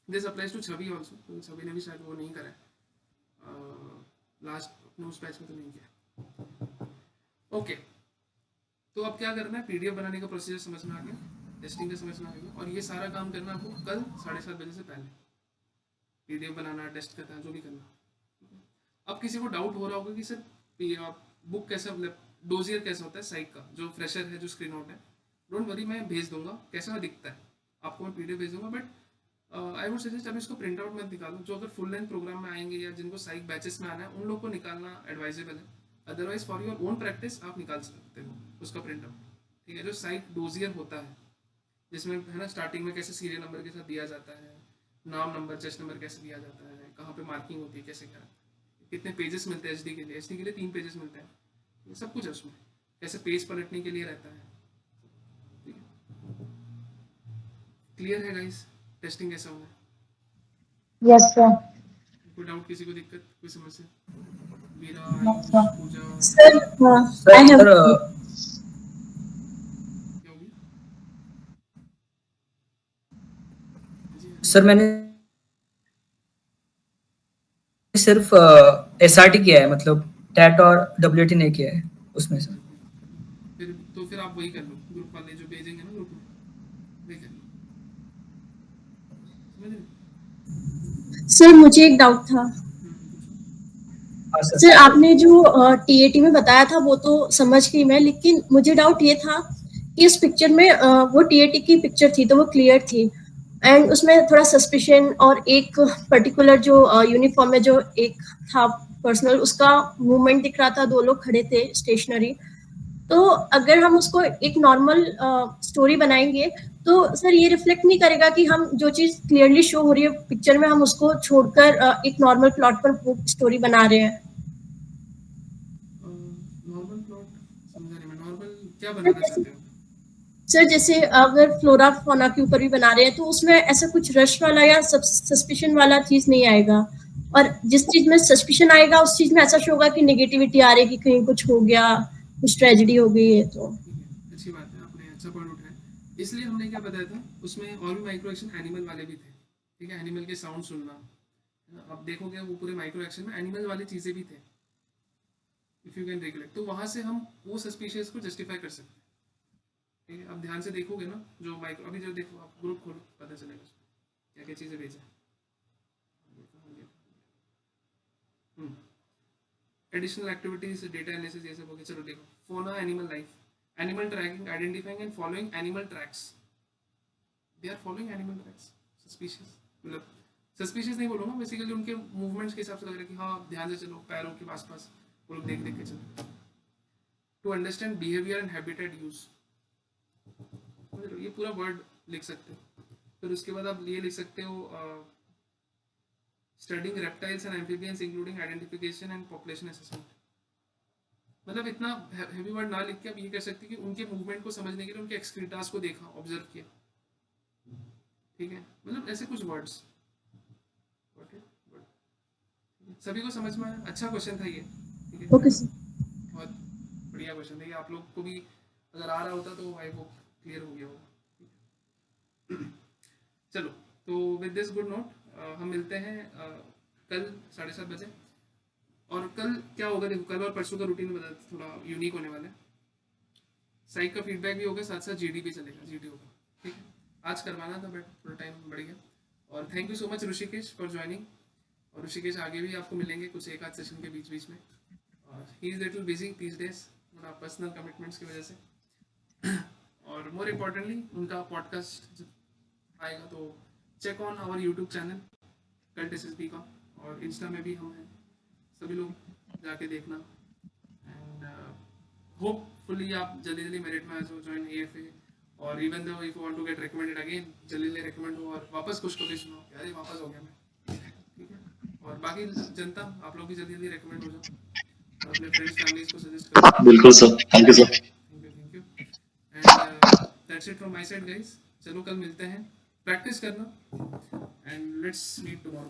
This applies to Chhavi also, तो छवि ने भी शायद वो नहीं करा है लास्ट अपने उस बैच में तो नहीं किया। ओके तो अब क्या करना है, पीडीएफ बनाने का प्रोसीजर समझ में आ गया, टेस्टिंग का समझ में आ गया, और ये सारा काम करना आपको कल 7:30 बजे से पहले। पीडीएफ बनाना, टेस्ट करना, जो भी करना। अब किसी को डाउट हो रहा होगा कि सर बुक कैसा, मतलब डोजियर कैसा होता है साइक का, जो फ्रेशर है, जो स्क्रीन आउट है, डोंट वरी मैं भेज दूंगा कैसा दिखता है आपको, मैं पीडीएफ भेज दूंगा। बट आई वुड सजेस्ट अभी इसको प्रिंट आउट मत निकालो, जो अगर फुल लेंथ प्रोग्राम में आएंगे या जिनको साइक बैचेस में आना है उन लोग को निकालना एडवाइजेबल है। Otherwise for your own practice आप निकाल सकते हो उसका प्रिंट आउट, ठीक है। जो साइक डोजियर होता है जिसमें है ना स्टार्टिंग में कैसे सीरियल नंबर के साथ दिया जाता है, नाम नंबर, चेस्ट नंबर कैसे दिया जाता है, कहाँ पे मार्किंग होती है, कैसे क्या, कितने पेजेस मिलते हैं एचडी के लिए, एचडी के लिए 3 पेजेस मिलते हैं, ये सब कुछ है उसमें, कैसे पेज पलटने के लिए रहता है, ठीक है। क्लियर है गाइस टेस्टिंग कैसा होना है? Yes sir. कोई डाउट, किसी को दिक्कत, कोई समस्या? वीरा, आयुष, पूजा, सर आई हैव क्या होगी? सर मैंने सिर्फ एसआरटी किया है, मतलब टैट और डब्ल्यूटी नहीं किया है उसमें सर। फिर आप वही कर लो, ग्रुप वाले जो भेजेंगे ना ग्रुप में, वही कर लो, समझ रहे? सर मुझे एक डाउट था। सर आपने जो टीएटी में बताया था वो तो समझ गई मैं, लेकिन मुझे डाउट ये था कि इस पिक्चर में वो टीएटी की पिक्चर थी तो वो क्लियर थी, एंड उसमें थोड़ा सस्पिशन और एक पर्टिकुलर जो यूनिफॉर्म में जो एक था पर्सनल, उसका मूवमेंट दिख रहा था, 2 लोग खड़े थे स्टेशनरी। तो अगर हम उसको एक नॉर्मल स्टोरी बनाएंगे तो सर ये रिफ्लेक्ट नहीं करेगा कि हम जो चीज क्लियरली शो हो रही है पिक्चर में हम उसको छोड़कर एक नॉर्मल प्लॉट पर स्टोरी बना रहे हैं? नॉर्मल प्लॉट समझा नहीं मैं, नॉर्मल क्या बनाना चाहते हो? सर जैसे अगर फ्लोरा फौना के ऊपर भी बना रहे हैं तो उसमें ऐसा कुछ रश वाला या सस्पिशन वाला चीज नहीं आएगा, और जिस चीज में सस्पिशन आएगा उस चीज में ऐसा शो होगा कि नेगेटिविटी आ रही है कि कहीं कुछ हो गया, कुछ ट्रेजेडी हो गई है। तो अच्छी बात है, आपने अच्छा पॉइंट उठाया। इसलिए हमने क्या बताया था, उसमें और भी माइक्रो एक्शन एनिमल वाले भी थे, ठीक है, एनिमल के साउंड सुनना, है ना। आप देखोगे वो पूरे माइक्रो एक्शन में एनिमल वाली चीज़ें भी थे, इफ़ यू कैन रिकलेक्ट, तो वहाँ से हम वो सस्पिशियस को जस्टिफाई कर सकते हैं, ठीक है। आप ध्यान से देखोगे ना, जो माइक्रो अभी जो देखो, आप ग्रुप खोलो, पता चलेगा क्या क्या चीज़ें भेजा। एडिशनल एक्टिविटीज, डेटा एनालिसिस, ये सब हो गया। चलो देखो, fauna animal life, animal tracking, identifying and following animal tracks, they are following animal tracks. Suspicious मतलब सस्पिशियस नहीं बोलूँगा, बेसिकली उनके मूवमेंट्स के हिसाब से लग रहा है कि हाँ ध्यान से चलो, पैरों के आसपास वो लोग देख देख के चलो। To understand behaviour and habitat use, ये पूरा वर्ड लिख सकते हो। फिर उसके बाद आप ये लिख सकते हो studying reptiles and amphibians including identification and population assessment. मतलब इतना हैवी वर्ड ना लिख के आप ये कह सकते हैं कि उनके मूवमेंट को समझने के लिए उनके एक्सक्रीटास को देखा, ऑब्जर्व किया, ठीक है। मतलब ऐसे कुछ वर्ड्स, सभी को समझ में आया? अच्छा क्वेश्चन था ये, ठीक है। ओके सर, बहुत बढ़िया क्वेश्चन था ये, आप लोग को भी अगर आ रहा होता तो आई होप क्लियर हो गया होगा। चलो, तो विद दिस गुड नोट हम मिलते हैं कल 7:30 बजे। और कल क्या होगा देखो, कल और परसों का रूटीन बता, थोड़ा यूनिक होने वाला है। साइक का फीडबैक भी होगा, साथ साथ जीडी भी चलेगा, जीडी होगा, ठीक है। आज करवाना था बट थोड़ा टाइम बढ़ गया। और thank you so much Rishikesh for joining. और ऋषिकेश आगे भी आपको मिलेंगे कुछ एक आध सेशन के बीच बीच में। और he is little busy these days, थोड़ा पर्सनल कमिटमेंट्स की वजह से। और मोर इम्पोर्टेंटली उनका पॉडकास्ट जब आएगा तो check on our YouTube channel cult SSB का, और इंस्टा में भी हम हैं, सभी लोग जाके देखना। एंड होपफुली आप जल्दी जल्दी मेरिट में आ जाओ, ज्वाइन AFA। और even though if you want to get recommended again, जल्दी जल्दी रिकमेंड हो और वापस कुछ को भी सुनो, अरे वापस हो गया मैं, ठीक है। और बाकी जनता, आप लोग भी जल्दी जल्दी रिकमेंड हो जाओ और अपने फ्रेंड्स फैमिलीज को सजेस्ट करो। बिल्कुल sir, thank you sir. Thank you. And that's it from my side guys. चलो कल मिलते हैं, प्रैक्टिस करना, एंड लेट्स मीट टुमारो।